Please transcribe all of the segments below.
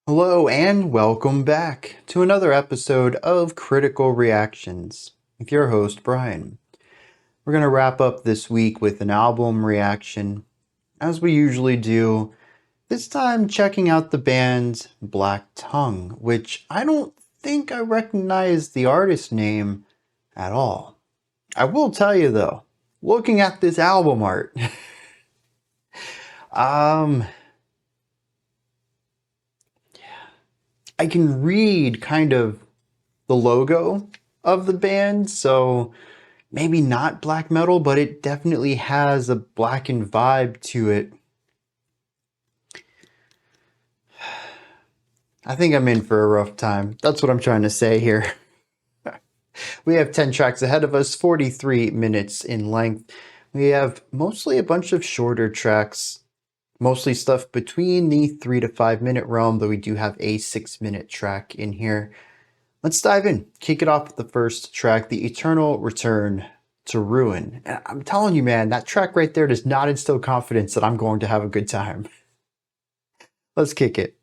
Hello and welcome back to another episode of Critical Reactions with your host, Bryan. We're going to wrap up this week with an album reaction, as we usually do, this time checking out the band Black Tongue, which I don't think I recognize the artist name at all. I will tell you though, looking at this album art, I can read kind of the logo of the band, so maybe not black metal, but it definitely has a blackened vibe to it. I think I'm in for a rough time. That's what I'm trying to say here. We have 10 tracks ahead of us, 43 minutes in length. We have mostly a bunch of shorter tracks, mostly stuff between the 3 to 5 minute realm, though we do have a 6-minute track in here. Let's dive in. Kick it off with the first track, The Eternal Return to Ruin. And I'm telling you, man, that track right there does not instill confidence that I'm going to have a good time. Let's kick it.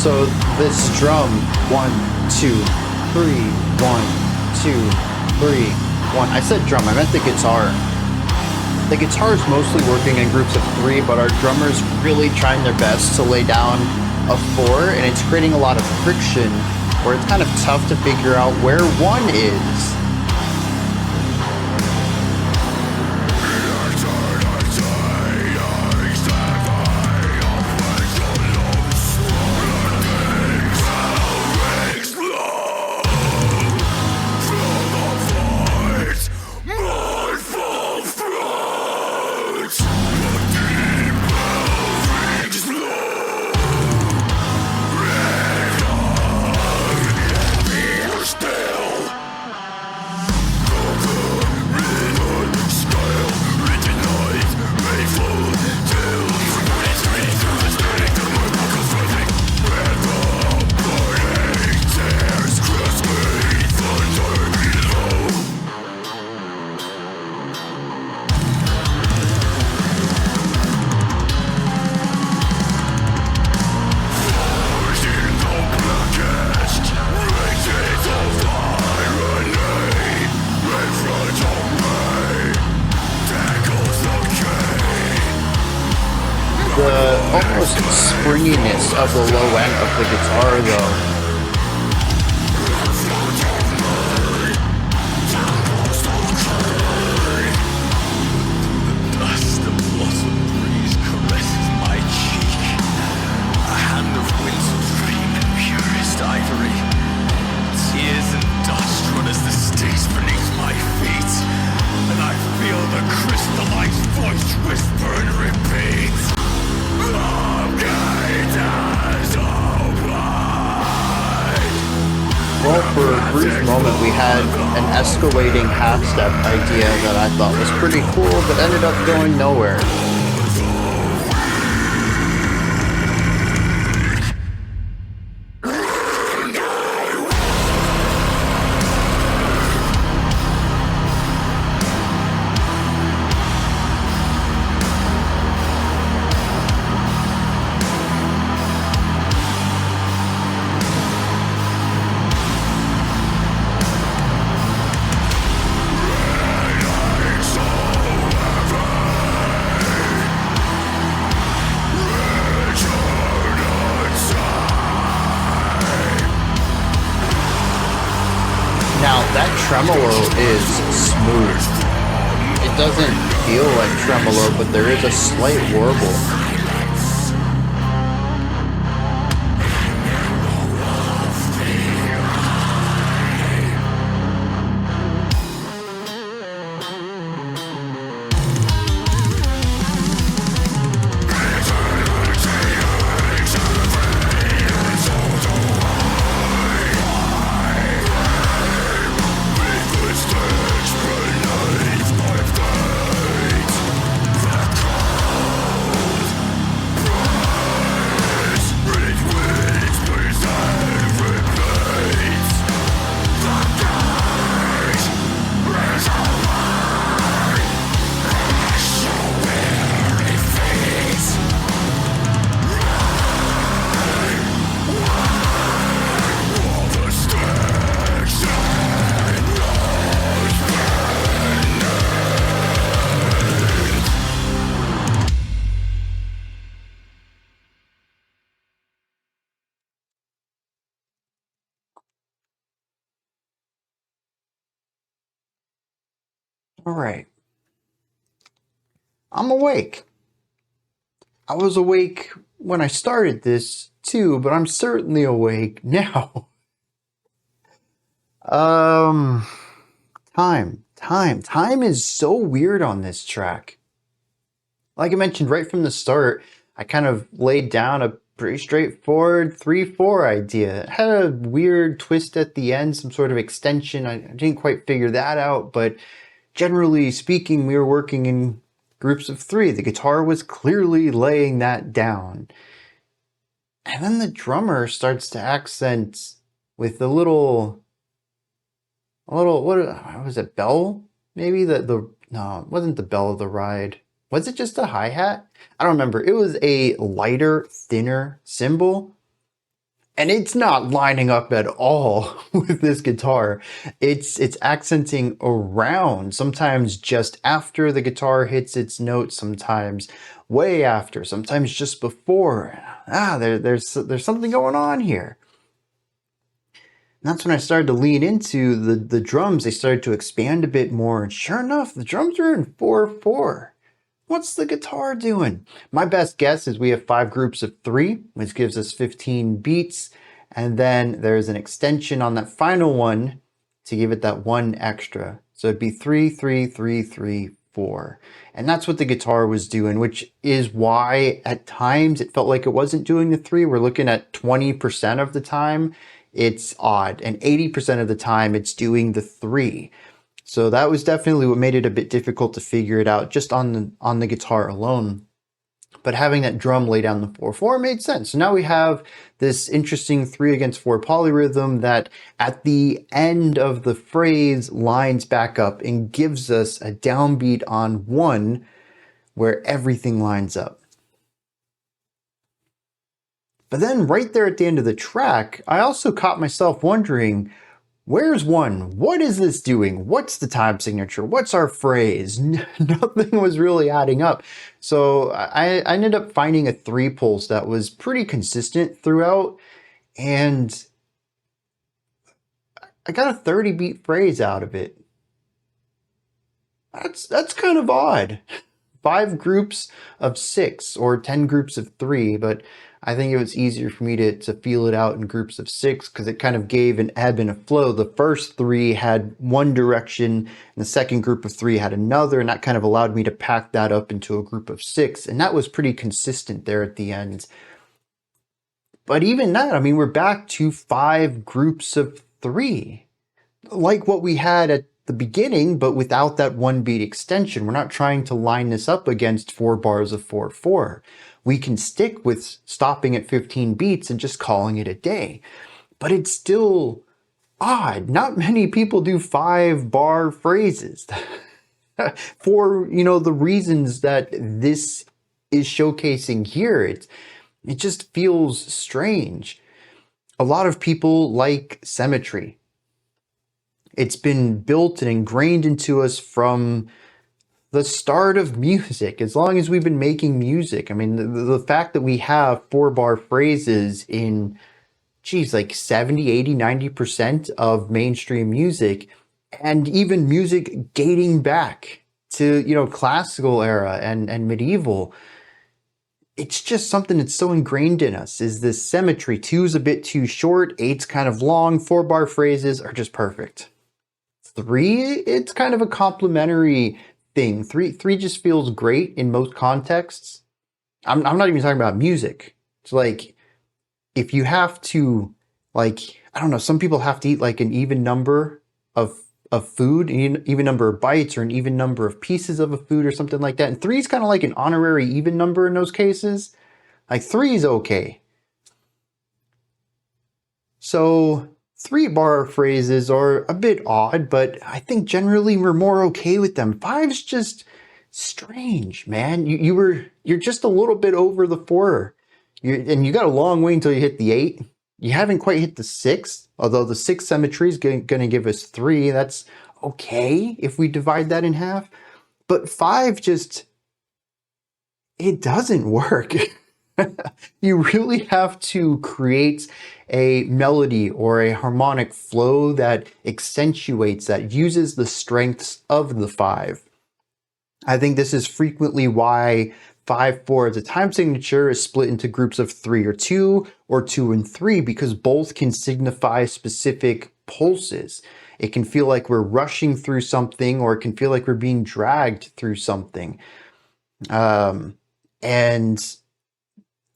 So this drum, 1, 2, 3, 1, 2, 3, 1. I said drum, I meant the guitar. The guitar is mostly working in groups of 3, but our drummer's really trying their best to lay down a 4, and it's creating a lot of friction where it's kind of tough to figure out where 1 is. The almost springiness of the low end of the guitar, though. Well, for a brief moment, we had an escalating half-step idea that I thought was pretty cool, but ended up going nowhere. That tremolo is smooth. It doesn't feel like tremolo, but there is a slight warble. All right. I'm awake. I was awake when I started this too, but I'm certainly awake now. Time is so weird on this track. Like I mentioned right from the start, I kind of laid down a pretty straightforward 3/4 idea. It had a weird twist at the end, some sort of extension. I didn't quite figure that out, but generally speaking, we were working in groups of 3. The guitar was clearly laying that down. And then the drummer starts to accent with a little, what was it, bell? Maybe no, it wasn't the bell of the ride. Was it just a hi-hat? I don't remember. It was a lighter, thinner cymbal. And it's not lining up at all with this guitar. It's accenting around, sometimes just after the guitar hits its note, sometimes way after, sometimes just before. There's something going on here. And that's when I started to lean into the drums. They started to expand a bit more. And sure enough, the drums are in 4/4. What's the guitar doing? My best guess is we have 5 groups of 3, which gives us 15 beats. And then there's an extension on that final one to give it that 1 extra. So it'd be 3, 3, 3, 3, 4. And that's what the guitar was doing, which is why at times it felt like it wasn't doing the 3. We're looking at 20% of the time it's odd, and 80% of the time it's doing the 3. So that was definitely what made it a bit difficult to figure it out just on the guitar alone. But having that drum lay down the 4/4 made sense. So now we have this interesting 3/4 polyrhythm that at the end of the phrase lines back up and gives us a downbeat on 1 where everything lines up. But then right there at the end of the track, I also caught myself wondering, where's 1? What is this doing? What's the time signature? What's our phrase? Nothing was really adding up. So I ended up finding a 3 pulse that was pretty consistent throughout. And I got a 30 beat phrase out of it. That's kind of odd. 5 groups of 6 or 10 groups of 3, but I think it was easier for me to feel it out in groups of 6 because it kind of gave an ebb and a flow. The first 3 had one direction, and the second group of 3 had another, and that kind of allowed me to pack that up into a group of 6, and that was pretty consistent there at the end. But even that, I mean, we're back to 5 groups of 3, like what we had at the beginning, but without that 1 beat extension. We're not trying to line this up against 4 bars of 4/4. We can stick with stopping at 15 beats and just calling it a day. But it's still odd. Not many people do 5-bar phrases for, the reasons that this is showcasing here. It just feels strange. A lot of people like symmetry. It's been built and ingrained into us from the start of music, as long as we've been making music. I mean, the fact that we have 4-bar phrases in, like 70, 80, 90% of mainstream music and even music dating back to, you know, classical era and medieval. It's just something that's so ingrained in us, is this symmetry. 2's a bit too short, 8's kind of long, 4-bar phrases are just perfect. 3, it's kind of a complementary thing. Three just feels great in most contexts. I'm not even talking about music. It's like, if you have to, like, I don't know, some people have to eat like an even number of food, an even number of bites, or an even number of pieces of a food or something like that. And 3 is kind of like an honorary even number in those cases. Like 3 is okay. So 3-bar phrases are a bit odd, but I think generally we're more okay with them. 5's just strange, man. You're just a little bit over the 4. And you got a long way until you hit the 8. You haven't quite hit the 6, although the 6 symmetry is going to give us 3. That's okay if we divide that in half. But 5 just, it doesn't work. You really have to create a melody or a harmonic flow that accentuates, that uses the strengths of the 5. I think this is frequently why 5/4 as a time signature is split into groups of 3 or 2, or 2 and 3, because both can signify specific pulses. It can feel like we're rushing through something, or it can feel like we're being dragged through something. And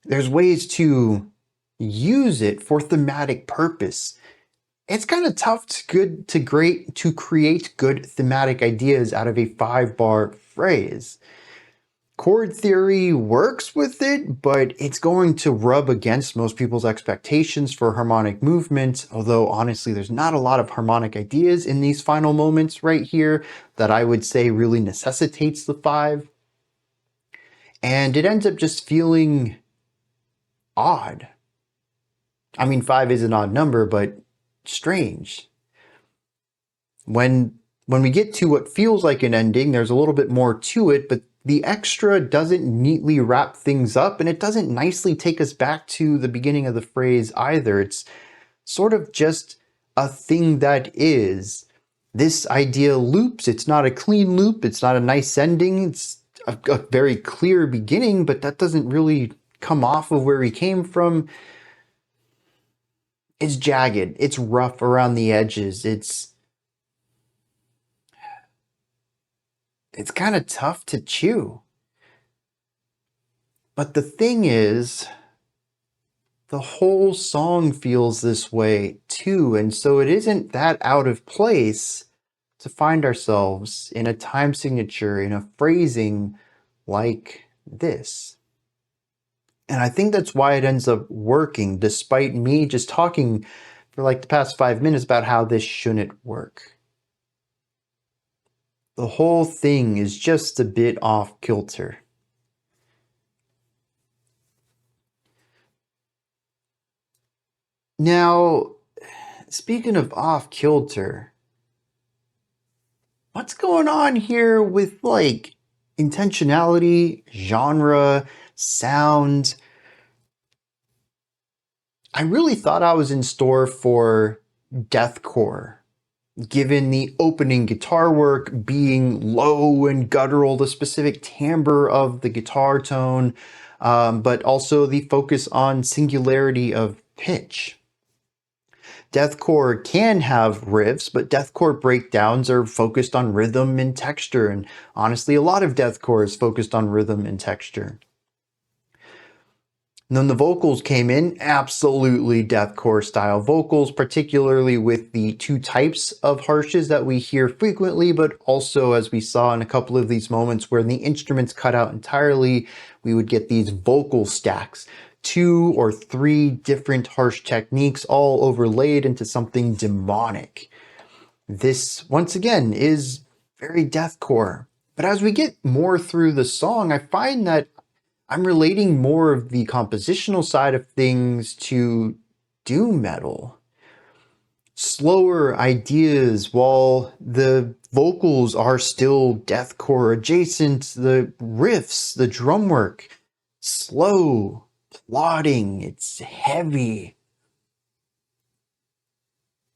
there's ways to use it for thematic purpose. It's kind of tough to create good thematic ideas out of a 5-bar phrase. Chord theory works with it, but it's going to rub against most people's expectations for harmonic movement, although honestly there's not a lot of harmonic ideas in these final moments right here that I would say really necessitates the 5. And it ends up just feeling odd. I mean, 5 is an odd number, but strange. When we get to what feels like an ending, there's a little bit more to it, but the extra doesn't neatly wrap things up, and it doesn't nicely take us back to the beginning of the phrase either. It's sort of just a thing that is. This idea loops. It's not a clean loop. It's not a nice ending. It's a very clear beginning, but that doesn't really come off of where we came from. It's jagged. It's rough around the edges. It's kind of tough to chew. But the thing is, the whole song feels this way too, and so it isn't that out of place to find ourselves in a time signature, in a phrasing like this. And I think that's why it ends up working, despite me just talking for like the past 5 minutes about how this shouldn't work. The whole thing is just a bit off kilter. Now, speaking of off kilter, what's going on here with like intentionality, genre, sound? I really thought I was in store for deathcore, given the opening guitar work being low and guttural, the specific timbre of the guitar tone, but also the focus on singularity of pitch. Deathcore can have riffs, but deathcore breakdowns are focused on rhythm and texture, and honestly, a lot of deathcore is focused on rhythm and texture. And then the vocals came in, absolutely deathcore style vocals, particularly with the 2 types of harshes that we hear frequently, but also, as we saw in a couple of these moments where the instruments cut out entirely, we would get these vocal stacks. 2 or 3 different harsh techniques all overlaid into something demonic. This, once again, is very deathcore. But as we get more through the song, I find that I'm relating more of the compositional side of things to doom metal. Slower ideas, while the vocals are still deathcore adjacent, the riffs, the drum work, slow, plodding, it's heavy.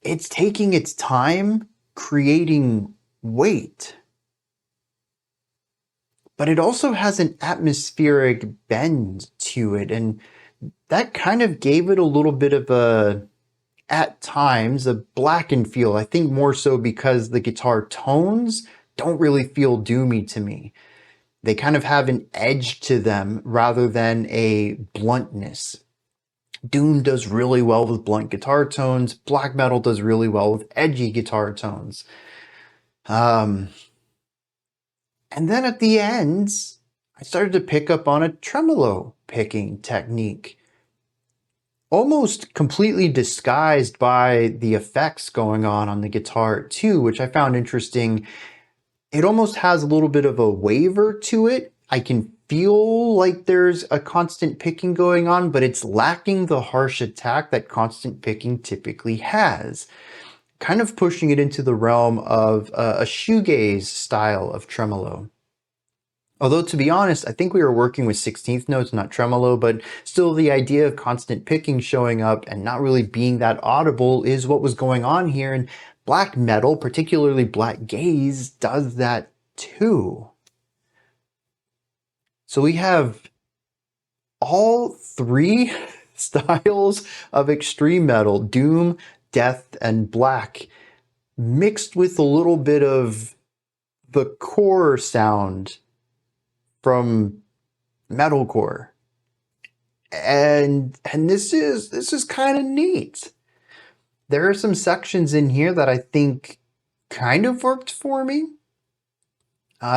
It's taking its time, creating weight. But it also has an atmospheric bend to it, and that kind of gave it a little bit of a, at times, a blackened feel. I think more so because the guitar tones don't really feel doomy to me. They kind of have an edge to them rather than a bluntness. Doom does really well with blunt guitar tones. Black metal does really well with edgy guitar tones. And then at the ends, I started to pick up on a tremolo picking technique. Almost completely disguised by the effects going on the guitar too, which I found interesting. It almost has a little bit of a waver to it. I can feel like there's a constant picking going on, but it's lacking the harsh attack that constant picking typically has. Kind of pushing it into the realm of a shoegaze style of tremolo. Although, to be honest, I think we were working with 16th notes, not tremolo, but still the idea of constant picking showing up and not really being that audible is what was going on here. And black metal, particularly black gaze, does that too. So we have all three styles of extreme metal, doom, death, and black, mixed with a little bit of the core sound from metalcore. And this is kind of neat. There are some sections in here that I think kind of worked for me.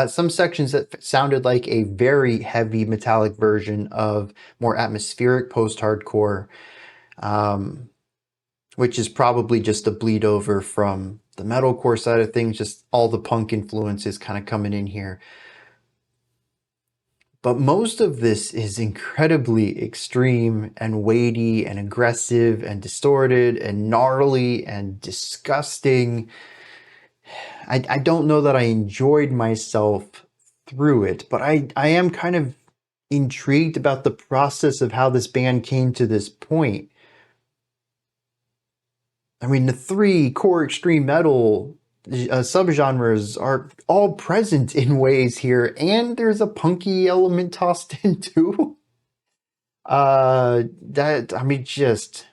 Some sections that sounded like a very heavy metallic version of more atmospheric post-hardcore, which is probably just a bleed over from the metalcore side of things, just all the punk influences kind of coming in here. But most of this is incredibly extreme and weighty and aggressive and distorted and gnarly and disgusting. I don't know that I enjoyed myself through it, but I am kind of intrigued about the process of how this band came to this point. I mean, the three core extreme metal subgenres are all present in ways here, and there's a punky element tossed in too. Just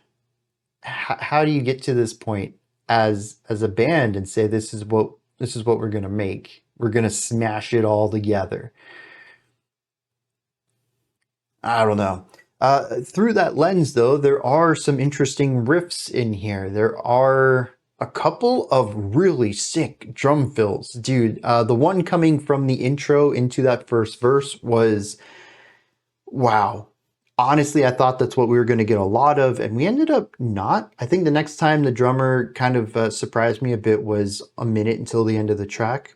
how do you get to this point as a band and say this is what we're gonna make? We're gonna smash it all together. I don't know. Through that lens, though, there are some interesting riffs in here. There are a couple of really sick drum fills. Dude, the one coming from the intro into that first verse was, wow. Honestly, I thought that's what we were going to get a lot of, and we ended up not. I think the next time the drummer kind of surprised me a bit was a minute until the end of the track.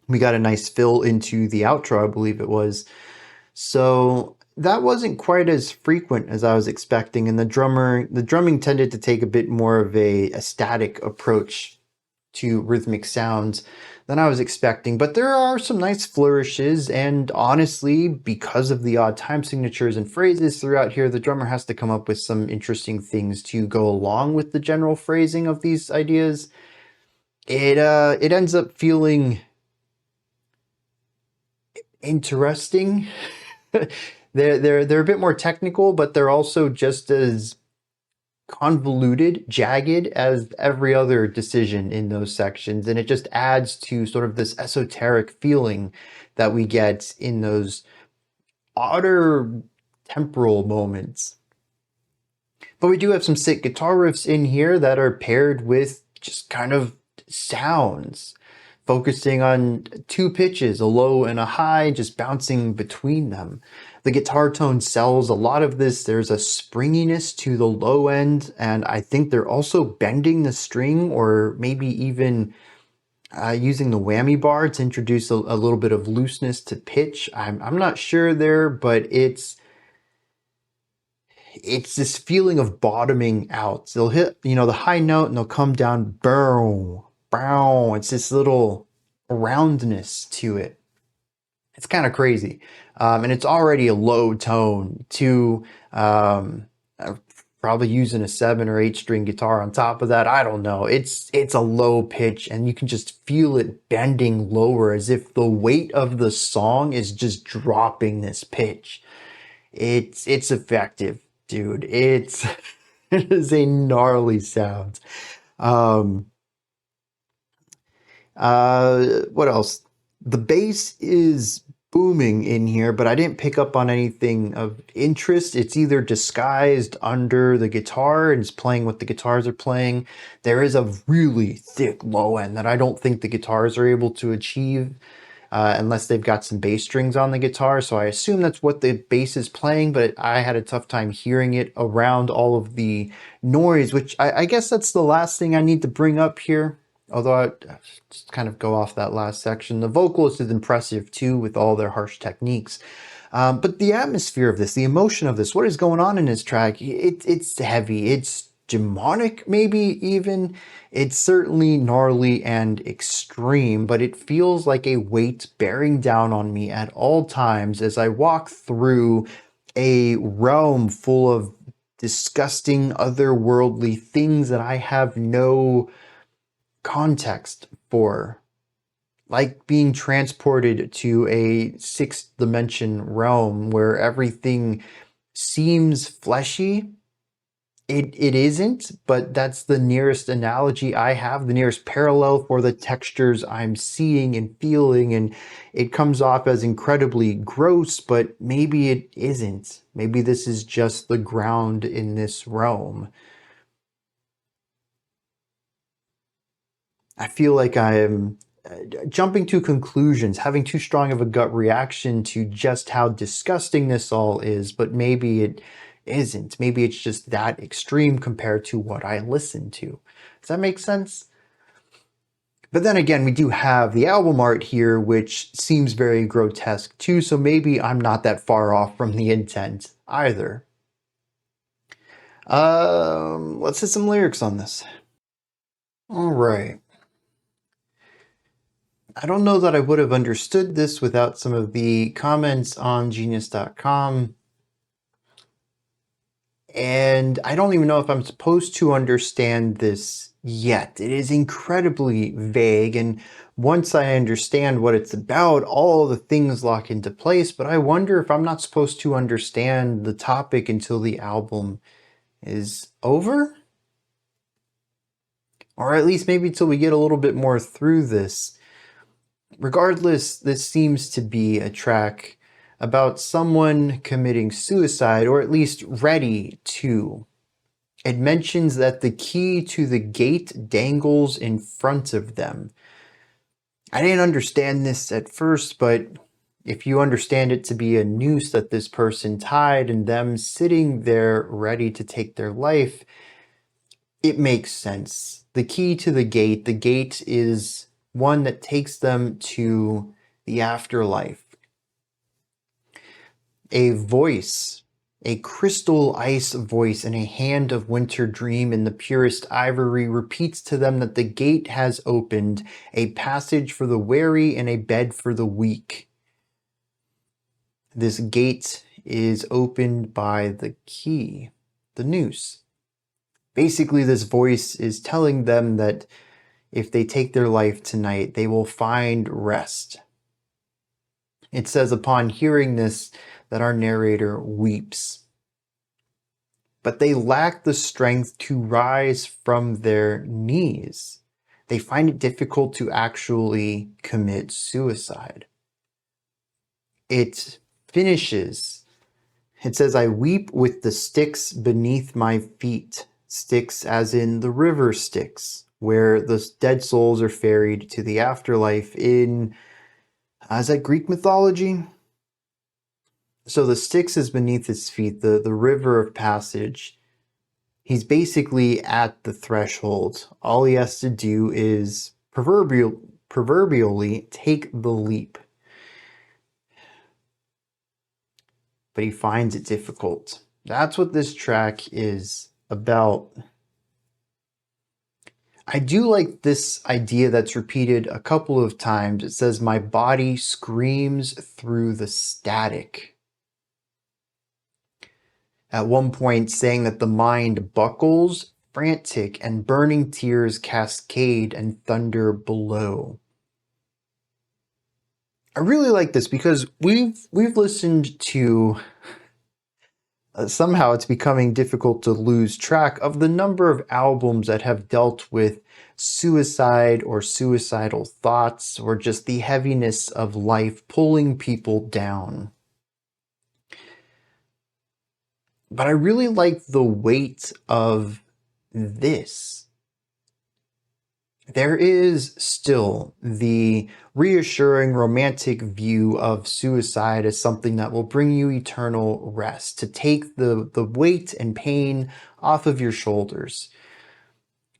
We got a nice fill into the outro, I believe it was. So that wasn't quite as frequent as I was expecting, and the drumming tended to take a bit more of a static approach to rhythmic sounds than I was expecting. But there are some nice flourishes, and honestly, because of the odd time signatures and phrases throughout here, the drummer has to come up with some interesting things to go along with the general phrasing of these ideas. It ends up feeling interesting. They're a bit more technical, but they're also just as convoluted, jagged as every other decision in those sections, and it just adds to sort of this esoteric feeling that we get in those odder temporal moments. But we do have some sick guitar riffs in here that are paired with just kind of sounds, focusing on two pitches, a low and a high, just bouncing between them. The guitar tone sells a lot of this. There's a springiness to the low end, and I think they're also bending the string, or maybe even using the whammy bar to introduce a little bit of looseness to pitch. I'm not sure there, but it's this feeling of bottoming out. So they'll hit, the high note, and they'll come down, boom, bow. It's this little roundness to it. It's kind of crazy. And it's already a low tone to probably using a 7 or 8 string guitar on top of that. I don't know. It's a low pitch, and you can just feel it bending lower as if the weight of the song is just dropping this pitch. It's effective, dude. It's it is a gnarly sound. Um, what else? The bass is booming in here, but I didn't pick up on anything of interest. It's either disguised under the guitar and it's playing what the guitars are playing. There is a really thick low end that I don't think the guitars are able to achieve unless they've got some bass strings on the guitar. So I assume that's what the bass is playing, but I had a tough time hearing it around all of the noise, which I guess that's the last thing I need to bring up here. Although I just kind of go off that last section. The vocalist is impressive too with all their harsh techniques. But the atmosphere of this, the emotion of this, what is going on in this track, it's heavy. It's demonic, maybe even. It's certainly gnarly and extreme, but it feels like a weight bearing down on me at all times as I walk through a realm full of disgusting, otherworldly things that I have no context for, like being transported to a 6th dimension realm where everything seems fleshy. It isn't, but that's the nearest analogy I have, the nearest parallel for the textures I'm seeing and feeling, and it comes off as incredibly gross, but maybe it isn't. Maybe this is just the ground in this realm. I feel like I am jumping to conclusions, having too strong of a gut reaction to just how disgusting this all is, but maybe it isn't. Maybe it's just that extreme compared to what I listen to. Does that make sense? But then again, we do have the album art here, which seems very grotesque too, so maybe I'm not that far off from the intent either. Let's hit some lyrics on this. All right. I don't know that I would have understood this without some of the comments on Genius.com. And I don't even know if I'm supposed to understand this yet. It is incredibly vague, and once I understand what it's about, all the things lock into place, but I wonder if I'm not supposed to understand the topic until the album is over? Or at least maybe until we get a little bit more through this. Regardless, this seems to be a track about someone committing suicide, or at least ready to. It mentions that the key to the gate dangles in front of them. I didn't understand this at first, but if you understand it to be a noose that this person tied and them sitting there ready to take their life, it makes sense. The key to the gate is one that takes them to the afterlife. A voice, a crystal ice voice in a hand of winter dream in the purest ivory repeats to them that the gate has opened, a passage for the weary and a bed for the weak. This gate is opened by the key, the noose. Basically, this voice is telling them that if they take their life tonight, they will find rest. It says upon hearing this that our narrator weeps. But they lack the strength to rise from their knees. They find it difficult to actually commit suicide. It finishes. It says, I weep with the Styx beneath my feet. Styx as in the river Styx, where the dead souls are ferried to the afterlife in, is that Greek mythology? So the Styx is beneath his feet, the river of passage. He's basically at the threshold. All he has to do is proverbially take the leap. But he finds it difficult. That's what this track is about. I do like this idea that's repeated a couple of times. It says, my body screams through the static. At one point saying that the mind buckles, frantic, and burning tears cascade and thunder below. I really like this because we've listened to somehow it's becoming difficult to lose track of the number of albums that have dealt with suicide or suicidal thoughts or just the heaviness of life pulling people down. But I really like the weight of this. There is still the reassuring romantic view of suicide as something that will bring you eternal rest, to take the weight and pain off of your shoulders.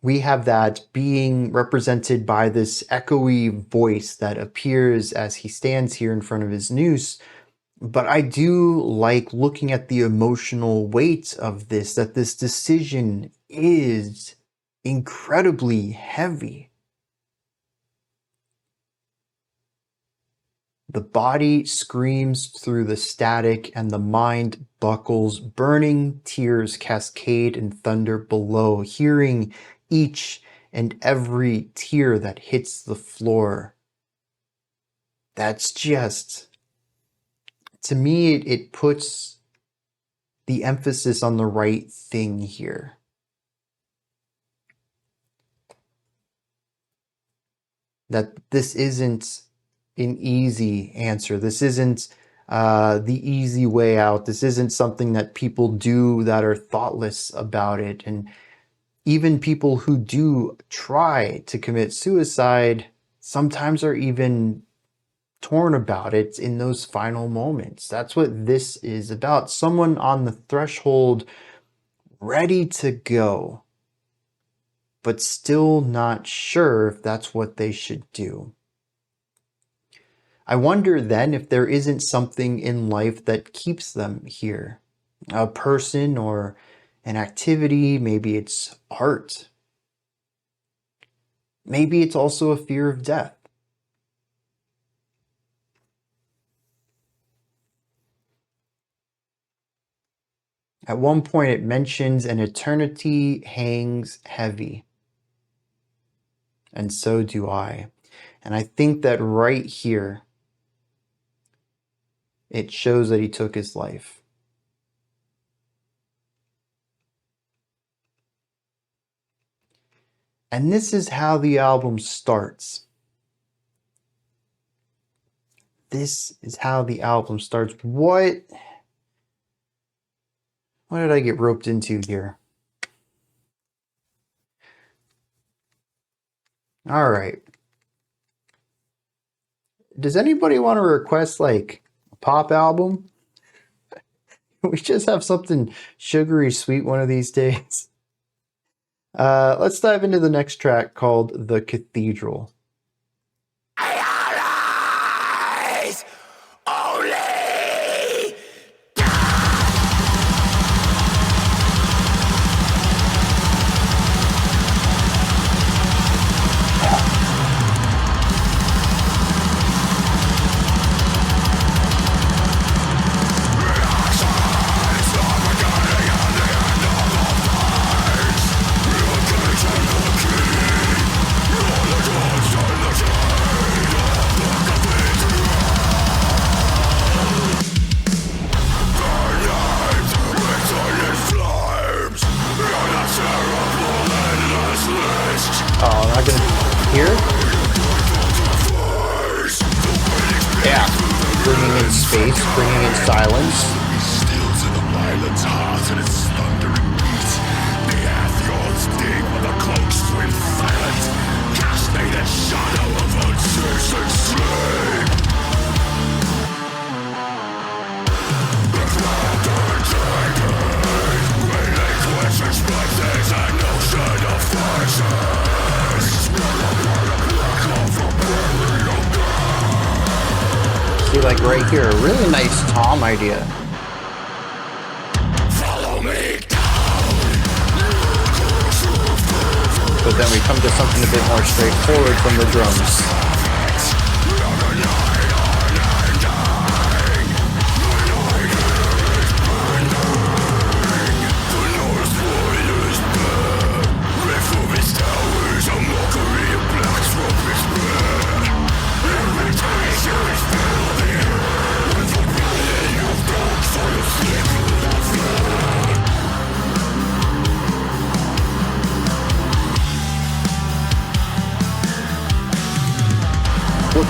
We have that being represented by this echoey voice that appears as he stands here in front of his noose. But I do like looking at the emotional weight of this, that this decision is incredibly heavy. The body screams through the static and the mind buckles, burning tears cascade and thunder below, hearing each and every tear that hits the floor. That's just, to me, it puts the emphasis on the right thing here. That this isn't an easy answer. This isn't the easy way out. This isn't something that people do that are thoughtless about it. And even people who do try to commit suicide sometimes are even torn about it in those final moments. That's what this is about. Someone on the threshold, ready to go, but still not sure if that's what they should do. I wonder then if there isn't something in life that keeps them here. A person or an activity, maybe it's art. Maybe it's also a fear of death. At one point it mentions an eternity hangs heavy. And so do I. And I think that right here, it shows that he took his life. And this is how the album starts. This is how the album starts. What did I get roped into here? All right. Does anybody want to request like a pop album? We just have something sugary sweet one of these days. Let's dive into the next track called The Cathedral. Bringing in silence. See, like right here, a really nice tom idea. But then we come to something a bit more straightforward from the drums.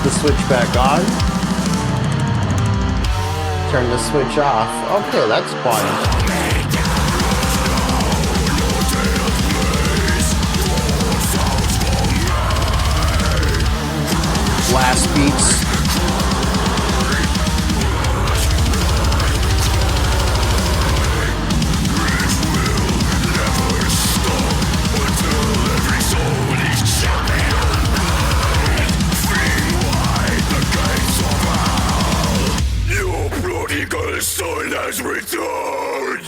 Put the switch back on. Turn the switch off. Okay, that's fun. Blast beats. Soul has returned!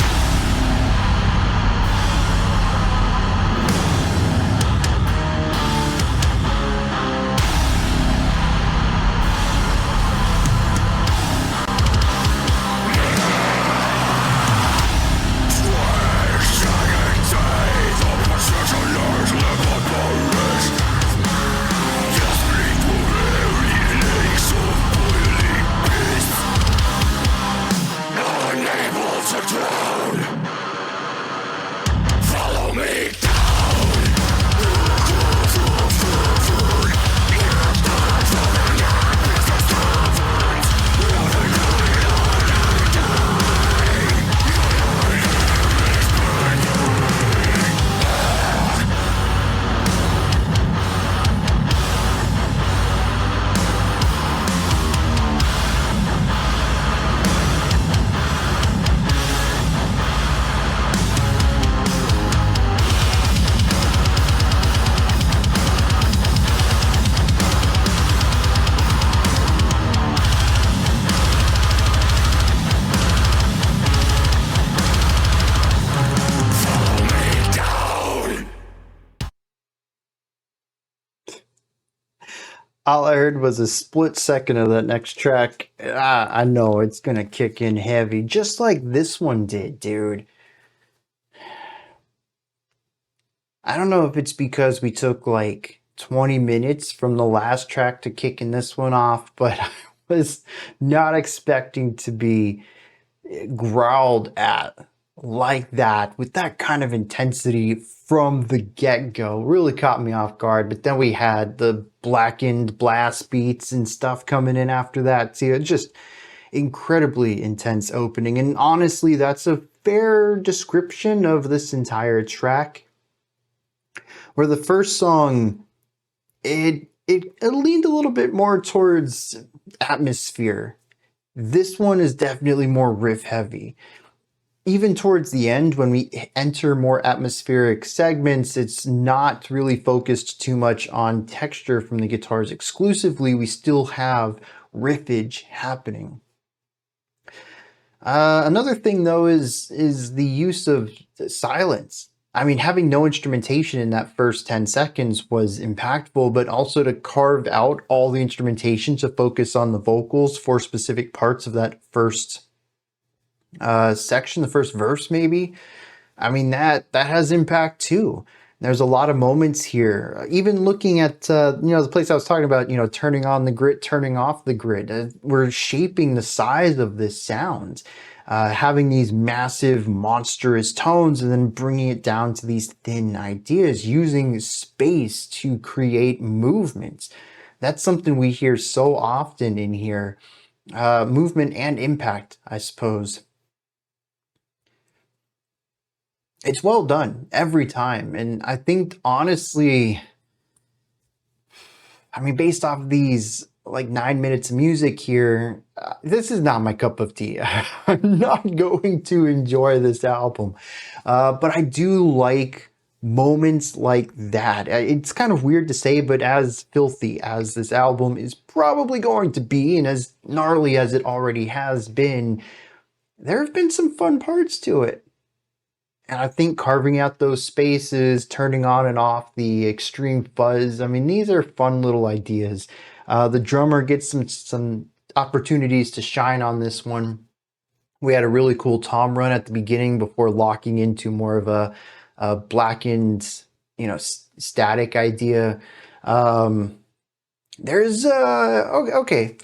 All I heard was a split second of that next track. I know it's gonna kick in heavy, just like this one did, dude. I don't know if it's because we took like 20 minutes from the last track to kicking this one off, but I was not expecting to be growled at like that with that kind of intensity from the get-go. Really caught me off guard. But then we had the blackened blast beats and stuff coming in after that too. It's just incredibly intense opening, and honestly that's a fair description of this entire track, where the first song it leaned a little bit more towards atmosphere. This one is definitely more riff heavy. Even towards the end, when we enter more atmospheric segments, it's not really focused too much on texture from the guitars exclusively. We still have riffage happening. Another thing though is the use of silence. I mean, having no instrumentation in that first 10 seconds was impactful, but also to carve out all the instrumentation to focus on the vocals for specific parts of that first section, the first verse maybe. I mean, that has impact too. There's a lot of moments here, even looking at the place I was talking about, turning on the grid, turning off the grid. We're shaping the size of this sound, having these massive monstrous tones and then bringing it down to these thin ideas, using space to create movements. That's something we hear so often in here. Movement and impact, I suppose. It's well done every time. And I think, honestly, I mean, based off these like 9 minutes of music here, this is not my cup of tea. I'm not going to enjoy this album. But I do like moments like that. It's kind of weird to say, but as filthy as this album is probably going to be, and as gnarly as it already has been, there have been some fun parts to it. And I think carving out those spaces, turning on and off the extreme fuzz, I mean, these are fun little ideas. The drummer gets some opportunities to shine on this one. We had a really cool tom run at the beginning before locking into more of a blackened, static idea. Okay,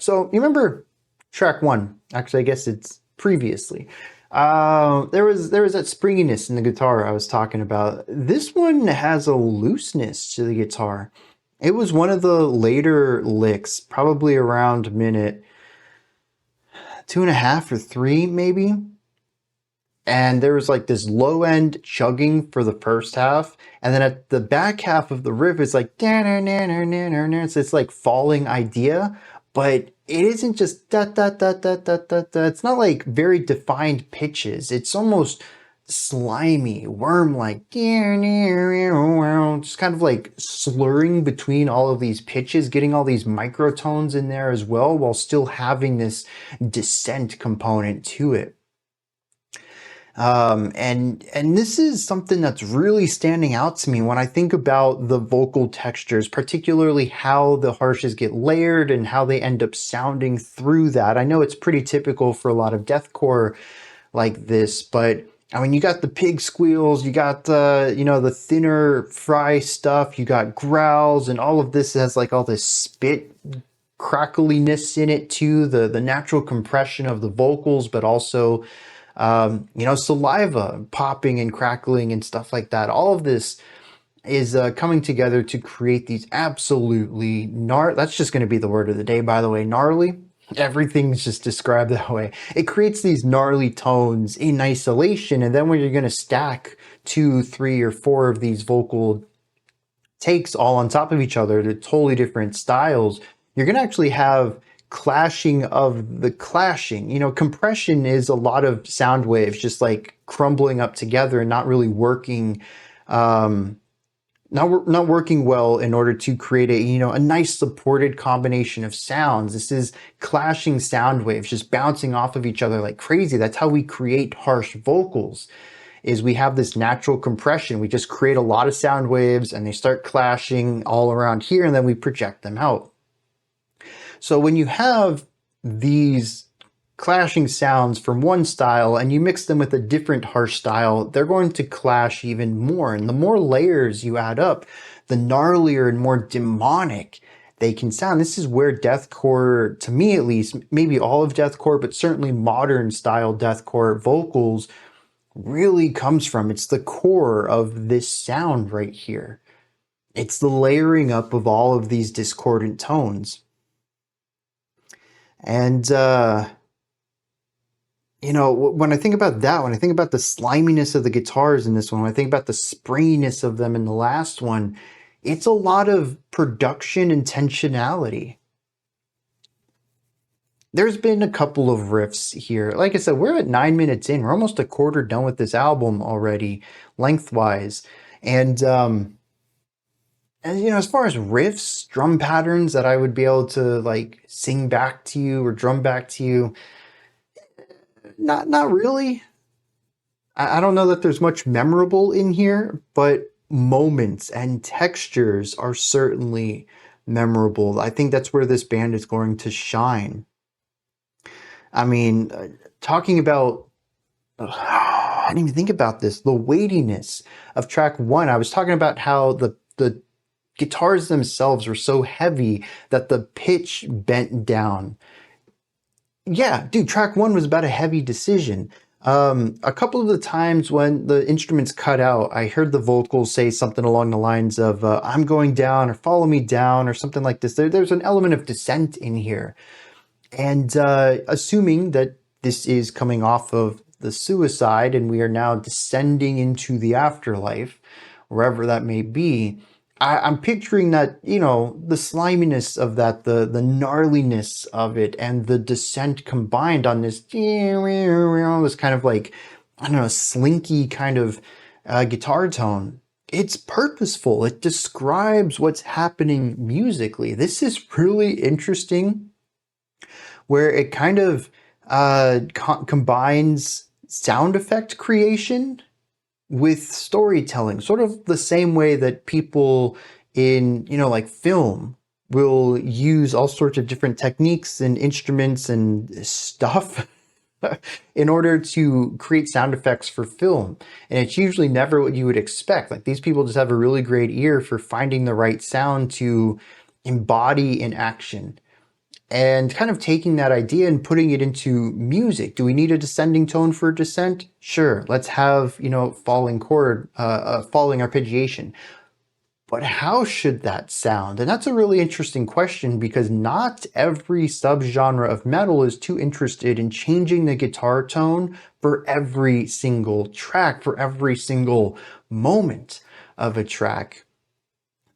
so you remember track 1? Actually, I guess it's previously. There was that springiness in the guitar I was talking about. This one has a looseness to the guitar. It was one of the later licks, probably around minute 2.5 or 3, maybe. And there was like this low end chugging for the first half, and then at the back half of the riff it's like so it's like falling idea, but it isn't just da da da da da da da. It's not like very defined pitches. It's almost slimy, worm like, just kind of like slurring between all of these pitches, getting all these microtones in there as well, while still having this descent component to it. And this is something that's really standing out to me when I think about the vocal textures, particularly how the harshes get layered and how they end up sounding through that. I know it's pretty typical for a lot of deathcore like this, but I mean, you got the pig squeals, you got the, you know, the thinner fry stuff, you got growls, and all of this has like all this spit crackliness in it too, the natural compression of the vocals, but also you know, saliva popping and crackling and stuff like that. All of this is coming together to create these absolutely that's just going to be the word of the day, by the way, gnarly. Everything's just described that way. It creates these gnarly tones in isolation, and then when you're going to stack 2, 3, or 4 of these vocal takes all on top of each other, they're totally different styles, you're going to actually have clashing of the clashing. You know, compression is a lot of sound waves just like crumbling up together and not really working, not working well in order to create a, you know, a nice supported combination of sounds. This is clashing sound waves just bouncing off of each other like crazy. That's how we create harsh vocals, is we have this natural compression. We just create a lot of sound waves and they start clashing all around here, and then we project them out. So when you have these clashing sounds from one style and you mix them with a different harsh style, they're going to clash even more. And the more layers you add up, the gnarlier and more demonic they can sound. This is where deathcore, to me at least, maybe all of deathcore, but certainly modern style deathcore vocals really comes from. It's the core of this sound right here. It's the layering up of all of these discordant tones. And, you know, when I think about that, when I think about the sliminess of the guitars in this one, when I think about the springiness of them in the last one, it's a lot of production intentionality. There's been a couple of riffs here. Like I said, we're at 9 minutes in. We're almost a quarter done with this album already, lengthwise. And you know, as far as riffs, drum patterns that I would be able to like sing back to you or drum back to you, not really. I don't know that there's much memorable in here, but moments and textures are certainly memorable. I think that's where this band is going to shine. I mean, talking about, I didn't even think about this, the weightiness of track 1. I was talking about how the guitars themselves were so heavy that the pitch bent down. Yeah, dude, track 1 was about a heavy decision. A couple of the times when the instruments cut out, I heard the vocals say something along the lines of, I'm going down, or follow me down, or something like this. There's an element of dissent in here. And assuming that this is coming off of the suicide and we are now descending into the afterlife, wherever that may be, I'm picturing that, you know, the sliminess of that, the gnarliness of it, and the descent combined on this kind of like, I don't know, slinky kind of guitar tone. It's purposeful. It describes what's happening musically. This is really interesting, where it kind of combines sound effect creation with storytelling, sort of the same way that people in, you know, like film will use all sorts of different techniques and instruments and stuff in order to create sound effects for film. And it's usually never what you would expect. Like, these people just have a really great ear for finding the right sound to embody in action. And kind of taking that idea and putting it into music. Do we need a descending tone for descent? Sure. Let's have, you know, falling chord, falling arpeggiation. But how should that sound? And that's a really interesting question, because not every subgenre of metal is too interested in changing the guitar tone for every single track, for every single moment of a track.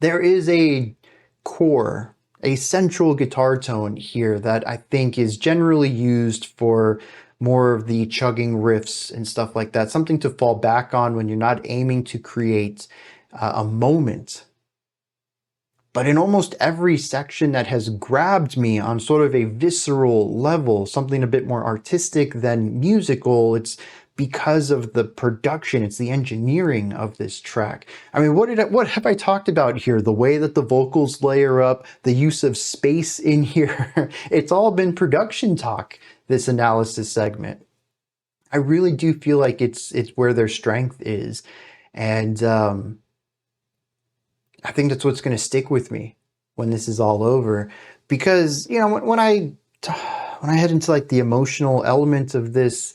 There is a core, a central guitar tone here that I think is generally used for more of the chugging riffs and stuff like that. Something to fall back on when you're not aiming to create a moment. But in almost every section that has grabbed me on sort of a visceral level, something a bit more artistic than musical, it's because of the production, it's the engineering of this track. I mean, what have I talked about here? The way that the vocals layer up, the use of space in here, it's all been production talk, this analysis segment. I really do feel like it's where their strength is. And I think that's what's going to stick with me when this is all over, because, you know, when I head into like the emotional element of this,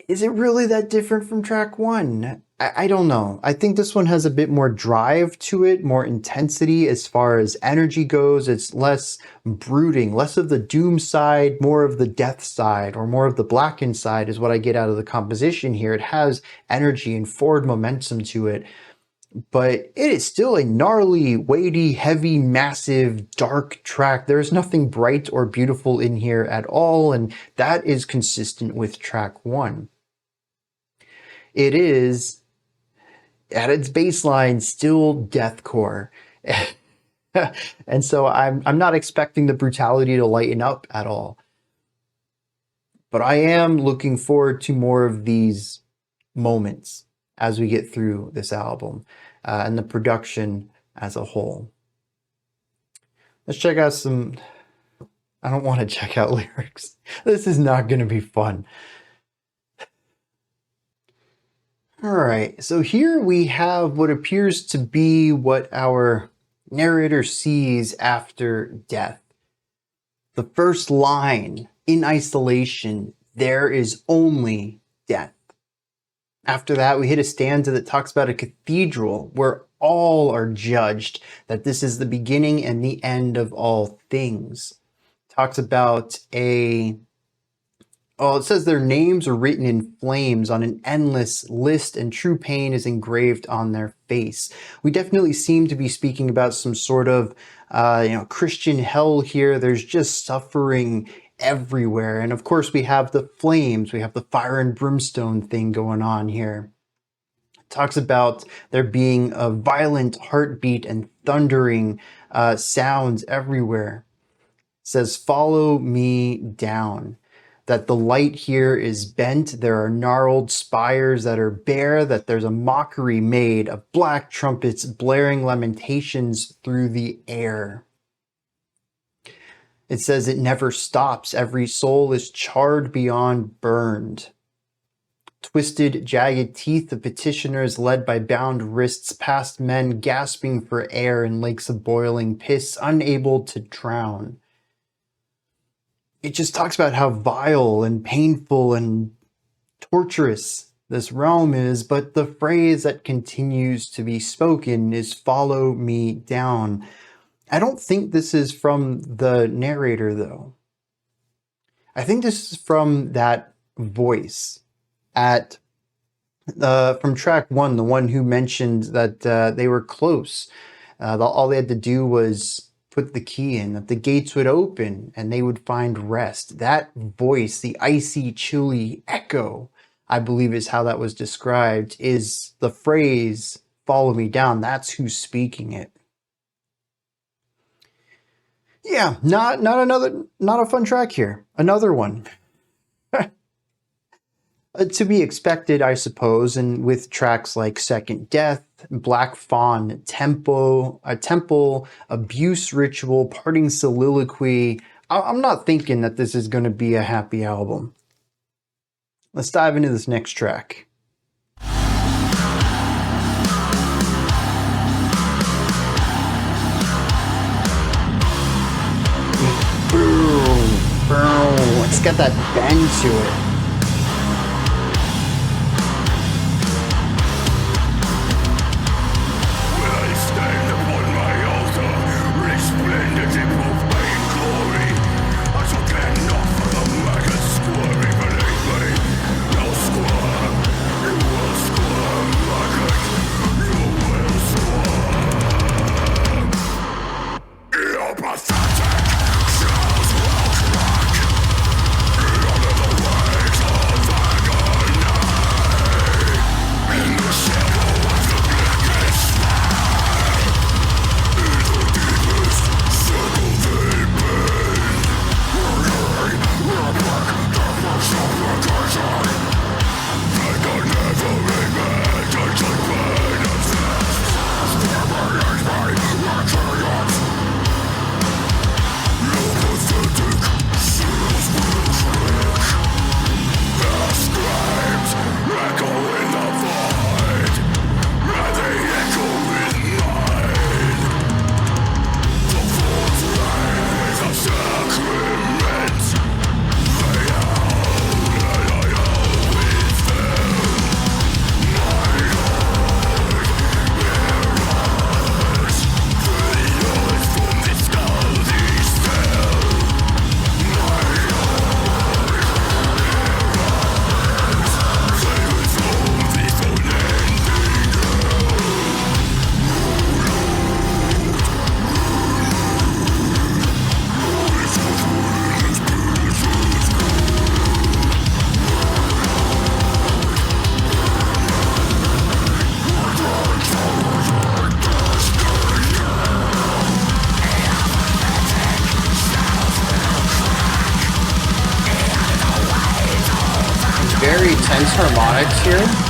is it really that different from track one? I don't know. I think this one has a bit more drive to it, more intensity as far as energy goes. It's less brooding, less of the doom side, more of the death side, or more of the blackened side is what I get out of the composition here. It has energy and forward momentum to it, but it is still a gnarly, weighty, heavy, massive, dark track. There's nothing bright or beautiful in here at all, and that is consistent with track one. It is, at its baseline, still deathcore. And so I'm not expecting the brutality to lighten up at all. But I am looking forward to more of these moments as we get through this album and the production as a whole. Let's check out some... I don't want to check out lyrics. This is not going to be fun. All right, so here we have what appears to be what our narrator sees after death. The first line, in isolation, there is only death. After that, we hit a stanza that talks about a cathedral where all are judged, that this is the beginning and the end of all things. Talks about it says their names are written in flames on an endless list, and true pain is engraved on their face. We definitely seem to be speaking about some sort of, Christian hell here. There's just suffering everywhere. And of course we have the flames, we have the fire and brimstone thing going on here. It talks about there being a violent heartbeat and thundering sounds everywhere. It says, follow me down. That the light here is bent, there are gnarled spires that are bare, that there's a mockery made of black trumpets blaring lamentations through the air. It says it never stops, every soul is charred beyond burned. Twisted, jagged teeth of petitioners led by bound wrists past men gasping for air in lakes of boiling piss, unable to drown. It just talks about how vile and painful and torturous this realm is, but the phrase that continues to be spoken is follow me down. I don't think this is from the narrator, though. I think this is from that voice from track one, the one who mentioned that they were close. All they had to do was put the key in, that the gates would open and they would find rest. That voice, the icy, chilly echo, I believe is how that was described, is the phrase, follow me down. That's who's speaking it. Yeah, not a fun track here. Another one. To be expected, I suppose, and with tracks like Second Death, Black Fawn, Tempo, Temple, Abuse Ritual, Parting Soliloquy, I'm not thinking that this is going to be a happy album. Let's dive into this next track. Boom, boom. It's got that bend to it. intense harmonics here.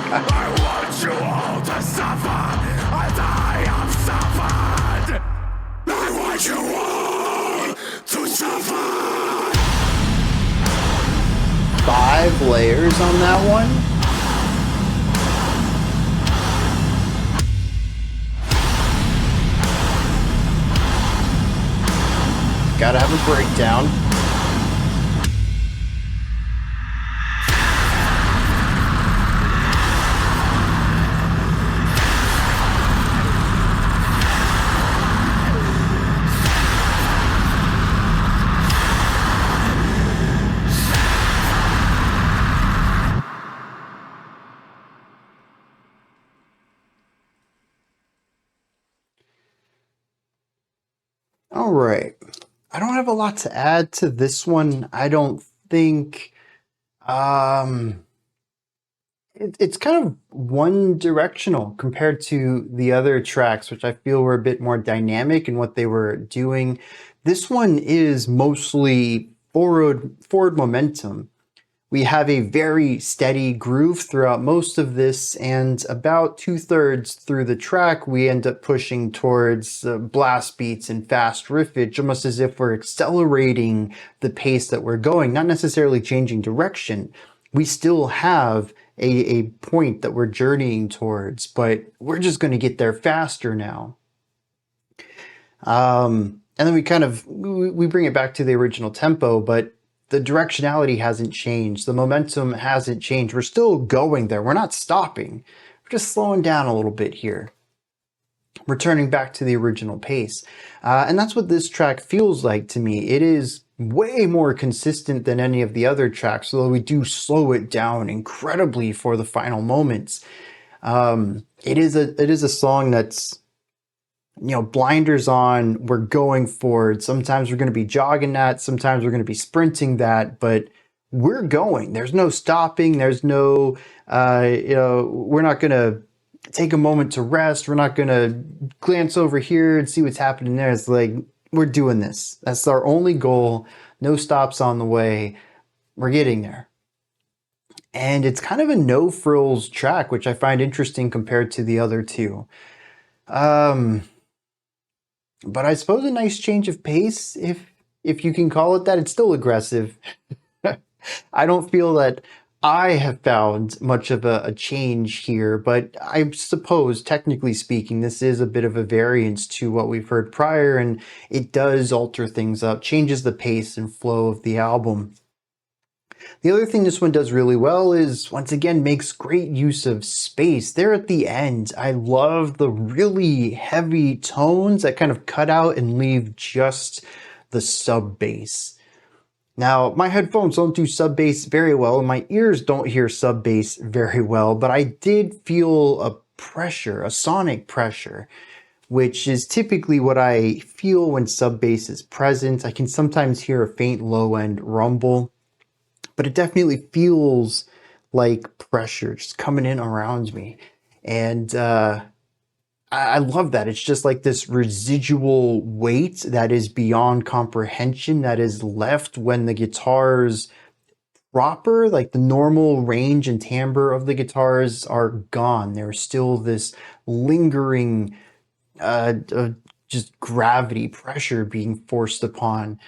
I want you all to suffer as I have suffered. I want you all to suffer. 5 layers on that one. Gotta have a breakdown. All right. I don't have a lot to add to this one. I don't think it's kind of one directional compared to the other tracks, which I feel were a bit more dynamic in what they were doing. This one is mostly forward momentum. We have a very steady groove throughout most of this, and about 2/3 through the track, we end up pushing towards blast beats and fast riffage, almost as if we're accelerating the pace that we're going, not necessarily changing direction. We still have a point that we're journeying towards, but we're just going to get there faster now. And then we bring it back to the original tempo, but the directionality hasn't changed. The momentum hasn't changed. We're still going there. We're not stopping. We're just slowing down a little bit here. Returning back to the original pace. And that's what this track feels like to me. It is way more consistent than any of the other tracks, although we do slow it down incredibly for the final moments. It is a song that's, you know, blinders on, we're going forward. Sometimes we're going to be jogging that, sometimes we're going to be sprinting that, but we're going. There's no stopping. There's no, we're not going to take a moment to rest. We're not going to glance over here and see what's happening there. It's like, we're doing this. That's our only goal. No stops on the way. We're getting there. And it's kind of a no frills track, which I find interesting compared to the other two. But I suppose a nice change of pace, if you can call it that. It's still aggressive. I don't feel that I have found much of a change here, but I suppose, technically speaking, this is a bit of a variance to what we've heard prior, and it does alter things up, changes the pace and flow of the album. The other thing this one does really well is, once again, makes great use of space. There at the end, I love the really heavy tones that kind of cut out and leave just the sub bass. Now, my headphones don't do sub bass very well, and my ears don't hear sub bass very well, but I did feel a pressure, a sonic pressure, which is typically what I feel when sub bass is present. I can sometimes hear a faint low end rumble, but it definitely feels like pressure just coming in around me. And I love that. It's just like this residual weight that is beyond comprehension that is left when the guitars proper, like the normal range and timbre of the guitars, are gone. There's still this lingering just gravity, pressure being forced upon.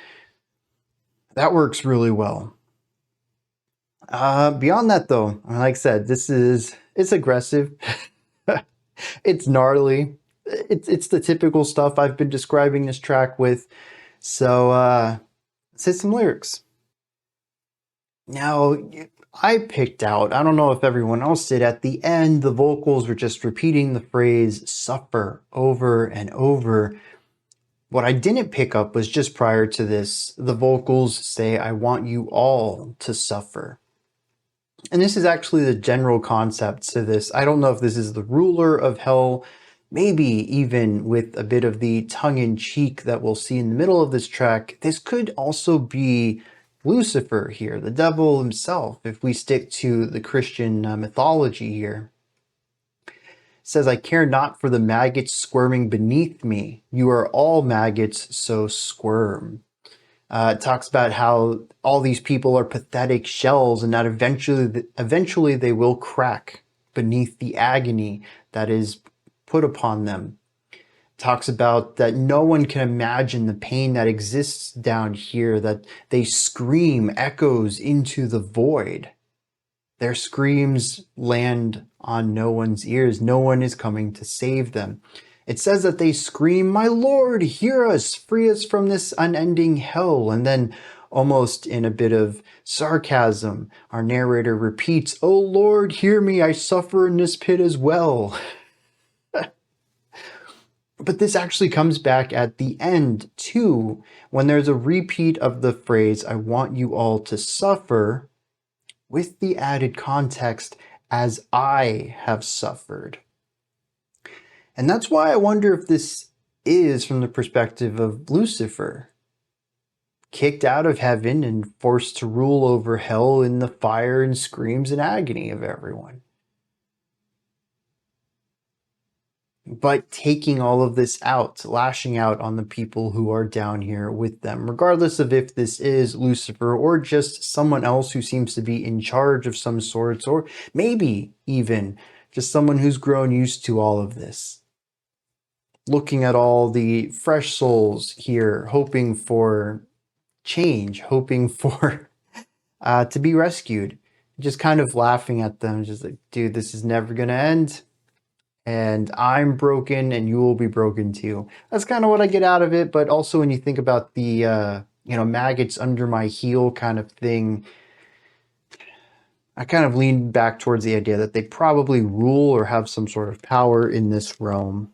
That works really well. Beyond that, though, like I said, it's aggressive. It's gnarly. It's the typical stuff I've been describing this track with. So let's hit some lyrics. Now, I picked out, I don't know if everyone else did, at the end, the vocals were just repeating the phrase suffer over and over. What I didn't pick up was just prior to this, the vocals say, I want you all to suffer. And this is actually the general concept to this. I don't know if this is the ruler of hell, maybe even with a bit of the tongue-in-cheek that we'll see in the middle of this track. This could also be Lucifer here, the devil himself, if we stick to the Christian mythology here. It says, I care not for the maggots squirming beneath me. You are all maggots, so squirm. It talks about how all these people are pathetic shells and that eventually they will crack beneath the agony that is put upon them. It talks about that no one can imagine the pain that exists down here, that they scream echoes into the void. Their screams land on no one's ears. No one is coming to save them. It says that they scream, my Lord, hear us, free us from this unending hell. And then almost in a bit of sarcasm, our narrator repeats, oh Lord, hear me, I suffer in this pit as well. But this actually comes back at the end too, when there's a repeat of the phrase, I want you all to suffer, with the added context, as I have suffered. And that's why I wonder if this is from the perspective of Lucifer, kicked out of heaven and forced to rule over hell in the fire and screams and agony of everyone. But taking all of this out, lashing out on the people who are down here with them, regardless of if this is Lucifer or just someone else who seems to be in charge of some sorts, or maybe even just someone who's grown used to all of this. Looking at all the fresh souls here, hoping for change, hoping for to be rescued, just kind of laughing at them, just like, dude, this is never going to end. And I'm broken and you will be broken too. That's kind of what I get out of it. But also when you think about the, maggots under my heel kind of thing, I kind of lean back towards the idea that they probably rule or have some sort of power in this realm.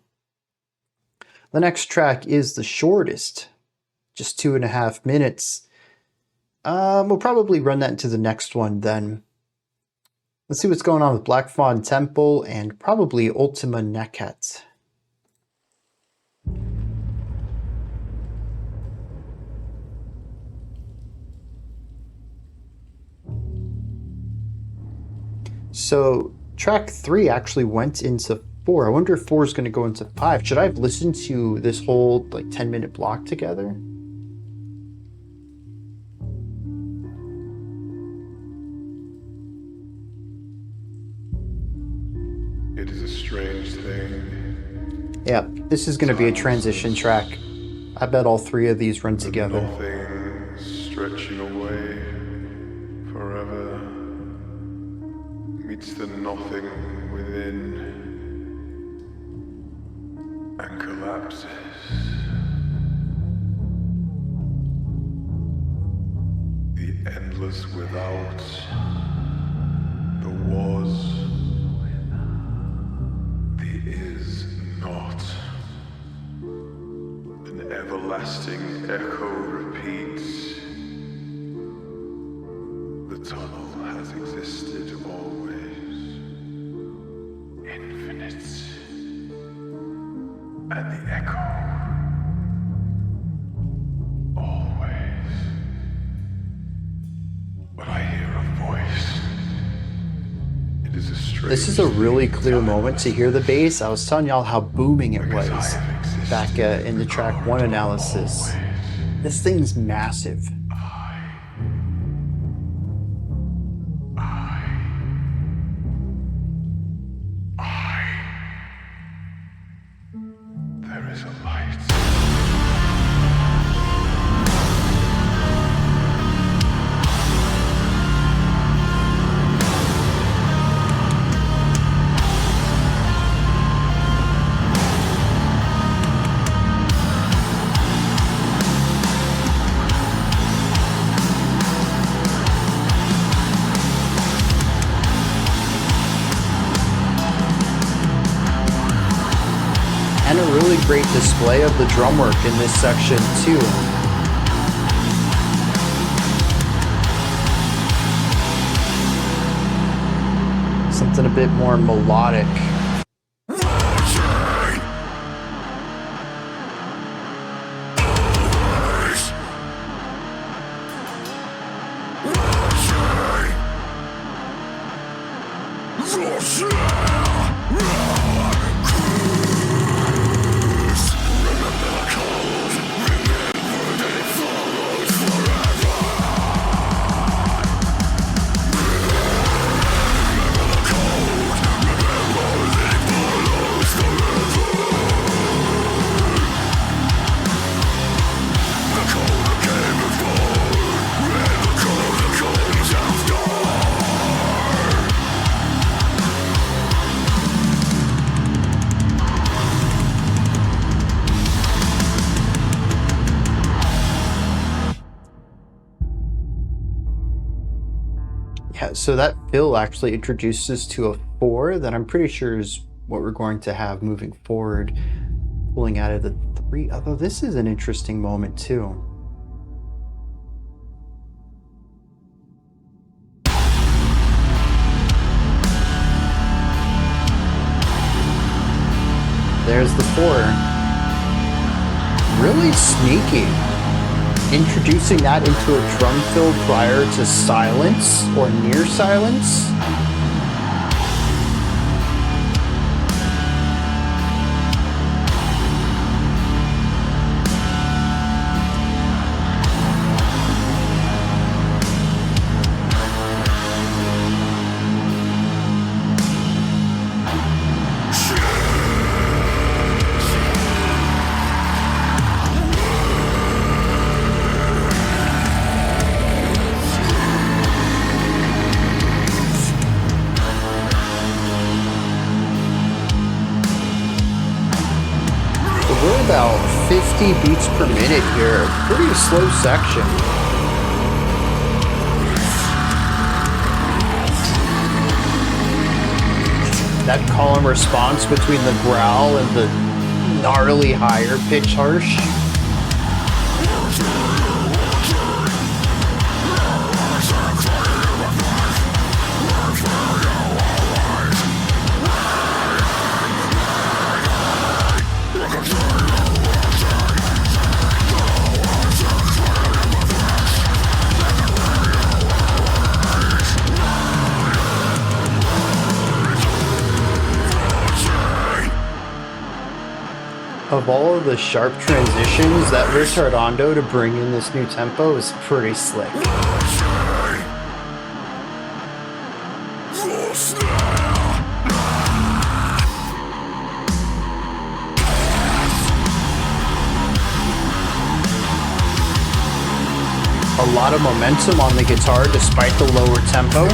The next track is the shortest, just 2.5 minutes. We'll probably run that into the next one then. Let's see what's going on with Black Fawn Temple and probably Ultima Necat. So track 3 actually went into 4. I wonder if 4 is going to go into 5. Should I have listened to this whole 10-minute block together? It is a strange thing. Yeah, this is going to be a transition track. I bet all 3 of these run together. Nothing stretching away forever meets the nothing within and collapses. The endless without, the was, the is not. An everlasting echo repeats. The tunnel has existed always. Infinite. And the echo. Always. But I hear a voice. It is a strange. This is a really clear moment to hear the bass. I was telling y'all how booming it was back in the track 1 analysis. This thing's massive. There is a light. And a really great display of the drum work in this section too. Something a bit more melodic. Yeah, so that fill actually introduces to a 4 that I'm pretty sure is what we're going to have moving forward, pulling out of the 3, although this is an interesting moment too. There's the 4. Really sneaky. Introducing that into a drum fill prior to silence or near silence. About 50 beats per minute here. Pretty slow section. That call and response between the growl and the gnarly higher pitch harsh. Of all of the sharp transitions, that retardando to bring in this new tempo is pretty slick. A lot of momentum on the guitar despite the lower tempo.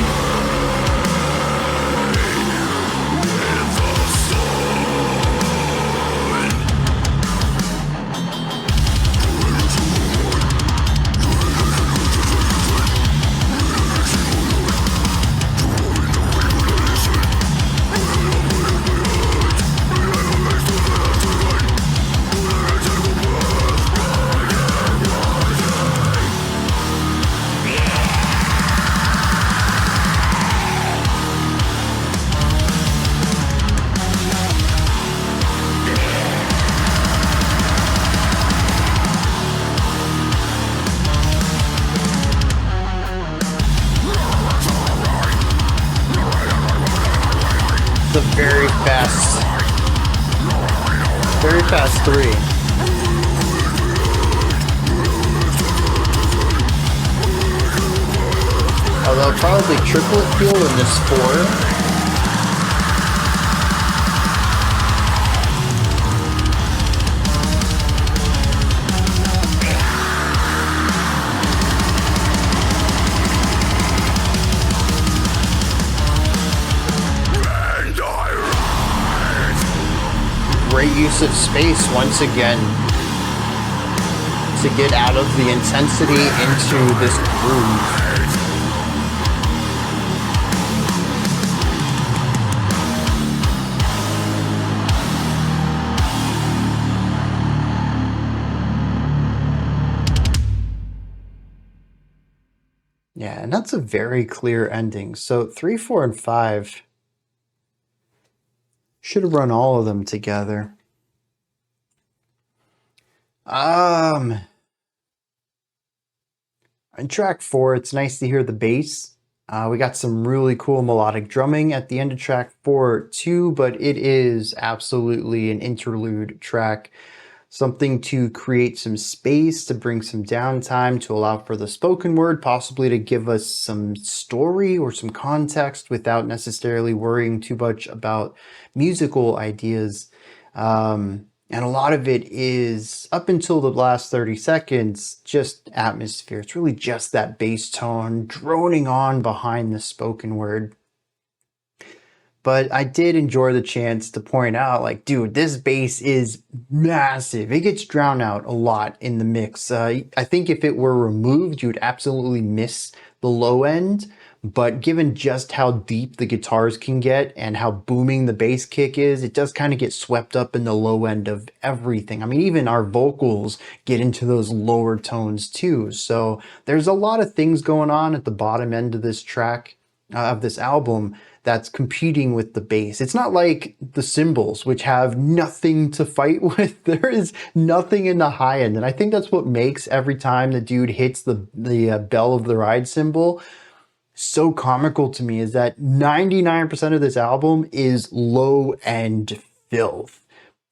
Very fast 3. Although probably triplet feel in this 4. Great use of space once again to get out of the intensity into this groove. Yeah, and that's a very clear ending. So 3, 4, and 5 should have run all of them together. On track 4, it's nice to hear the bass. We got some really cool melodic drumming at the end of track 4 too, but it is absolutely an interlude track. Something to create some space, to bring some downtime, to allow for the spoken word, possibly to give us some story or some context without necessarily worrying too much about musical ideas. And a lot of it is, up until the last 30 seconds, just atmosphere. It's really just that bass tone droning on behind the spoken word. But I did enjoy the chance to point out, like, dude, this bass is massive. It gets drowned out a lot in the mix. I think if it were removed, you would absolutely miss the low end. But given just how deep the guitars can get and how booming the bass kick is, it does kind of get swept up in the low end of everything. I mean, even our vocals get into those lower tones too. So there's a lot of things going on at the bottom end of this track, of this album, that's competing with the bass. It's not like the cymbals, which have nothing to fight with. There is nothing in the high end. And I think that's what makes every time the dude hits the bell of the ride cymbal so comical to me, is that 99% of this album is low end filth.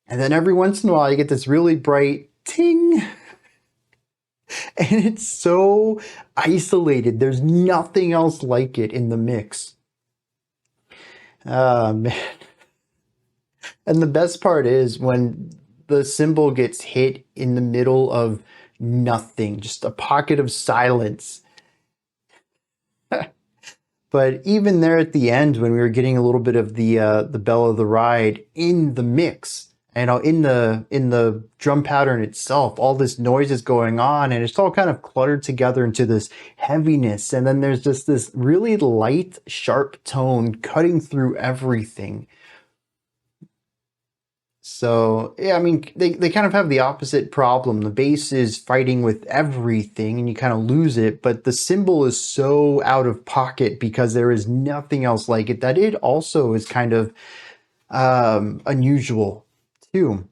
And then every once in a while you get this really bright ting. And it's so isolated. There's nothing else like it in the mix. Man. And the best part is when the cymbal gets hit in the middle of nothing, just a pocket of silence. But even there at the end, when we were getting a little bit of the bell of the ride in the mix, in the drum pattern itself, all this noise is going on, and it's all kind of cluttered together into this heaviness. And then there's just this really light, sharp tone cutting through everything. So, yeah, I mean, they kind of have the opposite problem. The bass is fighting with everything and you kind of lose it, but the cymbal is so out of pocket because there is nothing else like it, that it also is kind of unusual too.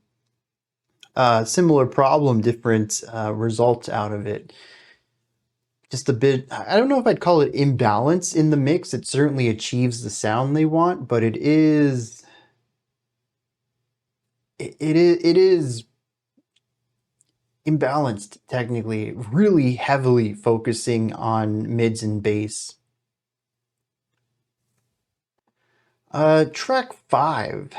Similar problem, different result out of it. Just a bit, I don't know if I'd call it imbalance in the mix. It certainly achieves the sound they want, but it is imbalanced technically, really heavily focusing on mids and bass. Track 5.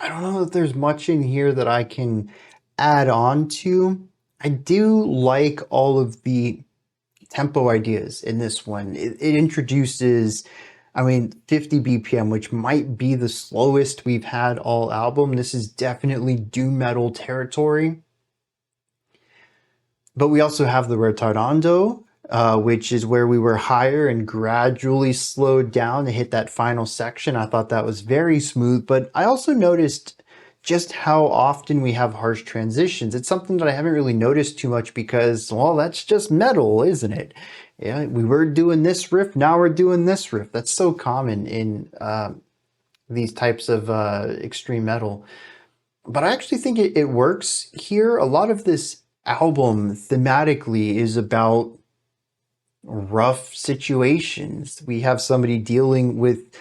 I don't know if there's much in here that I can add on to. I do like all of the tempo ideas in this one. It introduces, I mean, 50 BPM, which might be the slowest we've had all album. This is definitely doom metal territory. But we also have the retardando, which is where we were higher and gradually slowed down to hit that final section. I thought that was very smooth, but I also noticed just how often we have harsh transitions. It's something that I haven't really noticed too much because, well, that's just metal, isn't it? Yeah, we were doing this riff, now we're doing this riff. That's so common in these types of extreme metal. But I actually think it works here. A lot of this album thematically is about rough situations. We have somebody dealing with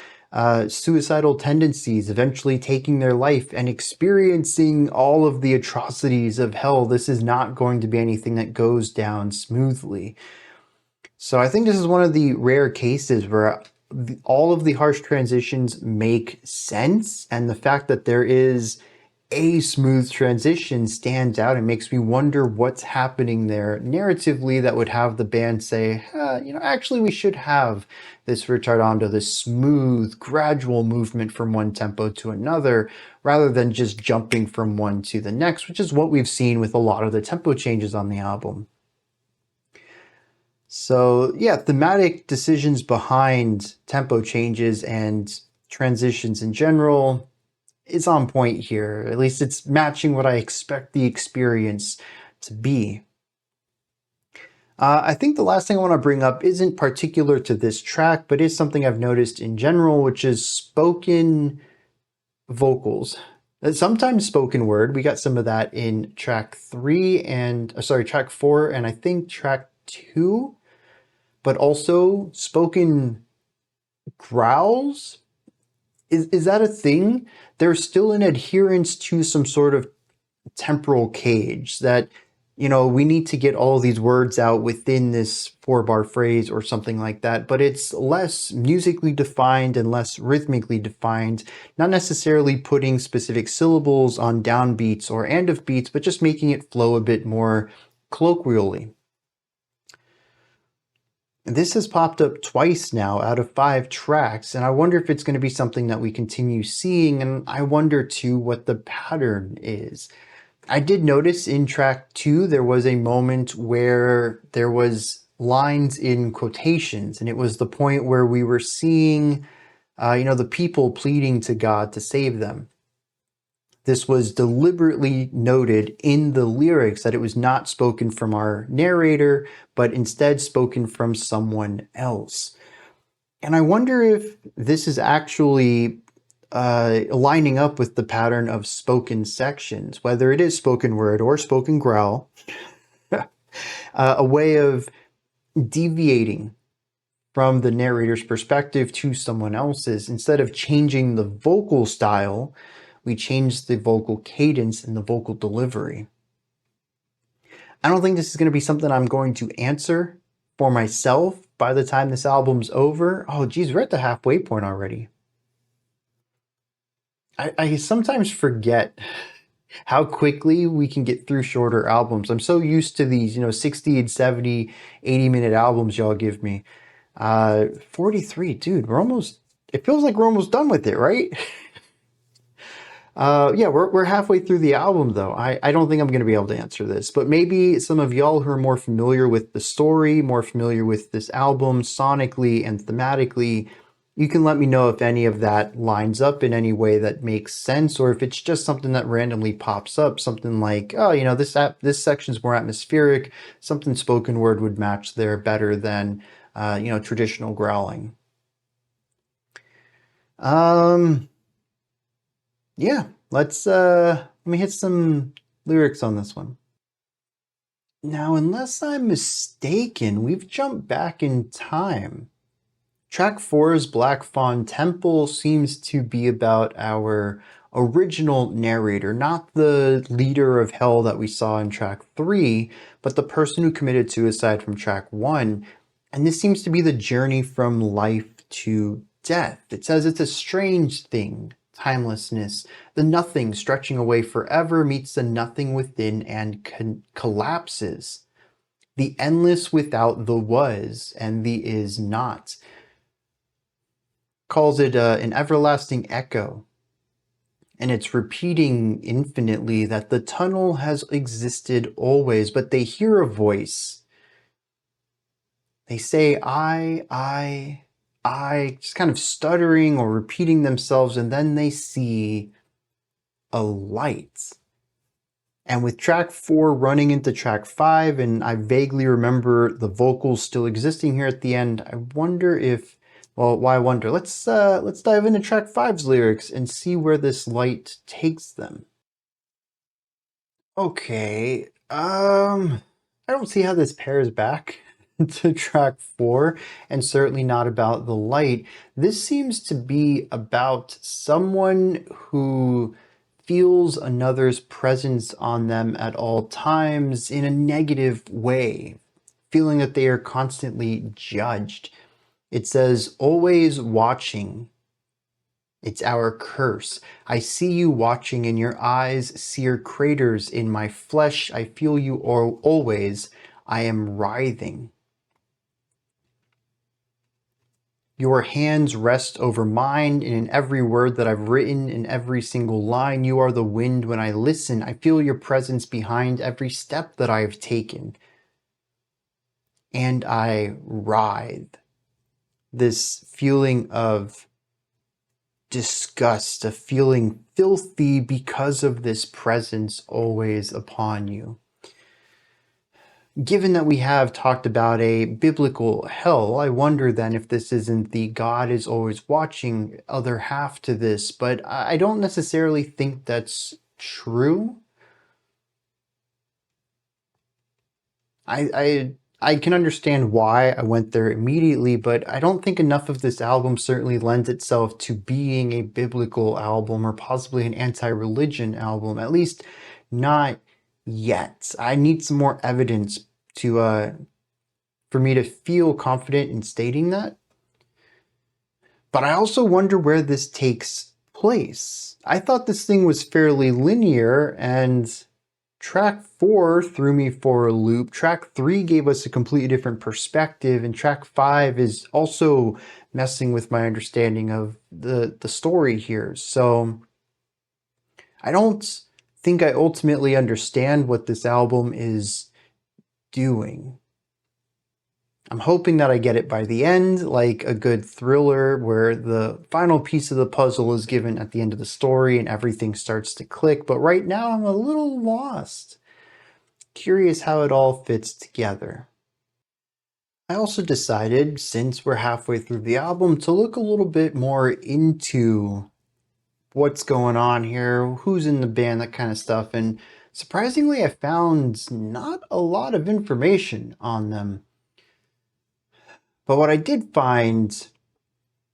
suicidal tendencies, eventually taking their life and experiencing all of the atrocities of hell. This is not going to be anything that goes down smoothly. So I think this is one of the rare cases where all of the harsh transitions make sense, and the fact that there is a smooth transition stands out and makes me wonder what's happening there narratively that would have the band say, actually we should have this retardando, this smooth, gradual movement from one tempo to another, rather than just jumping from one to the next, which is what we've seen with a lot of the tempo changes on the album. So yeah, thematic decisions behind tempo changes and transitions in general, it's on point here. At least it's matching what I expect the experience to be. I think the last thing I want to bring up isn't particular to this track, but is something I've noticed in general, which is spoken vocals. Sometimes spoken word. We got some of that in track 4, and I think track 2, but also spoken growls. Is that a thing? There's still an adherence to some sort of temporal cage that, we need to get all these words out within this 4-bar phrase or something like that, but it's less musically defined and less rhythmically defined, not necessarily putting specific syllables on downbeats or end of beats, but just making it flow a bit more colloquially. This has popped up twice now out of 5 tracks, and I wonder if it's going to be something that we continue seeing, and I wonder too what the pattern is. I did notice in track 2 there was a moment where there was lines in quotations, and it was the point where we were seeing the people pleading to God to save them. This was deliberately noted in the lyrics that it was not spoken from our narrator, but instead spoken from someone else. And I wonder if this is actually lining up with the pattern of spoken sections, whether it is spoken word or spoken growl, a way of deviating from the narrator's perspective to someone else's. Instead of changing the vocal style, we change the vocal cadence and the vocal delivery. I don't think this is going to be something I'm going to answer for myself by the time this album's over. Oh geez, we're at the halfway point already. I sometimes forget how quickly we can get through shorter albums. I'm so used to these, 60 and 70, 80-minute albums y'all give me. 43, dude, it feels like we're almost done with it, right? Yeah, we're halfway through the album though. I don't think I'm going to be able to answer this, but maybe some of y'all who are more familiar with the story, more familiar with this album sonically and thematically, you can let me know if any of that lines up in any way that makes sense, or if it's just something that randomly pops up, something like, oh, this section's more atmospheric, something spoken word would match there better than, traditional growling. Yeah, let me hit some lyrics on this one. Now, unless I'm mistaken, we've jumped back in time. Track 4's Black Fawn Temple seems to be about our original narrator, not the leader of hell that we saw in track 3, but the person who committed suicide from track 1. And this seems to be the journey from life to death. It says it's a strange thing, timelessness. The nothing stretching away forever meets the nothing within and collapses. The endless without the was and the is not. Calls it an everlasting echo. And it's repeating infinitely that the tunnel has existed always, but they hear a voice. They say, I, just kind of stuttering or repeating themselves, and then they see a light. And with track 4 running into track 5, and I vaguely remember the vocals still existing here at the end, I wonder if, well, why wonder? Let's dive into track 5's lyrics and see where this light takes them. Okay, I don't see how this pairs back to track 4, and certainly not about the light. This seems to be about someone who feels another's presence on them at all times in a negative way, feeling that they are constantly judged. It says, always watching. It's our curse. I see you watching in your eyes, sear craters in my flesh. I feel you always. I am writhing. Your hands rest over mine, and in every word that I've written, in every single line, you are the wind when I listen. I feel your presence behind every step that I have taken. And I writhe. This feeling of disgust, a feeling filthy because of this presence always upon you. given that we have talked about a biblical hell, I wonder then if this isn't the God is always watching other half to this, but I don't necessarily think that's true. I can understand why I went there immediately, but I don't think enough of this album certainly lends itself to being a biblical album or possibly an anti-religion album, at least not yet. I need some more evidence to for me to feel confident in stating that. But I also wonder where this takes place. I thought this thing was fairly linear, and track 4 threw me for a loop. Track 3 gave us a completely different perspective, and track 5 is also messing with my understanding of the story here. So I don't think I ultimately understand what this album is doing. I'm hoping that I get it by the end, like a good thriller where the final piece of the puzzle is given at the end of the story and everything starts to click. But right now I'm a little lost. Curious how it all fits together. I also decided, since we're halfway through the album, to look a little bit more into what's going on here, who's in the band, that kind of stuff. And surprisingly, I found not a lot of information on them. But what I did find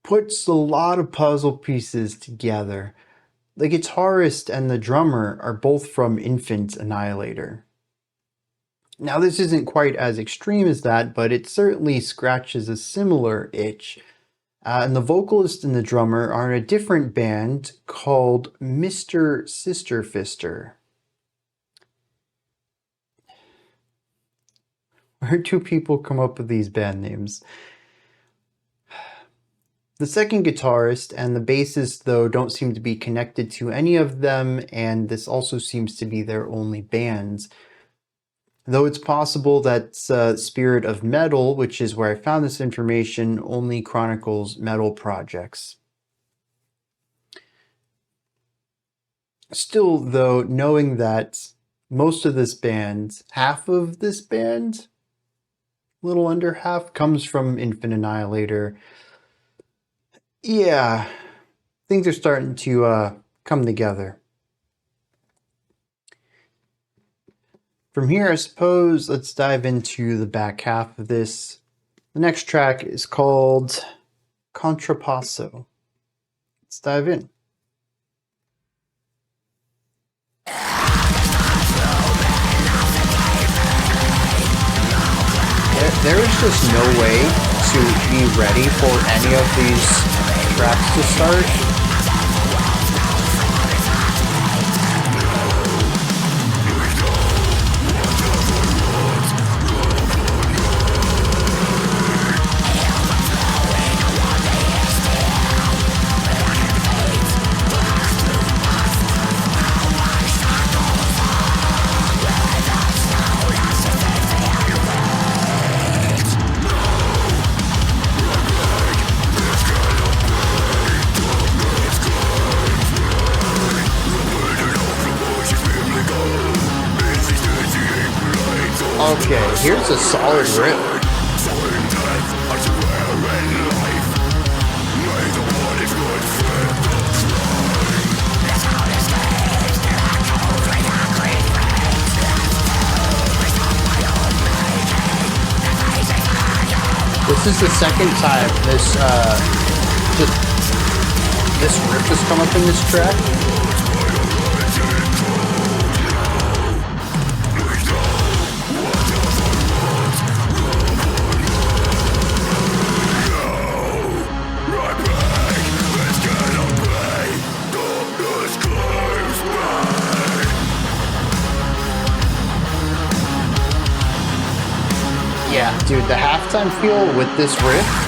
puts a lot of puzzle pieces together. The guitarist and the drummer are both from Infant Annihilator. Now, this isn't quite as extreme as that, but it certainly scratches a similar itch. And the vocalist and the drummer are in a different band called Mr. Sister Fister. Where do people come up with these band names? The second guitarist and the bassist, though, don't seem to be connected to any of them, and this also seems to be their only band. Though it's possible that Spirit of Metal, which is where I found this information, only chronicles metal projects. Still, though, knowing that most of this band, half of this band, a little under half, comes from Infant Annihilator, yeah, things are starting to come together. From here, I suppose, let's dive into the back half of this. The next track is called Contrapasso. Let's dive in. There is just no way to be ready for any of these tracks to start. Okay, here's a solid riff. This is the second time this riff has come up in this track. Yeah, dude, the halftime feel with this riff.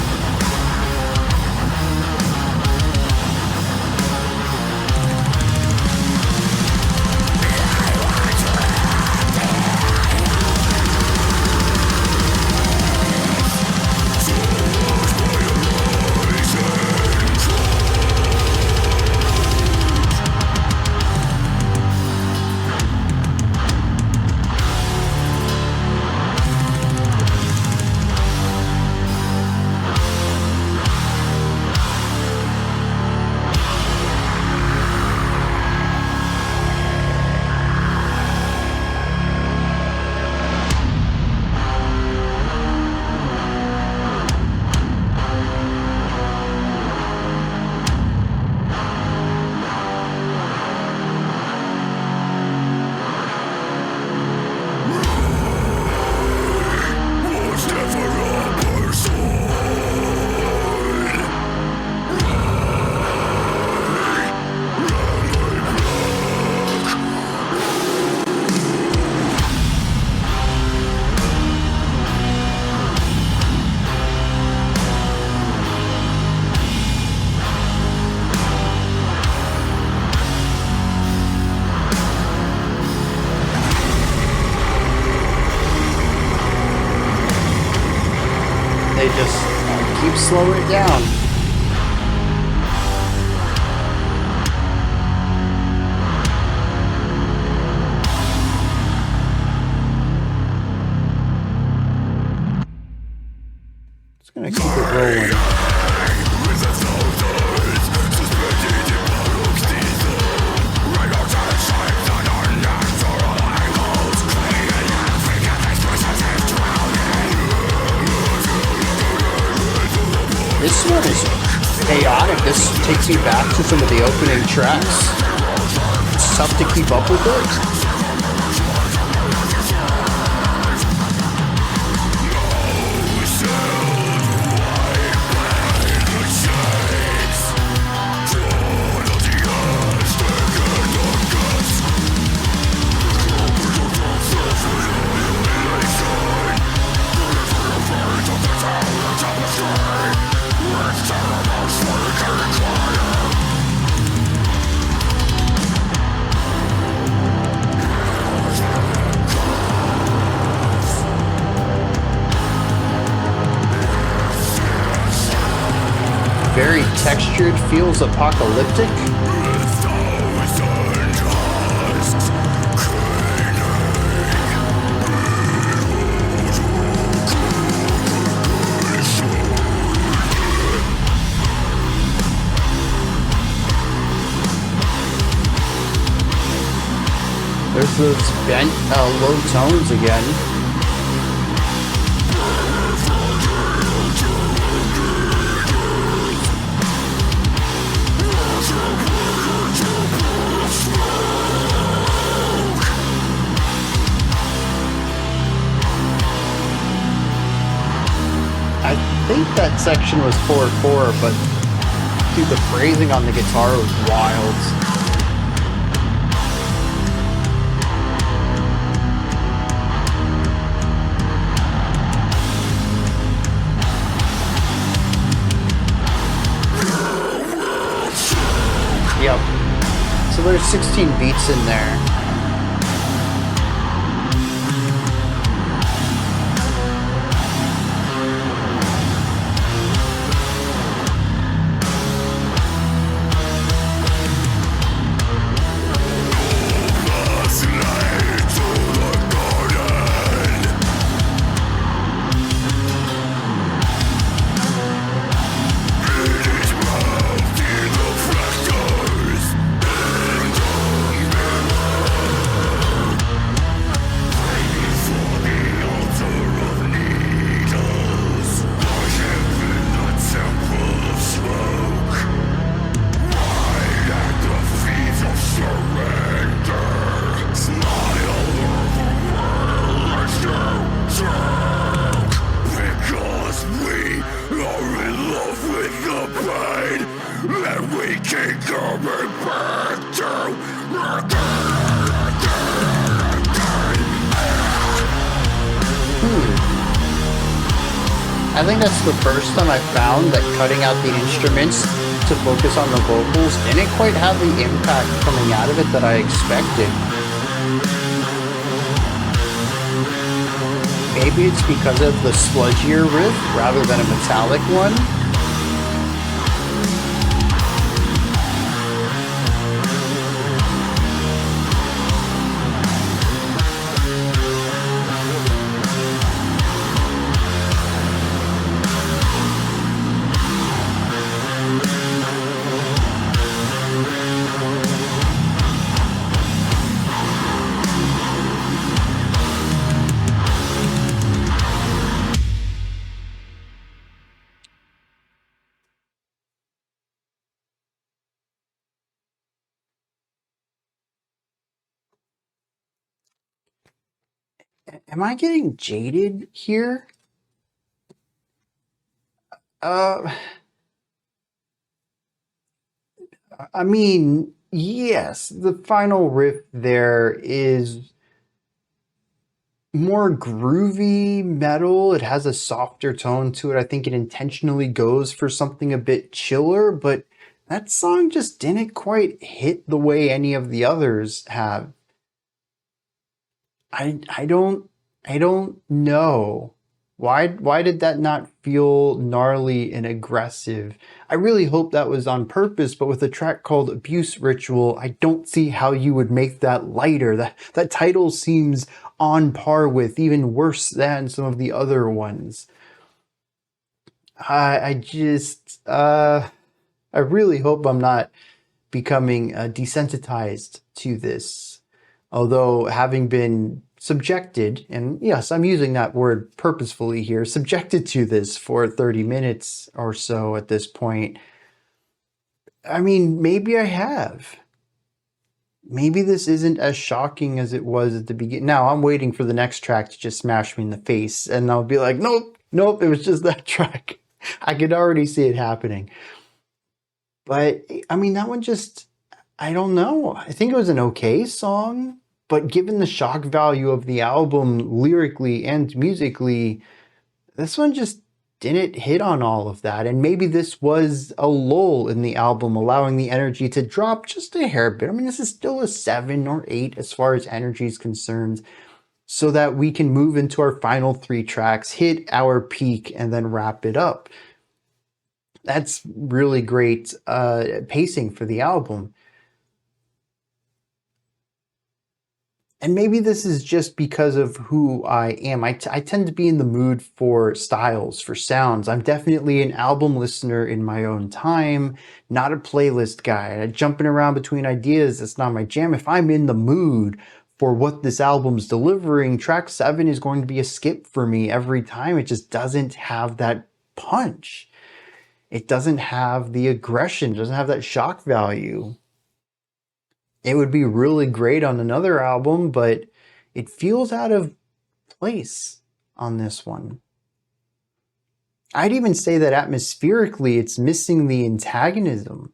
slow it down. Just gonna keep it rolling. This one is chaotic. This takes me back to some of the opening tracks. It's tough to keep up with it. Very textured, feels apocalyptic. There's those bent low tones again. I think that section was 4/4, but dude, the phrasing on the guitar was wild. Yep. So there's 16 beats in there. I think that's the first time I found that cutting out the instruments to focus on the vocals didn't quite have the impact coming out of it that I expected. Maybe it's because of the sludgier riff rather than a metallic one. Am I getting jaded here? I mean, yes, the final riff there is more groovy metal. It has a softer tone to it. I think it intentionally goes for something a bit chiller, but that song just didn't quite hit the way any of the others have. I don't know. Why did that not feel gnarly and aggressive? I really hope that was on purpose, but with a track called Abuse Ritual, I don't see how you would make that lighter. That title seems on par with, even worse than some of the other ones. I just, I really hope I'm not becoming desensitized to this. Although having been subjected, and yes, I'm using that word purposefully here, subjected to this for 30 minutes or so at this point, I mean, maybe I have. Maybe this isn't as shocking as it was at the beginning. Now, I'm waiting for the next track to just smash me in the face, and I'll be like, nope, nope, it was just that track. I could already see it happening. But, I mean, that one just, I don't know. I think it was an okay song, but given the shock value of the album lyrically and musically, this one just didn't hit on all of that. And maybe this was a lull in the album, allowing the energy to drop just a hair bit. I mean, this is still a 7 or 8 as far as energy is concerned, so that we can move into our final 3 tracks, hit our peak, and then wrap it up. That's really great pacing for the album. And maybe this is just because of who I am. I tend to be in the mood for styles, for sounds. I'm definitely an album listener in my own time, not a playlist guy. Jumping around between ideas, that's not my jam. If I'm in the mood for what this album's delivering, track 7 is going to be a skip for me every time. It just doesn't have that punch. It doesn't have the aggression, it doesn't have that shock value. It would be really great on another album, but it feels out of place on this one. I'd even say that atmospherically, it's missing the antagonism.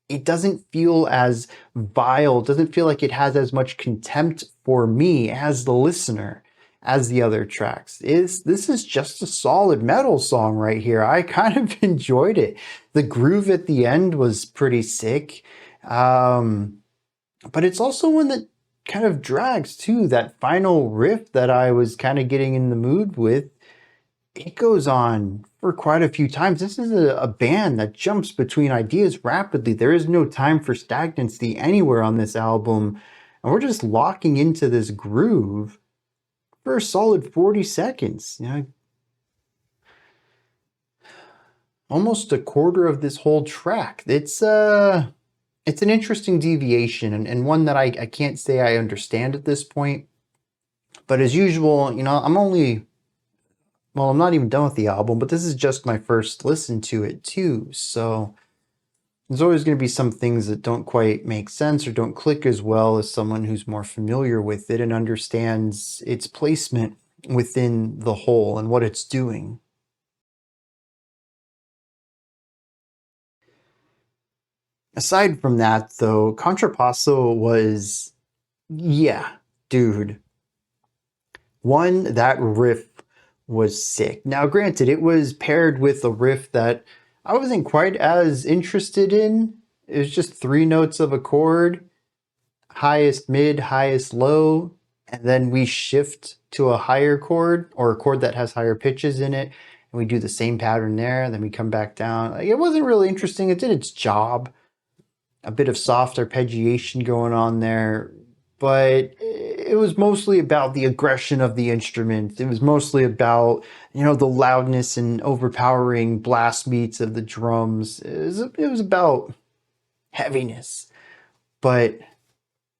It doesn't feel as vile, it doesn't feel like it has as much contempt for me as the listener as the other tracks. This is just a solid metal song right here. I kind of enjoyed it. The groove at the end was pretty sick. But it's also one that kind of drags too. That final riff that I was kind of getting in the mood with, it goes on for quite a few times. This is a band that jumps between ideas rapidly. There is no time for stagnancy anywhere on this album. And we're just locking into this groove for a solid 40 seconds. You know, almost a quarter of this whole track. It's an interesting deviation and one that I can't say I understand at this point. But as usual, you know, I'm not even done with the album, but this is just my first listen to it too. So there's always going to be some things that don't quite make sense or don't click as well as someone who's more familiar with it and understands its placement within the whole and what it's doing. Aside from that, though, Contrapasso was, yeah, dude. One, that riff was sick. Now, granted, it was paired with a riff that I wasn't quite as interested in. It was just 3 notes of a chord, highest mid, highest low, and then we shift to a higher chord or a chord that has higher pitches in it, and we do the same pattern there, then we come back down. Like, it wasn't really interesting. It did its job. A bit of soft arpeggiation going on there, but it was mostly about the aggression of the instrument. It was mostly about, you know, the loudness and overpowering blast beats of the drums. It was about heaviness. But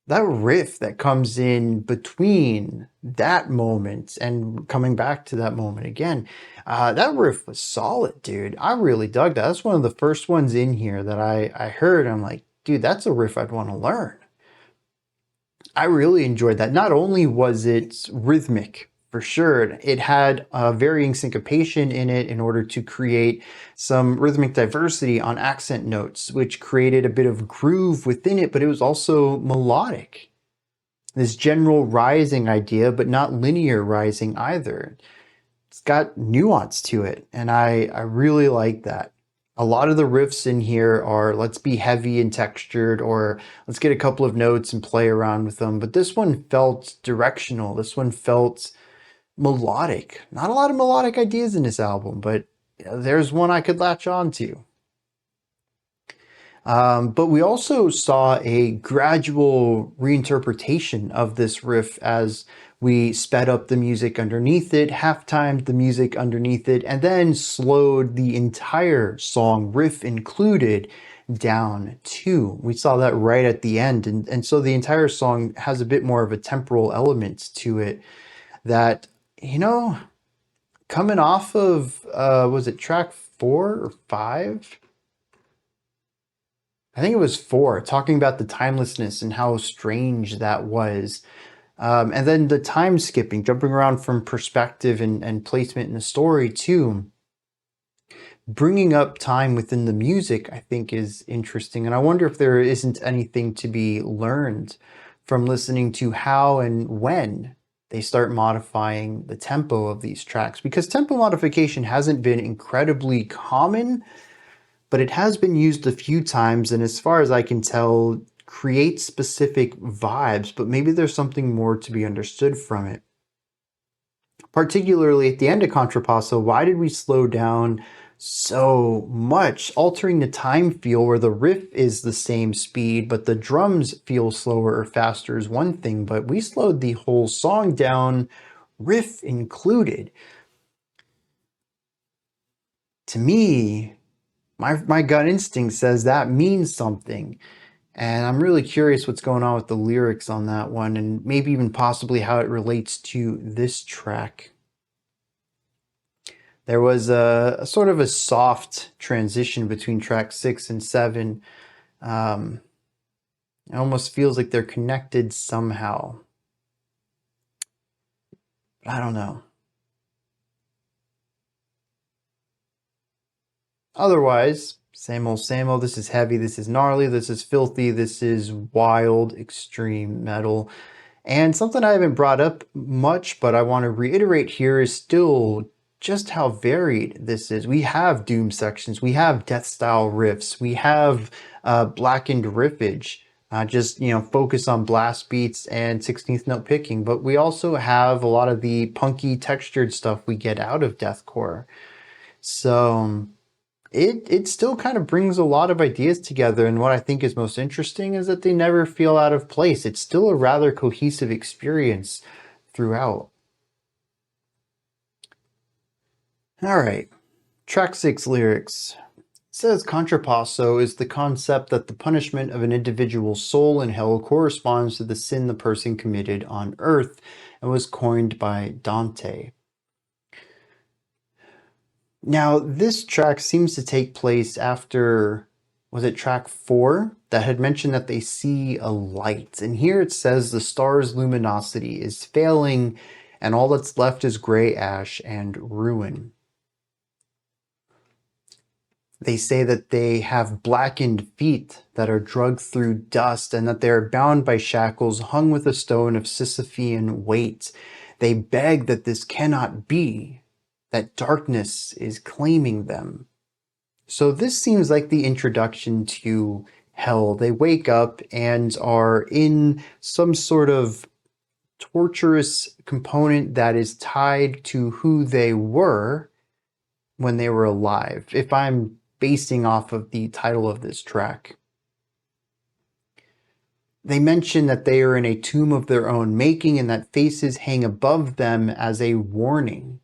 that riff that comes in between that moment and coming back to that moment again, that riff was solid, dude. I really dug that. That's one of the first ones in here that I heard. I'm like, dude, that's a riff I'd want to learn. I really enjoyed that. Not only was it rhythmic, for sure, it had varying syncopation in it in order to create some rhythmic diversity on accent notes, which created a bit of groove within it, but it was also melodic. This general rising idea, but not linear rising either. It's got nuance to it, and I really like that. A lot of the riffs in here are, let's be heavy and textured, or let's get a couple of notes and play around with them. But this one felt directional. This one felt melodic. Not a lot of melodic ideas in this album, but there's one I could latch on to. But we also saw a gradual reinterpretation of this riff as we sped up the music underneath it, half-timed the music underneath it, and then slowed the entire song, riff included, down too. We saw that right at the end, and so the entire song has a bit more of a temporal element to it that, coming off of, was it track 4 or 5? I think it was 4, talking about the timelessness and how strange that was. And then the time skipping, jumping around from perspective and placement in the story too. Bringing up time within the music, I think, is interesting. And I wonder if there isn't anything to be learned from listening to how and when they start modifying the tempo of these tracks. Because tempo modification hasn't been incredibly common, but it has been used a few times, and as far as I can tell, creates specific vibes, but maybe there's something more to be understood from it. Particularly at the end of Contrapasso, why did we slow down so much, altering the time feel where the riff is the same speed, but the drums feel slower or faster is one thing, but we slowed the whole song down, riff included. To me, my gut instinct says that means something. And I'm really curious what's going on with the lyrics on that one, and maybe even possibly how it relates to this track. There was a sort of a soft transition between track 6 and 7. It almost feels like they're connected somehow. But I don't know. Otherwise, same old, same old. This is heavy, this is gnarly, this is filthy, this is wild, extreme metal. And something I haven't brought up much, but I want to reiterate here, is still just how varied this is. We have doom sections, we have death style riffs, we have blackened riffage, just focus on blast beats and 16th note picking, but we also have a lot of the punky textured stuff we get out of deathcore. So it still kind of brings a lot of ideas together, and what I think is most interesting is that they never feel out of place. It's still a rather cohesive experience throughout. All right, track 6 lyrics. It says Contrapasso is the concept that the punishment of an individual's soul in hell corresponds to the sin the person committed on earth, and was coined by Dante. Now, this track seems to take place after, was it track 4? That had mentioned that they see a light. And here it says the star's luminosity is failing, and all that's left is gray ash and ruin. They say that they have blackened feet that are drugged through dust, and that they are bound by shackles hung with a stone of Sisyphean weight. They beg that this cannot be, that darkness is claiming them. So this seems like the introduction to hell. They wake up and are in some sort of torturous component that is tied to who they were when they were alive, if I'm basing off of the title of this track. They mention that they are in a tomb of their own making, and that faces hang above them as a warning.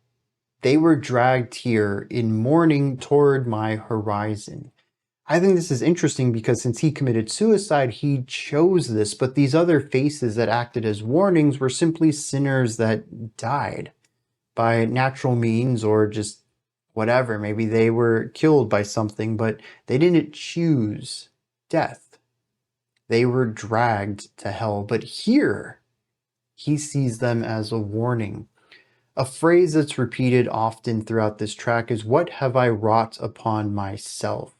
They were dragged here in mourning toward my horizon. I think this is interesting because since he committed suicide, he chose this, but these other faces that acted as warnings were simply sinners that died by natural means or just whatever. Maybe they were killed by something, but they didn't choose death. They were dragged to hell. But here, he sees them as a warning. A phrase that's repeated often throughout this track is, "What have I wrought upon myself?"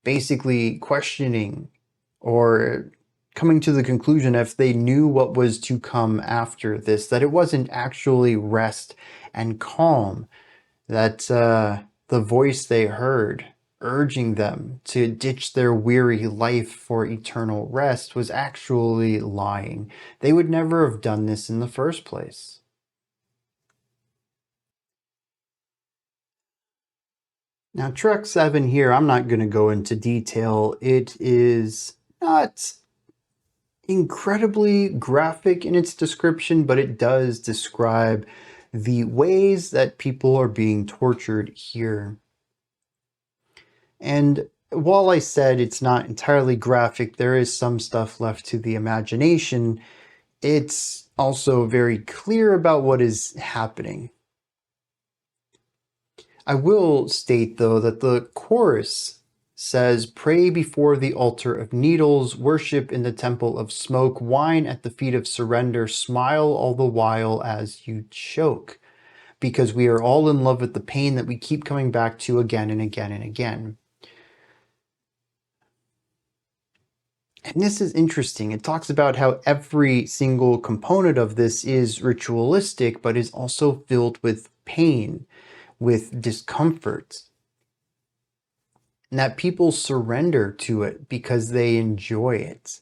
Basically questioning or coming to the conclusion, if they knew what was to come after this, that it wasn't actually rest and calm, that the voice they heard urging them to ditch their weary life for eternal rest was actually lying. They would never have done this in the first place. Now, track 7 here, I'm not going to go into detail. It is not incredibly graphic in its description, but it does describe the ways that people are being tortured here. And while I said it's not entirely graphic, there is some stuff left to the imagination, it's also very clear about what is happening. I will state, though, that the chorus says, "Pray before the altar of needles, worship in the temple of smoke, whine at the feet of surrender, smile all the while as you choke," because we are all in love with the pain that we keep coming back to again and again and again. And this is interesting. It talks about how every single component of this is ritualistic, but is also filled with pain, with discomfort, and that people surrender to it because they enjoy it.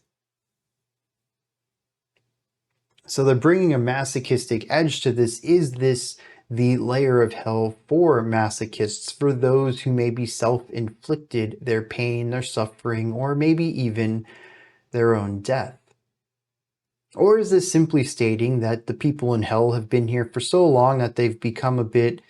So they're bringing a masochistic edge to this. Is this the layer of hell for masochists, for those who maybe self-inflicted their pain, their suffering, or maybe even their own death? Or is this simply stating that the people in hell have been here for so long that they've become a bit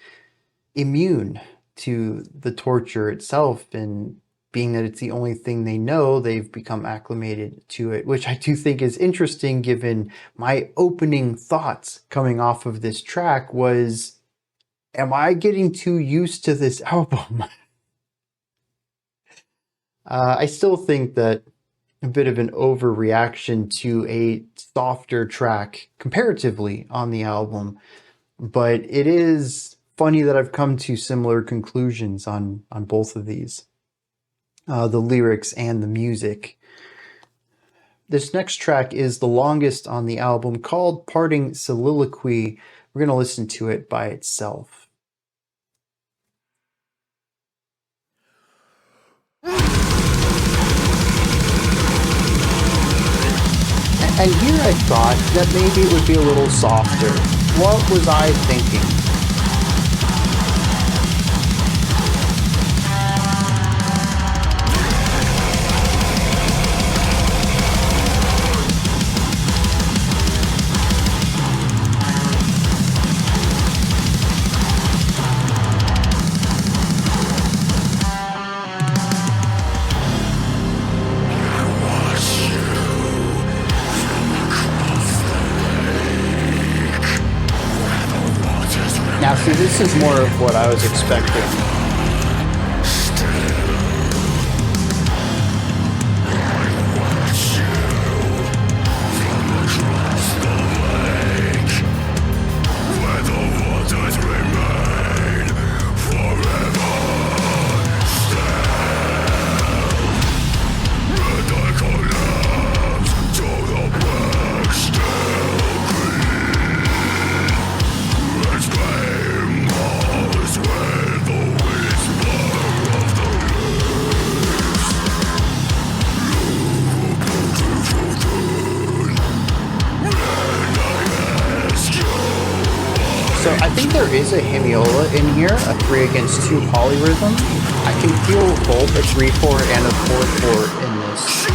immune to the torture itself, and being that it's the only thing they know, they've become acclimated to it, which I do think is interesting given my opening thoughts coming off of this track was, am I getting too used to this album? I still think that a bit of an overreaction to a softer track comparatively on the album, but it is funny that I've come to similar conclusions on both of these, the lyrics and the music. This next track is the longest on the album, called Parting Soliloquy. We're going to listen to it by itself. And here I thought that maybe it would be a little softer. What was I thinking? Now, see, this is more of what I was expecting. So I think there is a hemiola in here, a 3/2 polyrhythm. I can feel both a 3/4 and a 4/4 in this.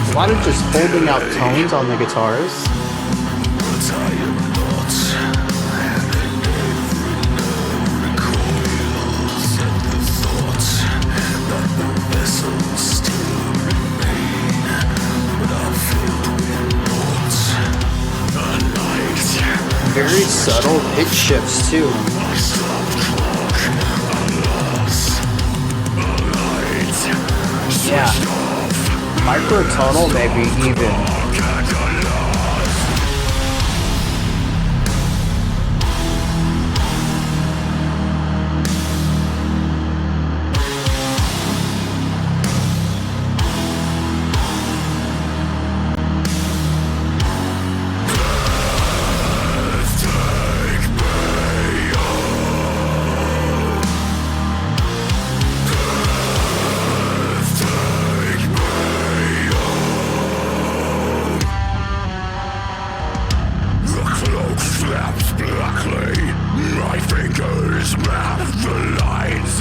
A lot of just holding out tones on the guitars. Very subtle pitch shifts too. Yeah. Microtonal, maybe even.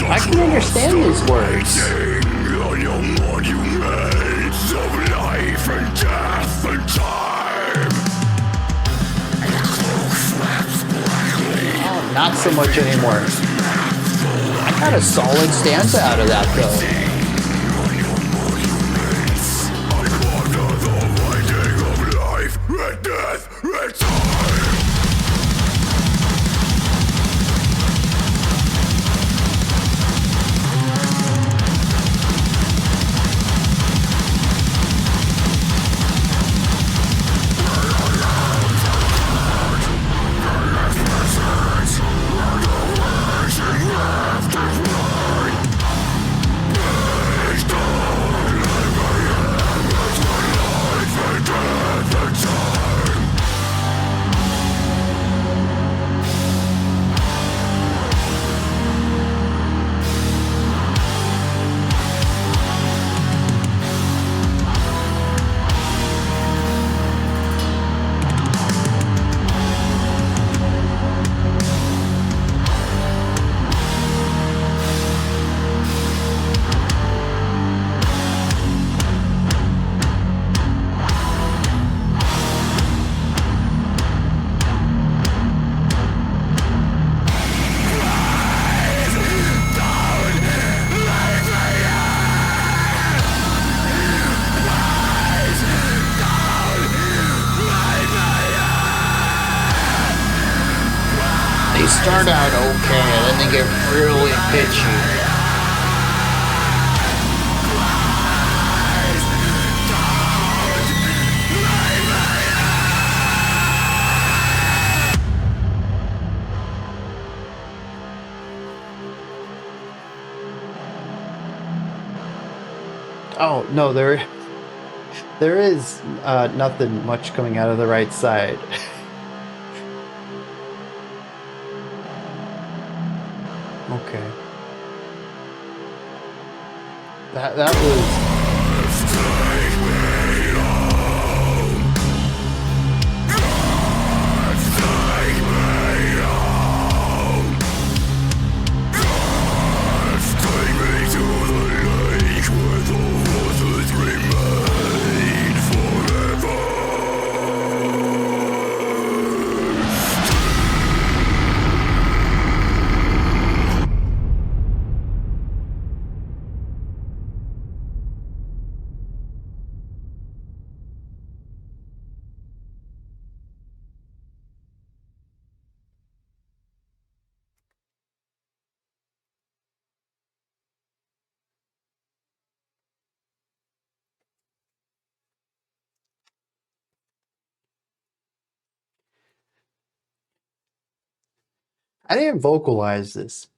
I can understand these words. On your monuments of life and death and time. Oh, not so much anymore. I got a solid stanza out of that though. Start out okay, and then they get really pitchy. Oh no, there is nothing much coming out of the right side. Okay. That was... I didn't vocalize this.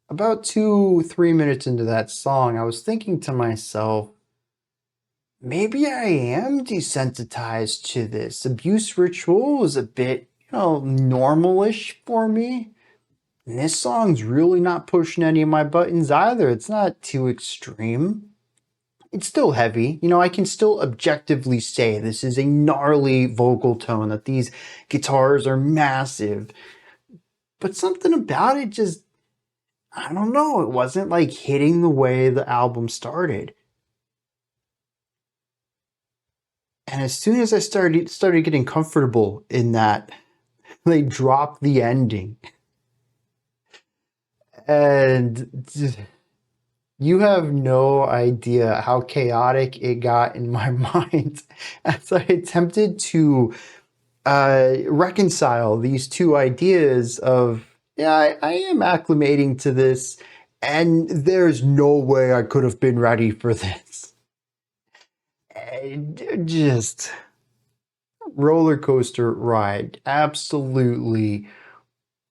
About 2-3 minutes into that song, I was thinking to myself, maybe I am desensitized to this. Abuse ritual is a bit, normalish for me. And this song's really not pushing any of my buttons either. It's not too extreme. It's still heavy. I can still objectively say this is a gnarly vocal tone, that these guitars are massive. But something about it just, I don't know, it wasn't like hitting the way the album started. And as soon as I started getting comfortable in that, they dropped the ending. And you have no idea how chaotic it got in my mind as I attempted to reconcile these two ideas of, I am acclimating to this, And there's no way I could have been ready for this. Just roller coaster ride. Absolutely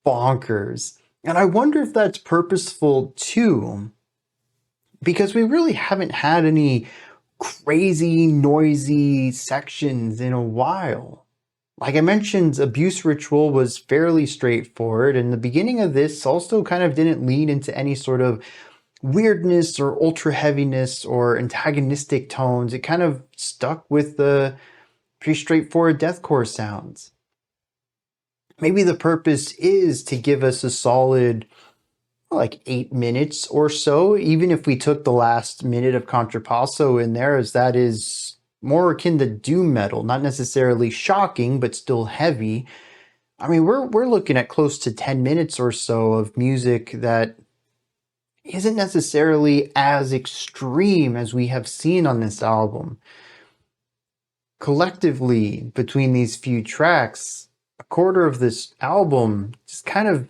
bonkers. And I wonder if that's purposeful too, because we really haven't had any crazy, noisy sections in a while. Like I mentioned, Abuse Ritual was fairly straightforward, and the beginning of this also kind of didn't lean into any sort of weirdness or ultra heaviness or antagonistic tones. It kind of stuck with the pretty straightforward deathcore sounds. Maybe the purpose is to give us a solid like 8 minutes or so, even if we took the last minute of Contrapasso in there, as that is more akin to doom metal, not necessarily shocking, but still heavy. I mean, we're looking at close to 10 minutes or so of music that isn't necessarily as extreme as we have seen on this album. Collectively, between these few tracks, a quarter of this album is kind of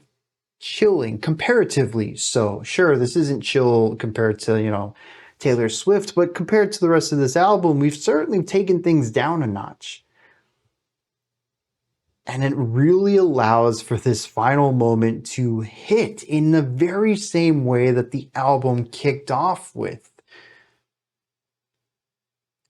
chilling, comparatively so. Sure, this isn't chill compared to, Taylor Swift, but compared to the rest of this album, we've certainly taken things down a notch. And it really allows for this final moment to hit in the very same way that the album kicked off with.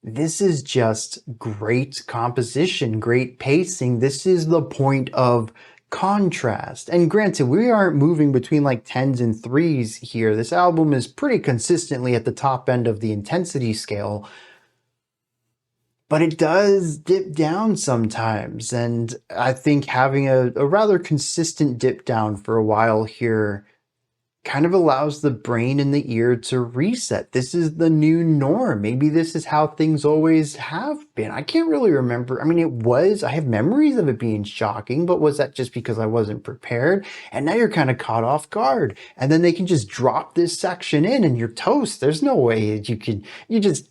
This is just great composition, great pacing. This is the point of contrast. And granted, we aren't moving between like 10s and 3s here. This album is pretty consistently at the top end of the intensity scale. But it does dip down sometimes, and I think having a rather consistent dip down for a while here kind of allows the brain and the ear to reset. This is the new norm. Maybe this is how things always have been. I can't really remember. I mean, I have memories of it being shocking, but was that just because I wasn't prepared? And now you're kind of caught off guard. And then they can just drop this section in and you're toast. There's no way that you just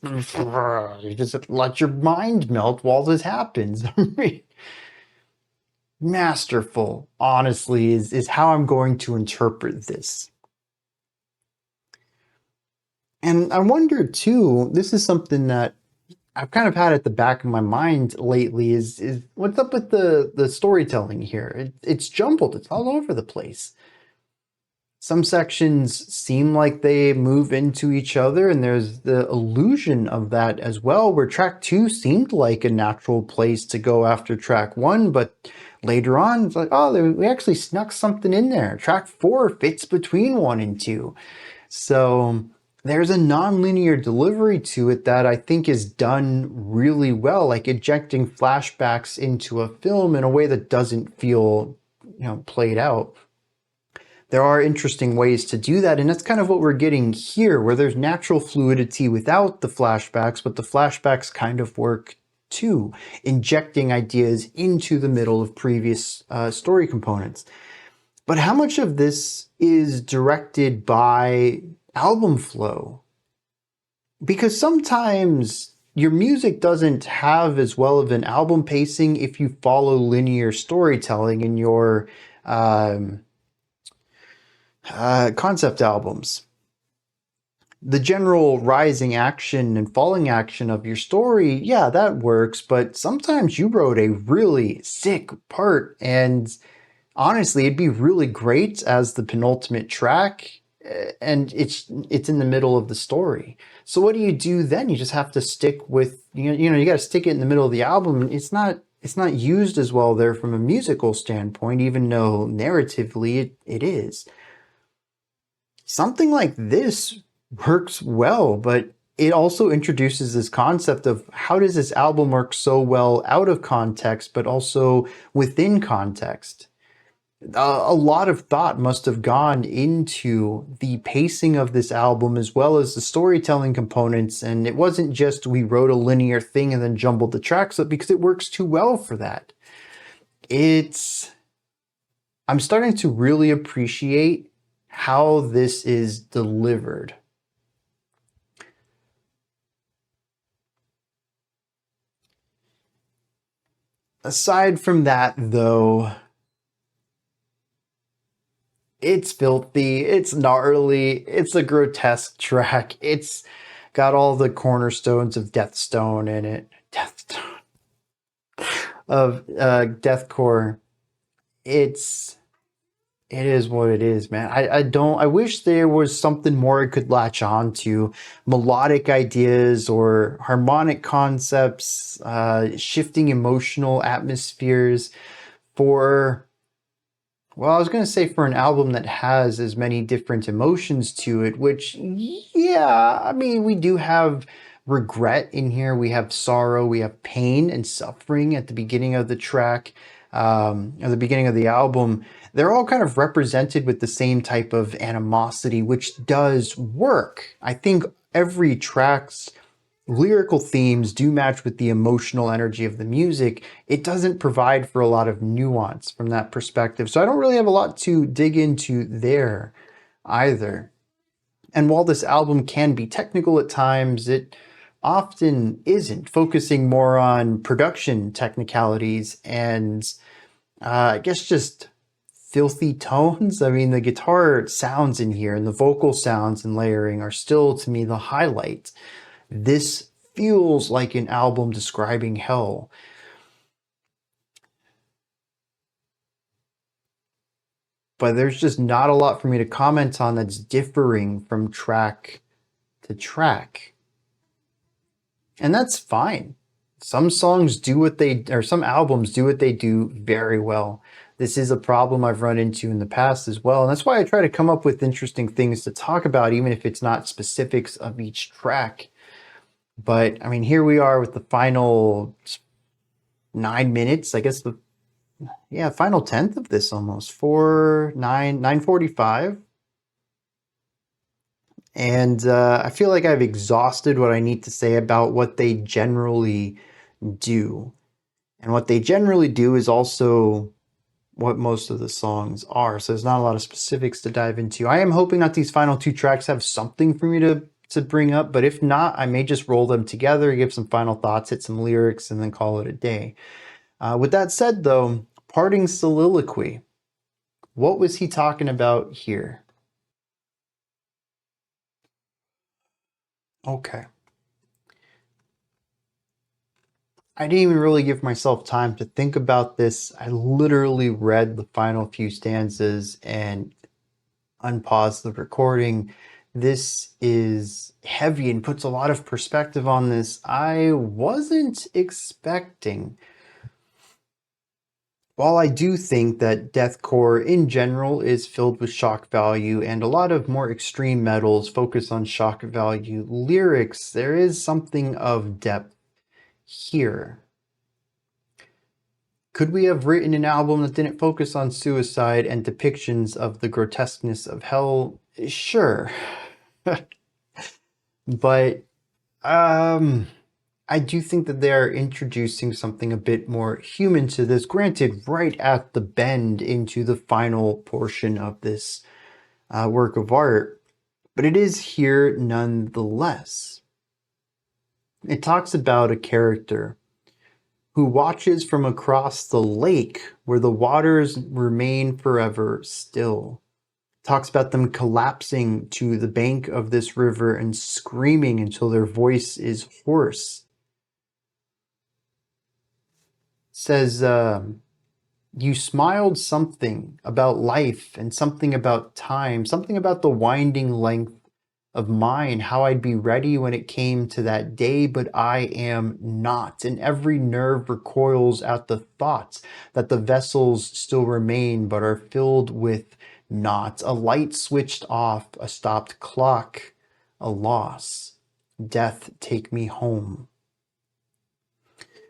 let your mind melt while this happens. Masterful, honestly, is how I'm going to interpret this. And I wonder too, this is something that I've kind of had at the back of my mind lately is what's up with the storytelling here? It's jumbled. It's all over the place. Some sections seem like they move into each other, and there's the illusion of that as well, where track 2 seemed like a natural place to go after track 1, but later on, it's like, oh, we actually snuck something in there. Track 4 fits between 1 and 2. So there's a non-linear delivery to it that I think is done really well, like ejecting flashbacks into a film in a way that doesn't feel, played out. There are interesting ways to do that, and that's kind of what we're getting here, where there's natural fluidity without the flashbacks, but the flashbacks kind of work too, injecting ideas into the middle of previous story components. But how much of this is directed by album flow? Because sometimes your music doesn't have as well of an album pacing if you follow linear storytelling in your concept albums. The general rising action and falling action of your story, yeah, that works, but sometimes you wrote a really sick part, and honestly, it'd be really great as the penultimate track, and it's in the middle of the story. So what do you do then? You just have to stick with, you got to stick it in the middle of the album. It's not used as well there from a musical standpoint, even though narratively it is. Something like this works well, but it also introduces this concept of how does this album work so well out of context, but also within context. A lot of thought must have gone into the pacing of this album as well as the storytelling components, and it wasn't just we wrote a linear thing and then jumbled the tracks up, because it works too well for that. I'm starting to really appreciate how this is delivered. Aside from that, though, It's filthy, it's gnarly, it's a grotesque track. It's got all the cornerstones of Deathstone in it. Deathstone of Deathcore. It is what it is, man. I wish there was something more I could latch on to. Melodic ideas or harmonic concepts, shifting emotional atmospheres for, well, I was going to say for an album that has as many different emotions to it, which, yeah, I mean, we do have regret in here. We have sorrow, we have pain and suffering at the beginning of the track, at the beginning of the album. They're all kind of represented with the same type of animosity, which does work. I think every track's lyrical themes do match with the emotional energy of the music. It doesn't provide for a lot of nuance from that perspective. So I don't really have a lot to dig into there either. And while this album can be technical at times, it often isn't, focusing more on production technicalities and I guess just filthy tones. I mean, the guitar sounds in here and the vocal sounds and layering are still, to me, the highlight. This feels like an album describing hell. But there's just not a lot for me to comment on that's differing from track to track. And that's fine. Some songs do what they, or some albums do what they do very well. This is a problem I've run into in the past as well. And that's why I try to come up with interesting things to talk about, even if it's not specifics of each track. But I mean, here we are with the final 9 minutes, I guess final 10th of this almost, 9:45. And I feel like I've exhausted what I need to say about what they generally do. And what they generally do is also what most of the songs are. So there's not a lot of specifics to dive into. I am hoping that these final two tracks have something for me to bring up, but if not, I may just roll them together, give some final thoughts, hit some lyrics, and then call it a day. With that said, though, parting soliloquy. What was he talking about here? Okay. I didn't even really give myself time to think about this. I literally read the final few stanzas and unpaused the recording. This is heavy and puts a lot of perspective on this I wasn't expecting. While I do think that deathcore in general is filled with shock value and a lot of more extreme metals focus on shock value lyrics, there is something of depth here. Could we have written an album that didn't focus on suicide and depictions of the grotesqueness of hell? Sure. But I do think that they're introducing something a bit more human to this, granted right at the bend into the final portion of this work of art, but it is here nonetheless. It talks about a character who watches from across the lake where the waters remain forever still. Talks about them collapsing to the bank of this river and screaming until their voice is hoarse. Says, you smiled something about life and something about time, something about the winding length of mine, how I'd be ready when it came to that day, but I am not. And every nerve recoils at the thought that the vessels still remain, but are filled with naught. A light switched off, a stopped clock, a loss. Death, take me home.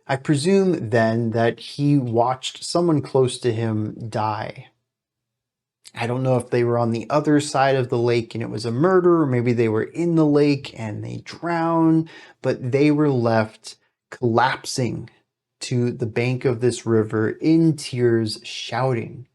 I presume then that he watched someone close to him die. I don't know if they were on the other side of the lake and it was a murder, or maybe they were in the lake and they drowned, but they were left collapsing to the bank of this river in tears, shouting.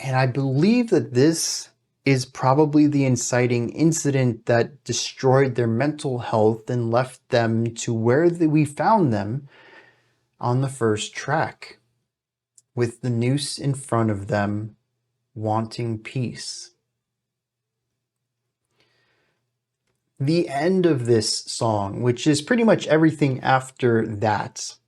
And I believe that this is probably the inciting incident that destroyed their mental health and left them to where we found them, on the first track, with the noose in front of them, wanting peace. The end of this song, which is pretty much everything after that's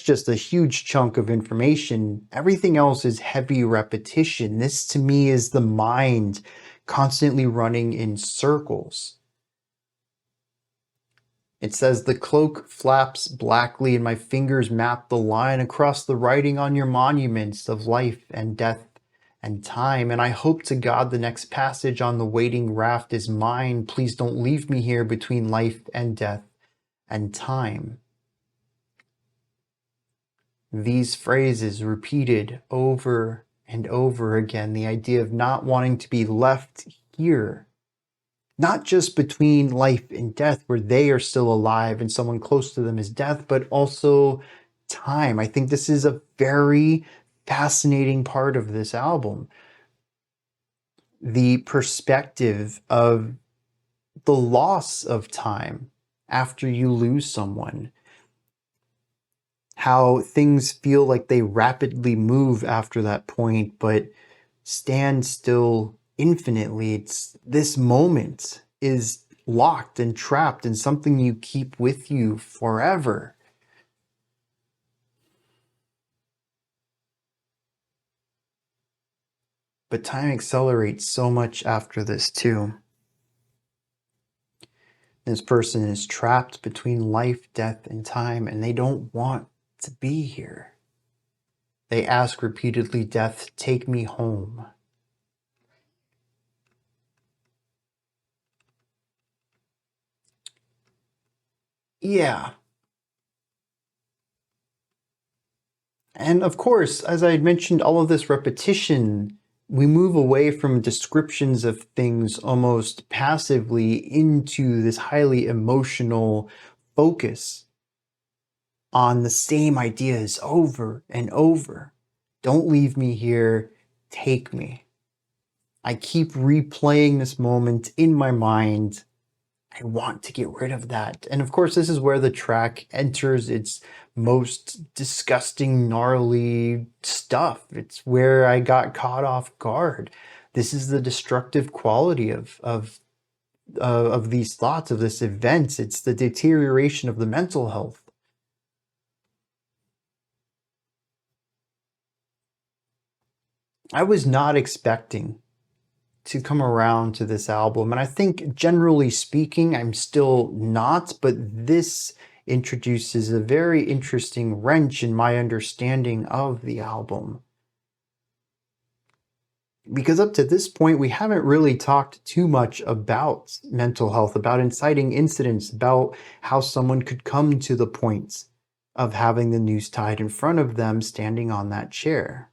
just a huge chunk of information. Everything else is heavy repetition. This to me is the mind constantly running in circles. It says, the cloak flaps blackly and my fingers map the line across the writing on your monuments of life and death and time. And I hope to God the next passage on the waiting raft is mine. Please don't leave me here between life and death and time. These phrases repeated over and over again, the idea of not wanting to be left here. Not just between life and death, where they are still alive and someone close to them is death, but also time. I think this is a very fascinating part of this album. The perspective of the loss of time after you lose someone. How things feel like they rapidly move after that point, but stand still infinitely. It's this moment is locked and trapped in something you keep with you forever. But time accelerates so much after this too. This person is trapped between life, death, and time, and they don't want to be here. They ask repeatedly, death, take me home. Yeah. And of course, as I had mentioned, all of this repetition, we move away from descriptions of things almost passively into this highly emotional focus on the same ideas over and over. Don't leave me here, take me. I keep replaying this moment in my mind. I want to get rid of that. And of course, this is where the track enters its most disgusting, gnarly stuff. It's where I got caught off guard. This is the destructive quality of these thoughts, of this event. It's the deterioration of the mental health. I was not expecting to come around to this album, and I think generally speaking I'm still not, but this introduces a very interesting wrench in my understanding of the album. Because up to this point we haven't really talked too much about mental health, about inciting incidents, about how someone could come to the point of having the noose tied in front of them standing on that chair.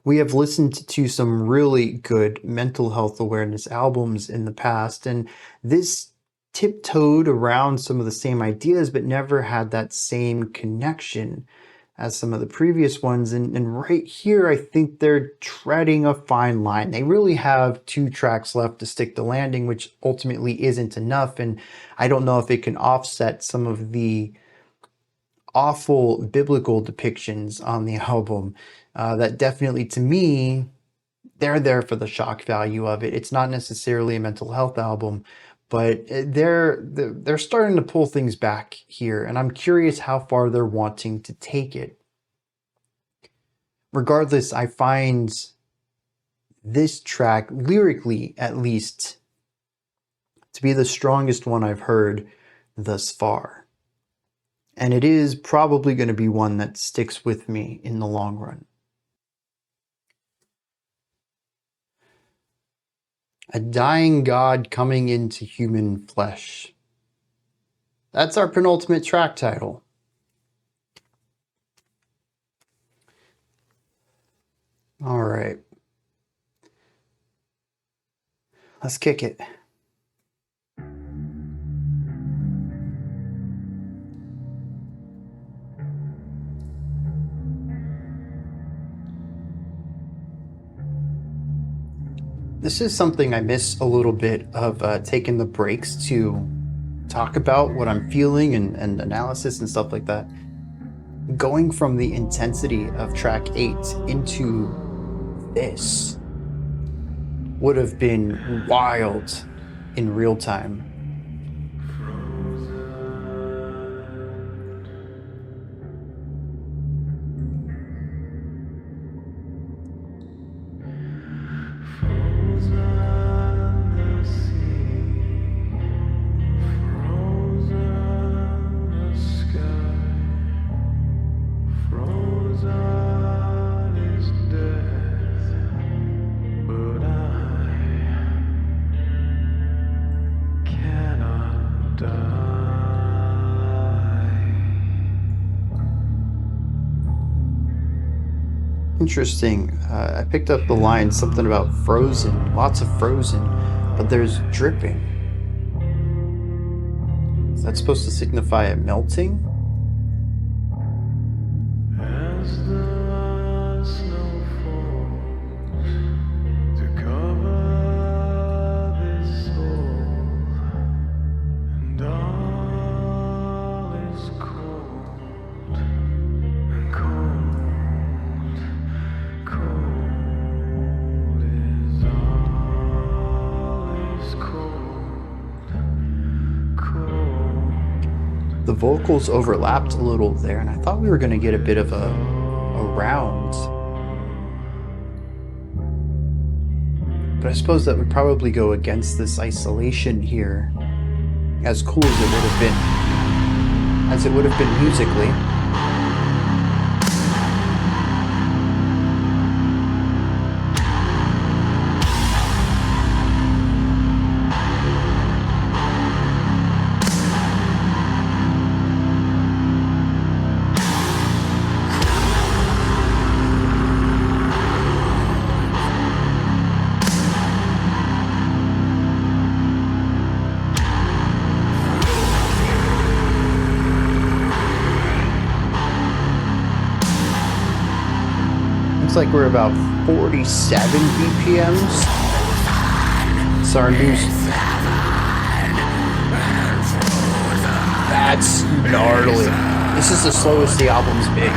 We have listened to some really good mental health awareness albums in the past, and this tiptoed around some of the same ideas, but never had that same connection as some of the previous ones. And right here, I think they're treading a fine line. They really have 2 tracks left to stick the landing, which ultimately isn't enough, and I don't know if it can offset some of the awful biblical depictions on the album. That definitely, to me, they're there for the shock value of it. It's not necessarily a mental health album, but they're starting to pull things back here, and I'm curious how far they're wanting to take it. Regardless, I find this track, lyrically at least, to be the strongest one I've heard thus far. And it is probably going to be one that sticks with me in the long run. A dying god coming into human flesh. That's our penultimate track title. All right. Let's kick it. This is something I miss a little bit of taking the breaks to talk about what I'm feeling and analysis and stuff like that. Going from the intensity of track 8 into this would have been wild in real time. Interesting. I picked up the line, something about frozen, lots of frozen, but there's dripping. Is that supposed to signify it melting? As the snow falls to cover this soul, and all is cold and cold. The vocals overlapped a little there, and I thought we were going to get a bit of a round. But I suppose that would probably go against this isolation here, as cool as it would have been musically. Looks like we're about 47 BPMs. It's our new. That's gnarly. This is the slowest the album's been.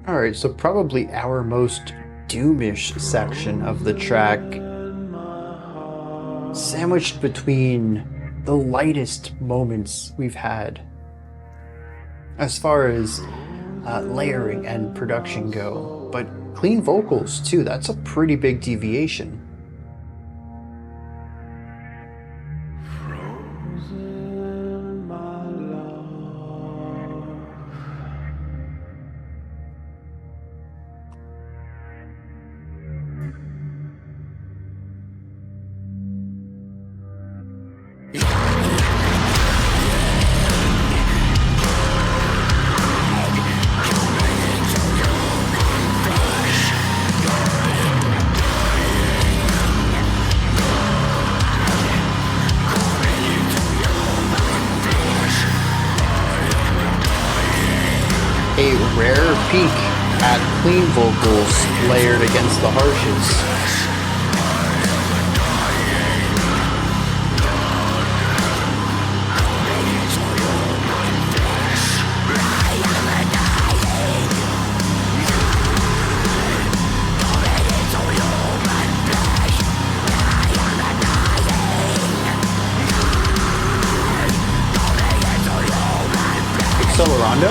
Alright, so probably our most doomish section of the track, sandwiched between the lightest moments we've had as far as layering and production go, but clean vocals too. That's a pretty big deviation. A rare peek at clean vocals layered against the harshes. Accelerando?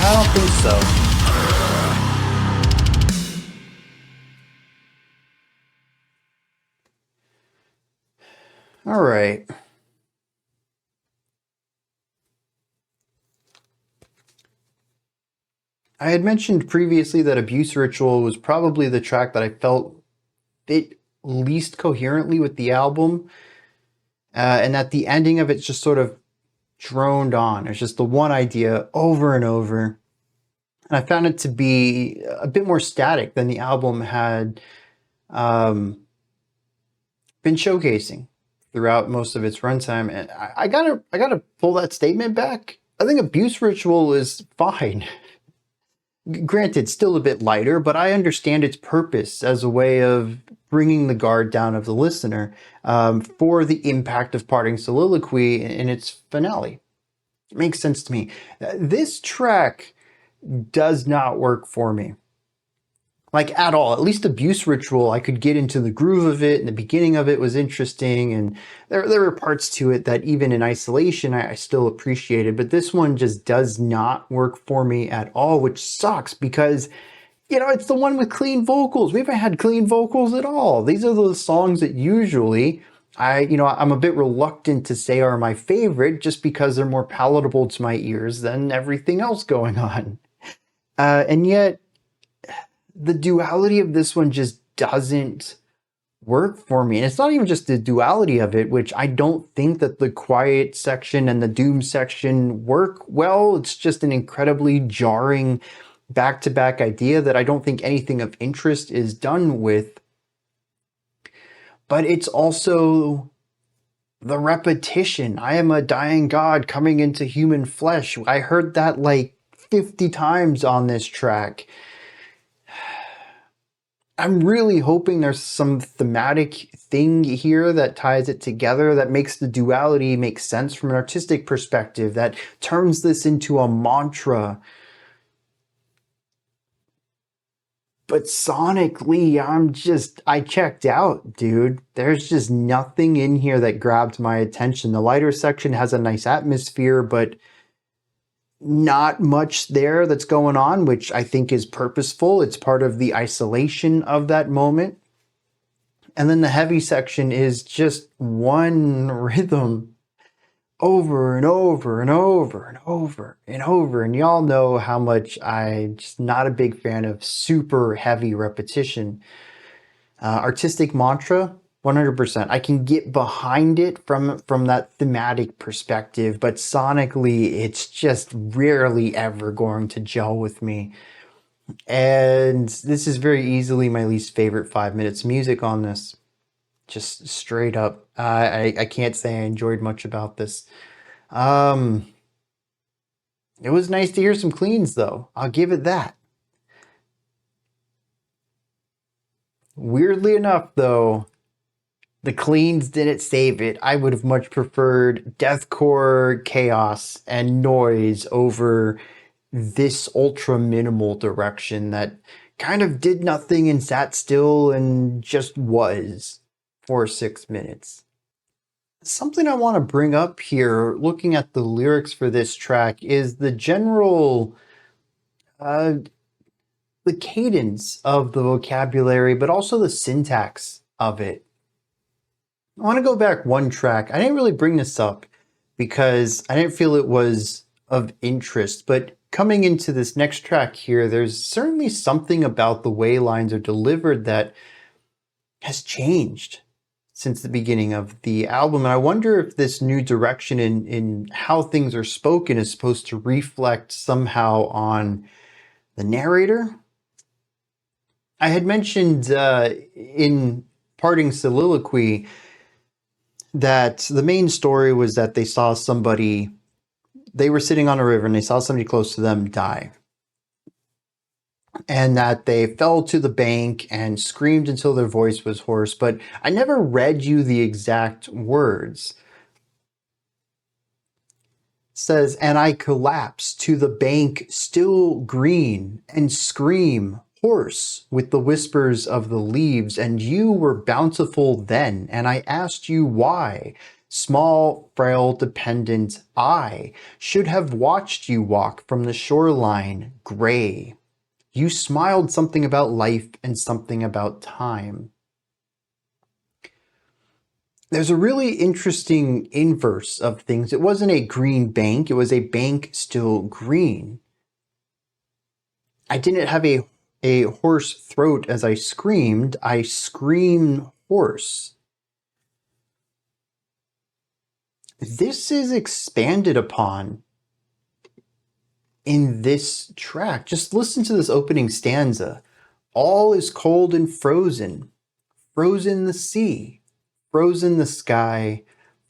I don't think so. All right. I had mentioned previously that Abuse Ritual was probably the track that I felt fit least coherently with the album, and that the ending of it just sort of droned on. It's just the one idea over and over. And I found it to be a bit more static than the album had been showcasing throughout most of its runtime. And I gotta pull that statement back. I think Abuse Ritual is fine. Granted, still a bit lighter, but I understand its purpose as a way of bringing the guard down of the listener for the impact of Parting Soliloquy in its finale. It makes sense to me. This track does not work for me. Like, at all. At least Abuse Ritual, I could get into the groove of it, and the beginning of it was interesting, and there were parts to it that even in isolation I still appreciated, but this one just does not work for me at all, which sucks because, you know, it's the one with clean vocals. We haven't had clean vocals at all. These are the songs that usually I'm a bit reluctant to say are my favorite just because they're more palatable to my ears than everything else going on. And yet, the duality of this one just doesn't work for me. And it's not even just the duality of it, which I don't think that the quiet section and the doom section work well. It's just an incredibly jarring back-to-back idea that I don't think anything of interest is done with. But it's also the repetition. I am a dying god coming into human flesh. I heard that like 50 times on this track. I'm really hoping there's some thematic thing here that ties it together, that makes the duality make sense from an artistic perspective, that turns this into a mantra. But sonically, I checked out, dude. There's just nothing in here that grabbed my attention. The lighter section has a nice atmosphere, but not much there that's going on, which I think is purposeful. It's part of the isolation of that moment. And then the heavy section is just one rhythm over and over and over and over and over. And y'all know how much I'm just not a big fan of super heavy repetition. Artistic mantra, 100%. I can get behind it from that thematic perspective, but sonically, it's just rarely ever going to gel with me. And this is very easily my least favorite 5 minutes music on this. Just straight up. I can't say I enjoyed much about this. It was nice to hear some cleans, though. I'll give it that. Weirdly enough, though, the cleans didn't save it. I would have much preferred deathcore chaos and noise over this ultra minimal direction that kind of did nothing and sat still and just was for 6 minutes. Something I want to bring up here, looking at the lyrics for this track, is the general the cadence of the vocabulary, but also the syntax of it. I want to go back one track. I didn't really bring this up because I didn't feel it was of interest, but coming into this next track here, there's certainly something about the way lines are delivered that has changed since the beginning of the album. And I wonder if this new direction in how things are spoken is supposed to reflect somehow on the narrator. I had mentioned in Parting Soliloquy that the main story was that they saw somebody, they were sitting on a river and they saw somebody close to them die. And that they fell to the bank and screamed until their voice was hoarse. But I never read you the exact words. says, and I collapse to the bank still green and scream hoarse with the whispers of the leaves, and you were bountiful then, and I asked you why. Small, frail, dependent, I should have watched you walk from the shoreline, gray. You smiled something about life and something about time. There's a really interesting inverse of things. It wasn't a green bank, it was a bank still green. I didn't have a hoarse throat as I screamed hoarse. This is expanded upon in this track. Just listen to this opening stanza. All is cold and frozen, frozen the sea, frozen the sky,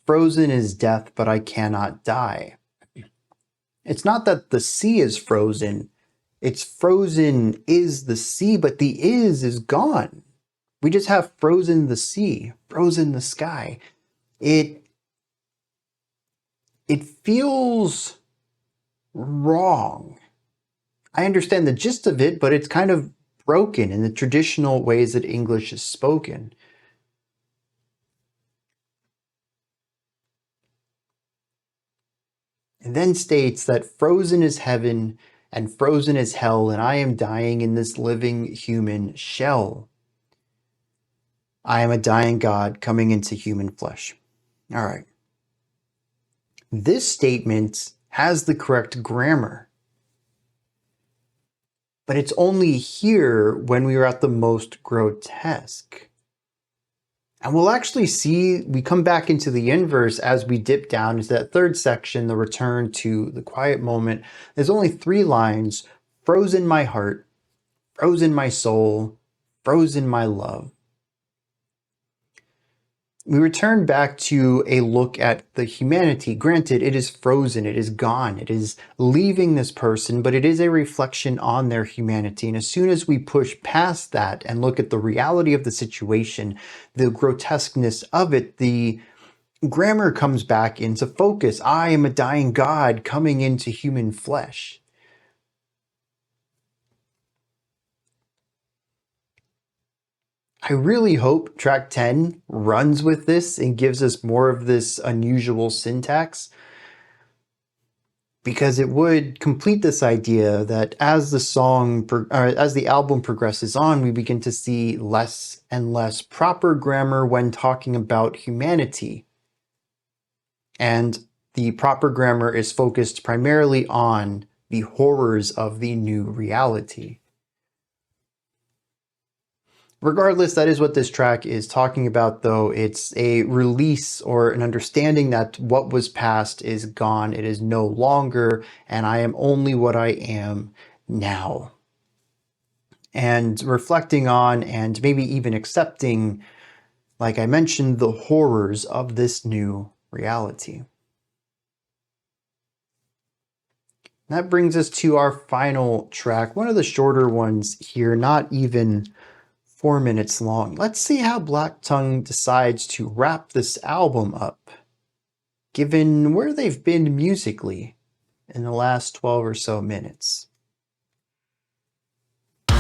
frozen is death, but I cannot die. It's not that the sea is frozen, it's frozen is the sea, but the is gone. We just have frozen the sea, frozen the sky. It feels wrong. I understand the gist of it, but it's kind of broken in the traditional ways that English is spoken. And then states that frozen is heaven and frozen is hell, and I am dying in this living human shell. I am a dying God coming into human flesh. All right. This statement has the correct grammar, but it's only here when we are at the most grotesque. And we'll actually see, we come back into the inverse as we dip down into that third section, the return to the quiet moment. There's only 3 lines: frozen my heart, frozen my soul, frozen my love. We return back to a look at the humanity. Granted, it is frozen, it is gone, it is leaving this person, but it is a reflection on their humanity. And as soon as we push past that and look at the reality of the situation, the grotesqueness of it, the grammar comes back into focus. I am a dying God coming into human flesh. I really hope track 10 runs with this and gives us more of this unusual syntax, because it would complete this idea that as the album progresses on, we begin to see less and less proper grammar when talking about humanity. And the proper grammar is focused primarily on the horrors of the new reality. Regardless, that is what this track is talking about, though. It's a release or an understanding that what was past is gone. It is no longer, and I am only what I am now. And reflecting on and maybe even accepting, like I mentioned, the horrors of this new reality. That brings us to our final track, one of the shorter ones here, not even 4 minutes long. Let's see how Black Tongue decides to wrap this album up, given where they've been musically in the last 12 or so minutes. No!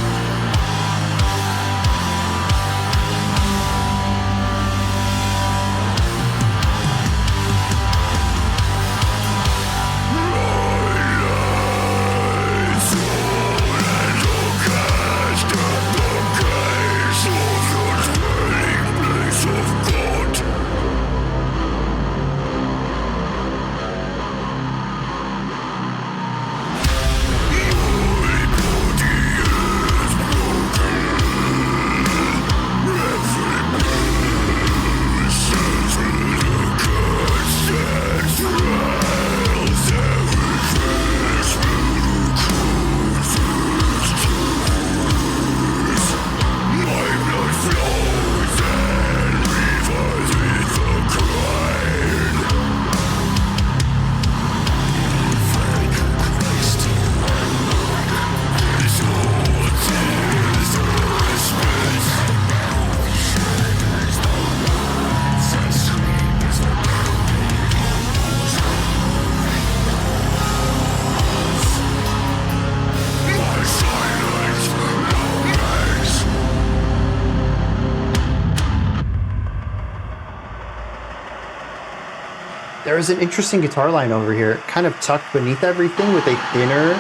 There is an interesting guitar line over here, kind of tucked beneath everything with a thinner,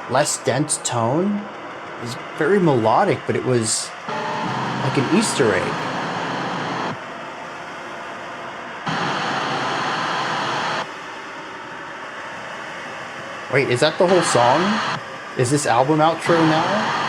less dense tone. It was very melodic, but it was like an Easter egg. Wait, is that the whole song? Is this album outro now?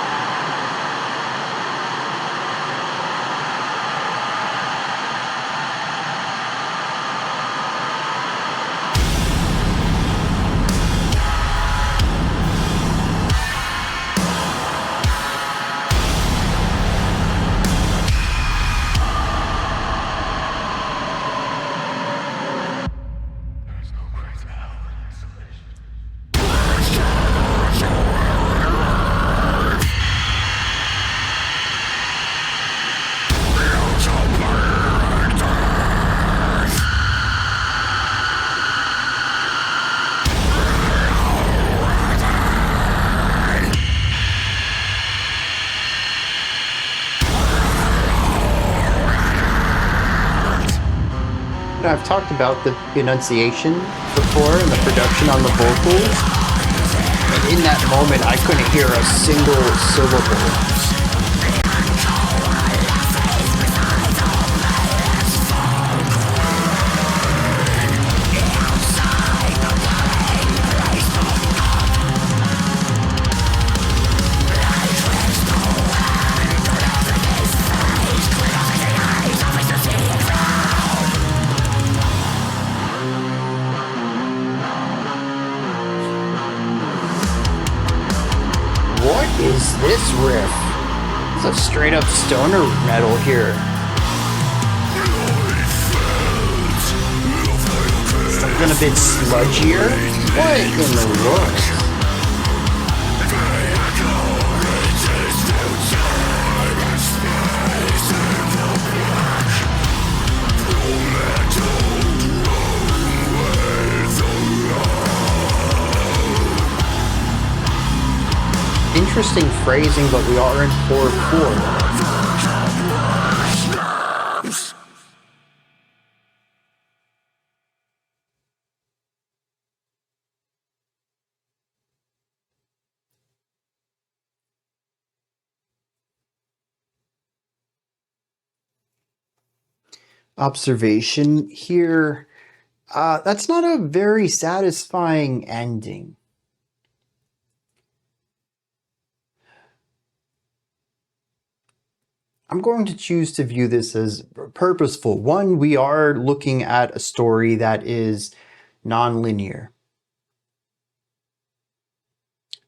I've talked about the enunciation before and the production on the vocals, and in that moment I couldn't hear a single syllable. What is this riff? It's a straight up stoner metal here. Something a bit sludgier? What in the world? Interesting phrasing, but we are in 4/4. Observation here. That's not a very satisfying ending. I'm going to choose to view this as purposeful. One, we are looking at a story that is non-linear.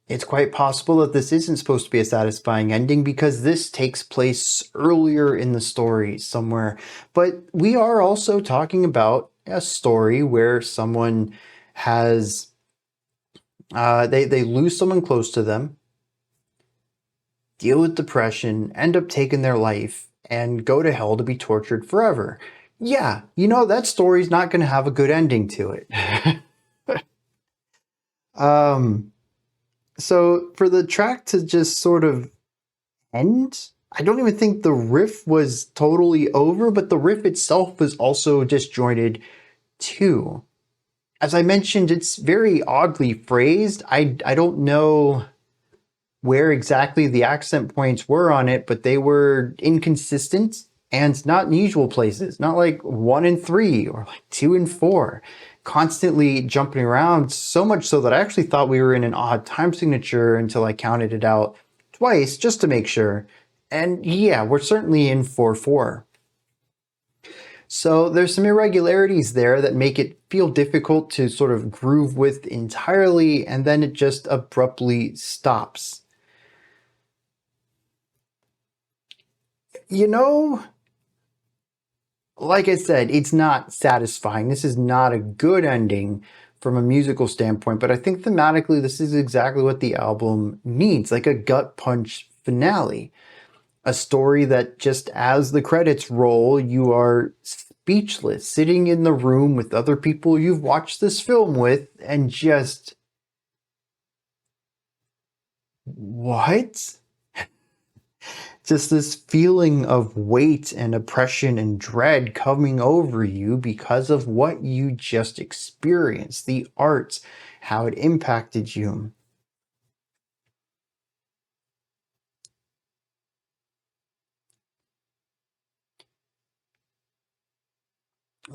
It's quite possible that this isn't supposed to be a satisfying ending because this takes place earlier in the story somewhere. But we are also talking about a story where someone has, they lose someone close to them, deal with depression, end up taking their life, and go to hell to be tortured forever. Yeah, you know, that story's not going to have a good ending to it. So for the track to just sort of end, I don't even think the riff was totally over, but the riff itself was also disjointed too. As I mentioned, it's very oddly phrased. I don't know where exactly the accent points were on it, but they were inconsistent and not in usual places. Not like 1 and 3 or like 2 and 4. Constantly jumping around, so much so that I actually thought we were in an odd time signature until I counted it out twice just to make sure. And yeah, we're certainly in 4/4. So there's some irregularities there that make it feel difficult to sort of groove with entirely, and then it just abruptly stops. You know, like I said, it's not satisfying. This is not a good ending from a musical standpoint, but I think thematically this is exactly what the album needs, like a gut punch finale. A story that just as the credits roll, you are speechless, sitting in the room with other people you've watched this film with, and just... what? Just this feeling of weight and oppression and dread coming over you because of what you just experienced, the art, how it impacted you.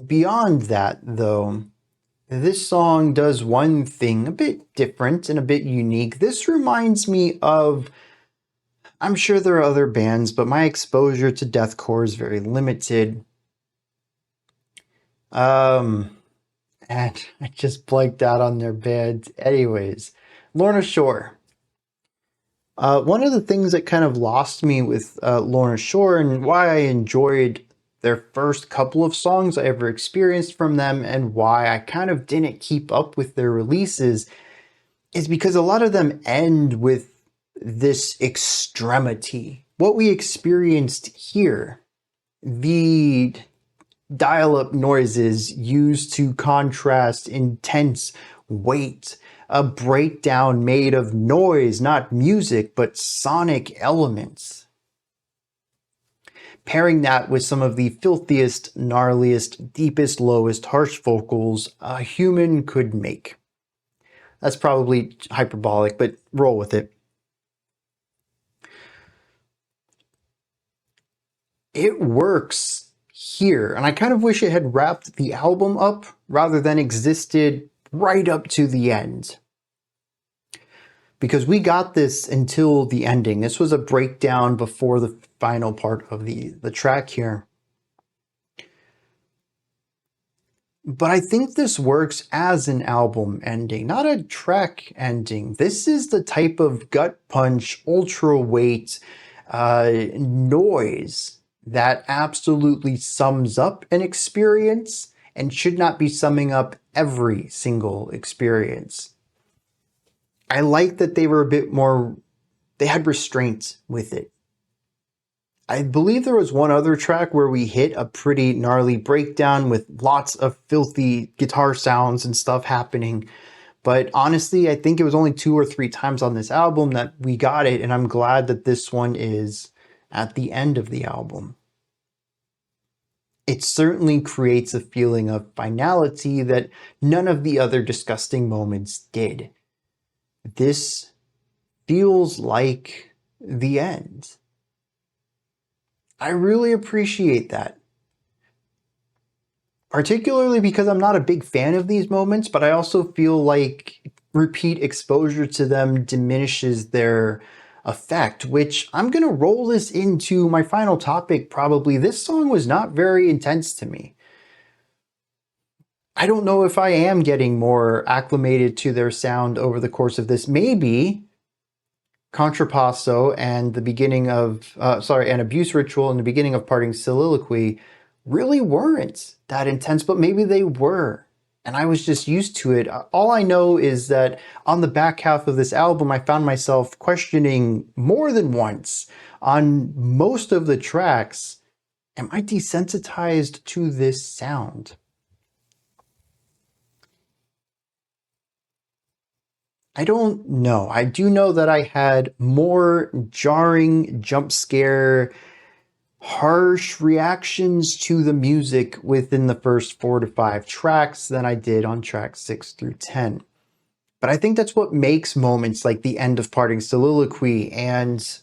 Beyond that, though, this song does one thing a bit different and a bit unique. This reminds me of, I'm sure there are other bands, but my exposure to deathcore is very limited. And I just blanked out on their band. Anyways, Lorna Shore. One of the things that kind of lost me with Lorna Shore and why I enjoyed their first couple of songs I ever experienced from them and why I kind of didn't keep up with their releases is because a lot of them end with this extremity. What we experienced here, the dial-up noises used to contrast intense weight, a breakdown made of noise, not music, but sonic elements. Pairing that with some of the filthiest, gnarliest, deepest, lowest, harsh vocals a human could make. That's probably hyperbolic, but roll with it. It works here, and I kind of wish it had wrapped the album up rather than existed right up to the end. Because we got this until the ending. This was a breakdown before the final part of the track here. But I think this works as an album ending, not a track ending. This is the type of gut punch, ultra weight noise that absolutely sums up an experience and should not be summing up every single experience. I like that they were a bit more, they had restraint with it. I believe there was one other track where we hit a pretty gnarly breakdown with lots of filthy guitar sounds and stuff happening. But honestly, I think it was only 2 or 3 times on this album that we got it, and I'm glad that this one is at the end of the album. It certainly creates a feeling of finality that none of the other disgusting moments did. This feels like the end. I really appreciate that. Particularly because I'm not a big fan of these moments, but I also feel like repeat exposure to them diminishes their effect, which I'm going to roll this into my final topic probably. This song was not very intense to me. I don't know if I am getting more acclimated to their sound over the course of this. Maybe Contrapasso and the beginning of, and Abuse Ritual and the beginning of Parting Soliloquy really weren't that intense, but maybe they were. And I was just used to it. All I know is that on the back half of this album, I found myself questioning more than once on most of the tracks, am I desensitized to this sound? I don't know. I do know that I had more jarring, jump scare, harsh reactions to the music within the first 4 to 5 tracks than I did on tracks 6 through 10. But I think that's what makes moments like the end of Parting Soliloquy and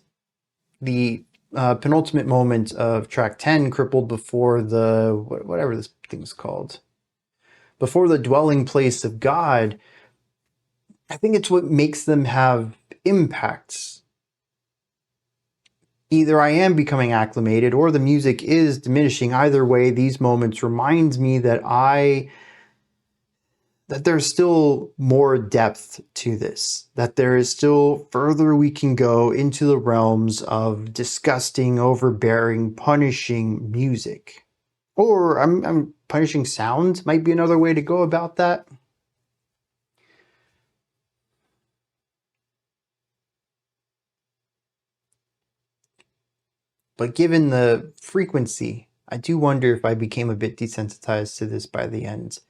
the penultimate moment of track 10, Crippled, before the, whatever this thing's called, before the dwelling place of God. I think it's what makes them have impacts. Either I am becoming acclimated or the music is diminishing. Either way, these moments reminds me that that there's still more depth to this, that there is still further we can go into the realms of disgusting, overbearing, punishing music. Or I'm punishing sound might be another way to go about that. But given the frequency, I do wonder if I became a bit desensitized to this by the end.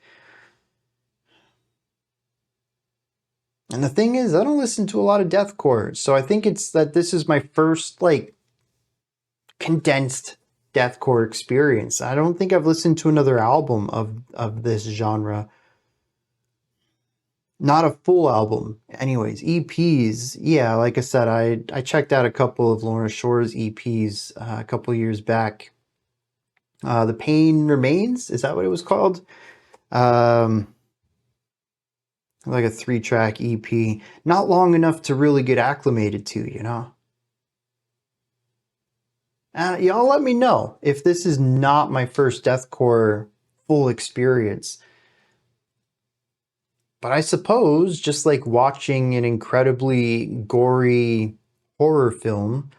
And the thing is, I don't listen to a lot of deathcore, so I think it's that this is my first, condensed deathcore experience. I don't think I've listened to another album of this genre. Not a full album. Anyways, EPs. Yeah, like I said, I checked out a couple of Lorna Shore's EPs a couple years back. The Pain Remains, is that what it was called? Like a 3-track EP. Not long enough to really get acclimated to, you know? Y'all let me know if this is not my first deathcore full experience. But I suppose, just like watching an incredibly gory horror film,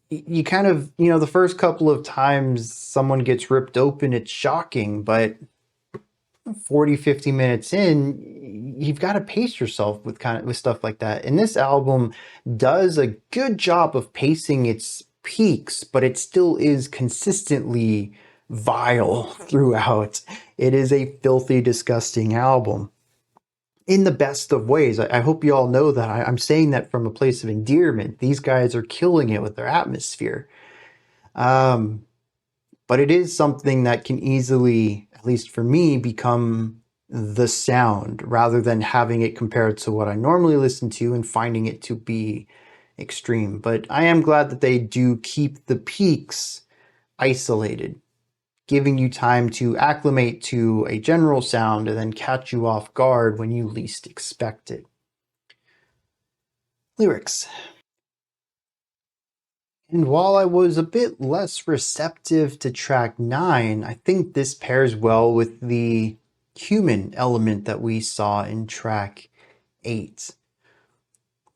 you kind of, you know, the first couple of times someone gets ripped open, it's shocking, but 40-50 minutes in, you've got to pace yourself with stuff like that. And this album does a good job of pacing its peaks, but it still is consistently vile throughout. It is a filthy, disgusting album in the best of ways. I hope you all know that. I'm saying that from a place of endearment. These guys are killing it with their atmosphere. But it is something that can easily, at least for me, become the sound rather than having it compared to what I normally listen to and finding it to be extreme. But I am glad that they do keep the peaks isolated, giving you time to acclimate to a general sound and then catch you off guard when you least expect it. Lyrics. And while I was a bit less receptive to track 9, I think this pairs well with the human element that we saw in track 8.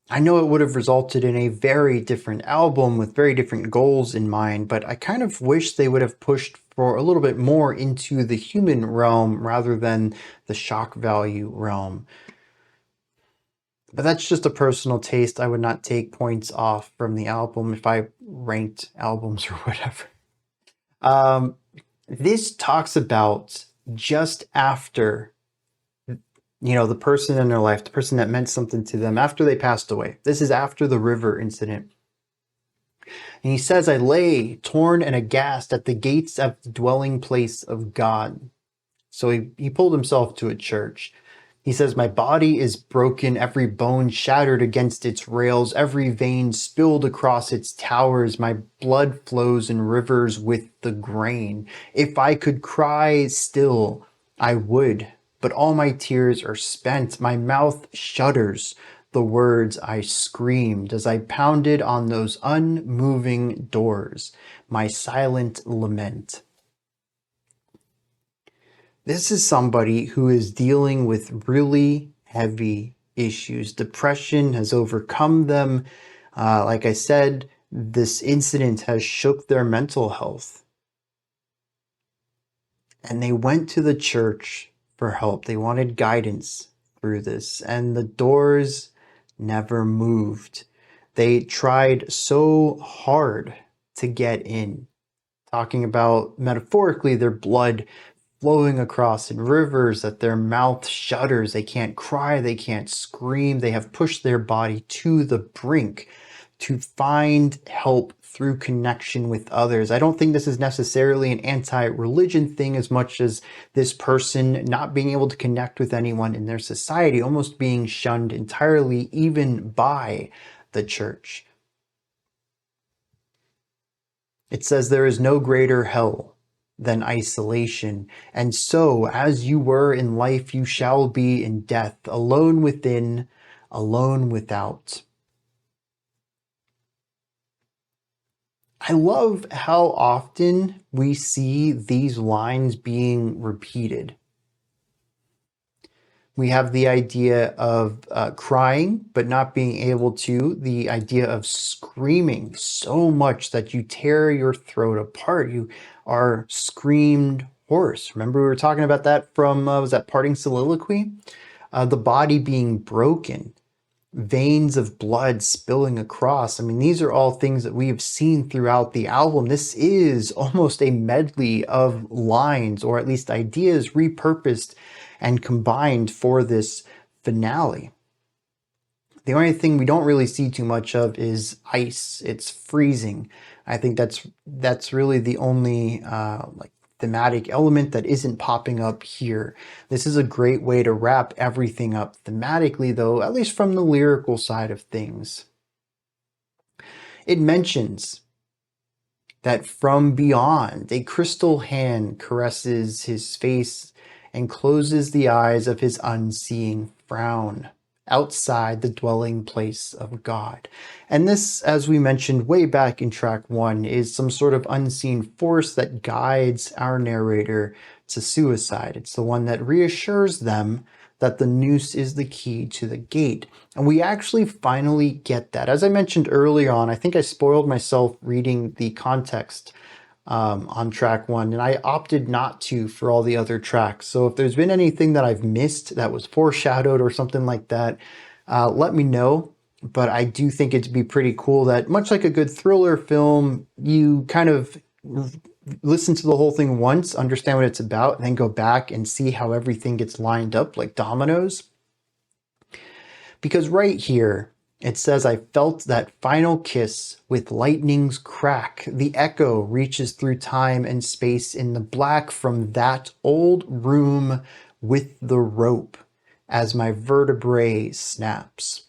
I know it would have resulted in a very different album with very different goals in mind, but I kind of wish they would have pushed for a little bit more into the human realm rather than the shock value realm. But that's just a personal taste. I would not take points off from the album if I ranked albums or whatever. This talks about just after, you know, the person in their life, the person that meant something to them after they passed away. This is after the river incident. And he says, I lay torn and aghast at the gates of the dwelling place of God. So he pulled himself to a church. He says, my body is broken, every bone shattered against its rails, every vein spilled across its towers. My blood flows in rivers with the grain. If I could cry still, I would. But all my tears are spent. My mouth shudders the words I screamed as I pounded on those unmoving doors, my silent lament. This is somebody who is dealing with really heavy issues. Depression has overcome them. Like I said, this incident has shook their mental health. And they went to the church for help. They wanted guidance through this, and the doors never moved. They tried so hard to get in, talking about metaphorically their blood flowing across in rivers, that their mouth shudders. They can't cry, they can't scream. They have pushed their body to the brink to find help through connection with others. I don't think this is necessarily an anti-religion thing as much as this person not being able to connect with anyone in their society, almost being shunned entirely even by the church. It says there is no greater hell than isolation, and so as you were in life, you shall be in death, alone within, alone without. I love how often we see these lines being repeated. We have the idea of crying, but not being able to. The idea of screaming so much that you tear your throat apart. You are screamed hoarse. Remember we were talking about that from, was that Parting Soliloquy? The body being broken. Veins of blood spilling across. I mean, these are all things that we have seen throughout the album. This is almost a medley of lines, or at least ideas repurposed and combined for this finale. The only thing we don't really see too much of is ice. It's freezing. I think that's really the only like thematic element that isn't popping up here. This is a great way to wrap everything up thematically, though, at least from the lyrical side of things. It mentions that from beyond, a crystal hand caresses his face and closes the eyes of his unseeing frown outside the dwelling place of God. And this, as we mentioned way back in track 1, is some sort of unseen force that guides our narrator to suicide. It's the one that reassures them that the noose is the key to the gate. And we actually finally get that. As I mentioned earlier on, I think I spoiled myself reading the context on track 1, and I opted not to for all the other tracks. So if there's been anything that I've missed that was foreshadowed or something like that, let me know. But I do think it'd be pretty cool that, much like a good thriller film, you kind of listen to the whole thing once, understand what it's about, and then go back and see how everything gets lined up like dominoes. Because right here, it says, I felt that final kiss with lightning's crack. The echo reaches through time and space in the black from that old room with the rope as my vertebrae snaps.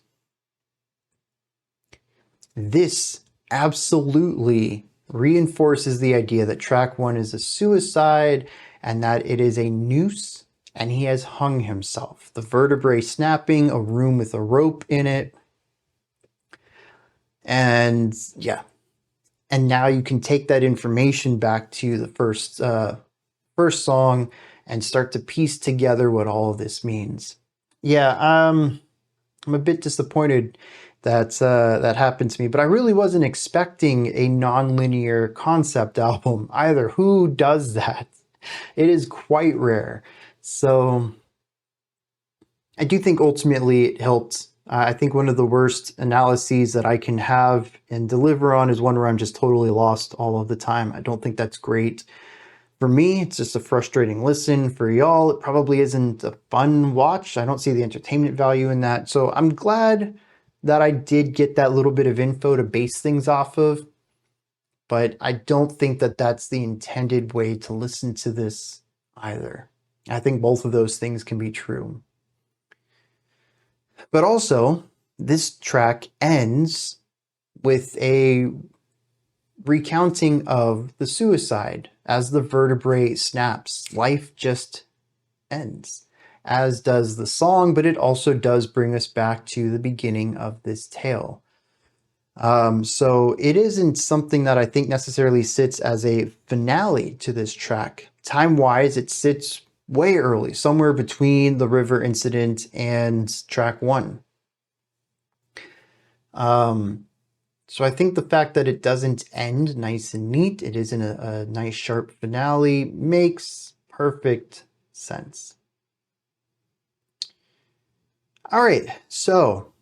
This absolutely reinforces the idea that track 1 is a suicide and that it is a noose and he has hung himself. The vertebrae snapping, a room with a rope in it. And yeah, and now you can take that information back to the first song and start to piece together what all of this means. Yeah, I'm a bit disappointed that that happened to me, but I really wasn't expecting a non-linear concept album either. Who does that? It is quite rare. So I do think ultimately it helped. I think one of the worst analyses that I can have and deliver on is one where I'm just totally lost all of the time. I don't think that's great. For me, it's just a frustrating listen. For y'all, it probably isn't a fun watch. I don't see the entertainment value in that. So I'm glad that I did get that little bit of info to base things off of. But I don't think that that's the intended way to listen to this either. I think both of those things can be true. But also, this track ends with a recounting of the suicide. As the vertebrae snaps, life just ends, as does the song, but it also does bring us back to the beginning of this tale. So it isn't something that I think necessarily sits as a finale to this track. Time-wise, it sits way early, somewhere between the river incident and track 1. So I think the fact that it doesn't end nice and neat, it isn't a nice sharp finale, makes perfect sense. All right, so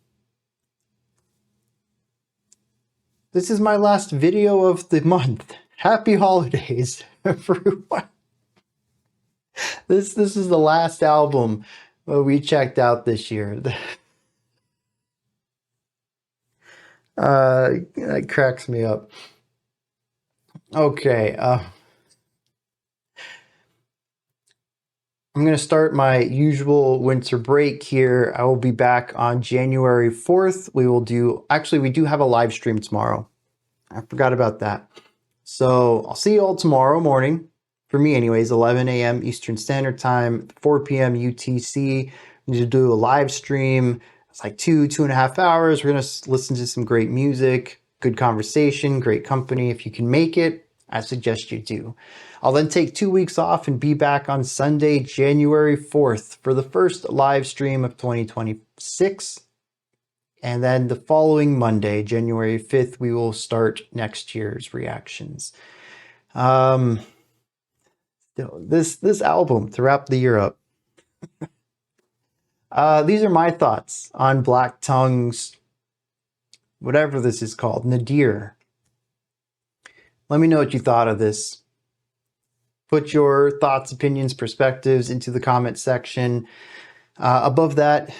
this is my last video of the month. Happy holidays, everyone. This is the last album we checked out this year. That cracks me up. Okay, I'm going to start my usual winter break here. I will be back on January 4th. We do have a live stream tomorrow. I forgot about that. So I'll see you all tomorrow morning. For me anyways, 11 a.m. Eastern Standard Time, 4 p.m. UTC. We need to do a live stream. It's like 2.5 hours. We're going to listen to some great music, good conversation, great company. If you can make it, I suggest you do. I'll then take 2 weeks off and be back on Sunday, January 4th for the first live stream of 2026. And then the following Monday, January 5th, we will start next year's reactions. This album to wrap the year up. These are my thoughts on Black Tongue's, whatever this is called, Nadir. Let me know what you thought of this. Put your thoughts, opinions, perspectives into the comment section. Above that,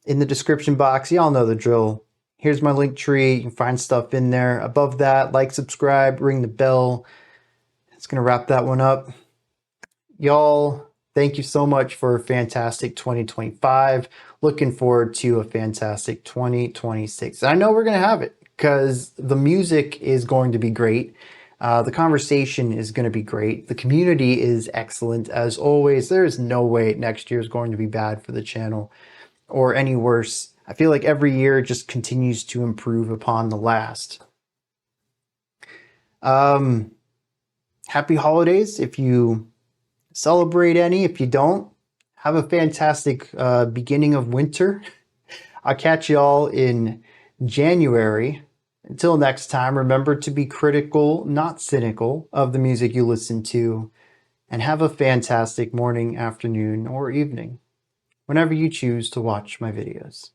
in the description box. Y'all know the drill. Here's my link tree. You can find stuff in there. Above that, like, subscribe, ring the bell. It's going to wrap that one up. Y'all, thank you so much for a fantastic 2025. Looking forward to a fantastic 2026. I know we're going to have it because the music is going to be great. The conversation is going to be great. The community is excellent as always. There is no way next year is going to be bad for the channel or any worse. I feel like every year just continues to improve upon the last. Happy holidays if you celebrate any. If you don't, have a fantastic beginning of winter. I'll catch y'all in January. Until next time, remember to be critical, not cynical, of the music you listen to, and have a fantastic morning, afternoon, or evening, whenever you choose to watch my videos.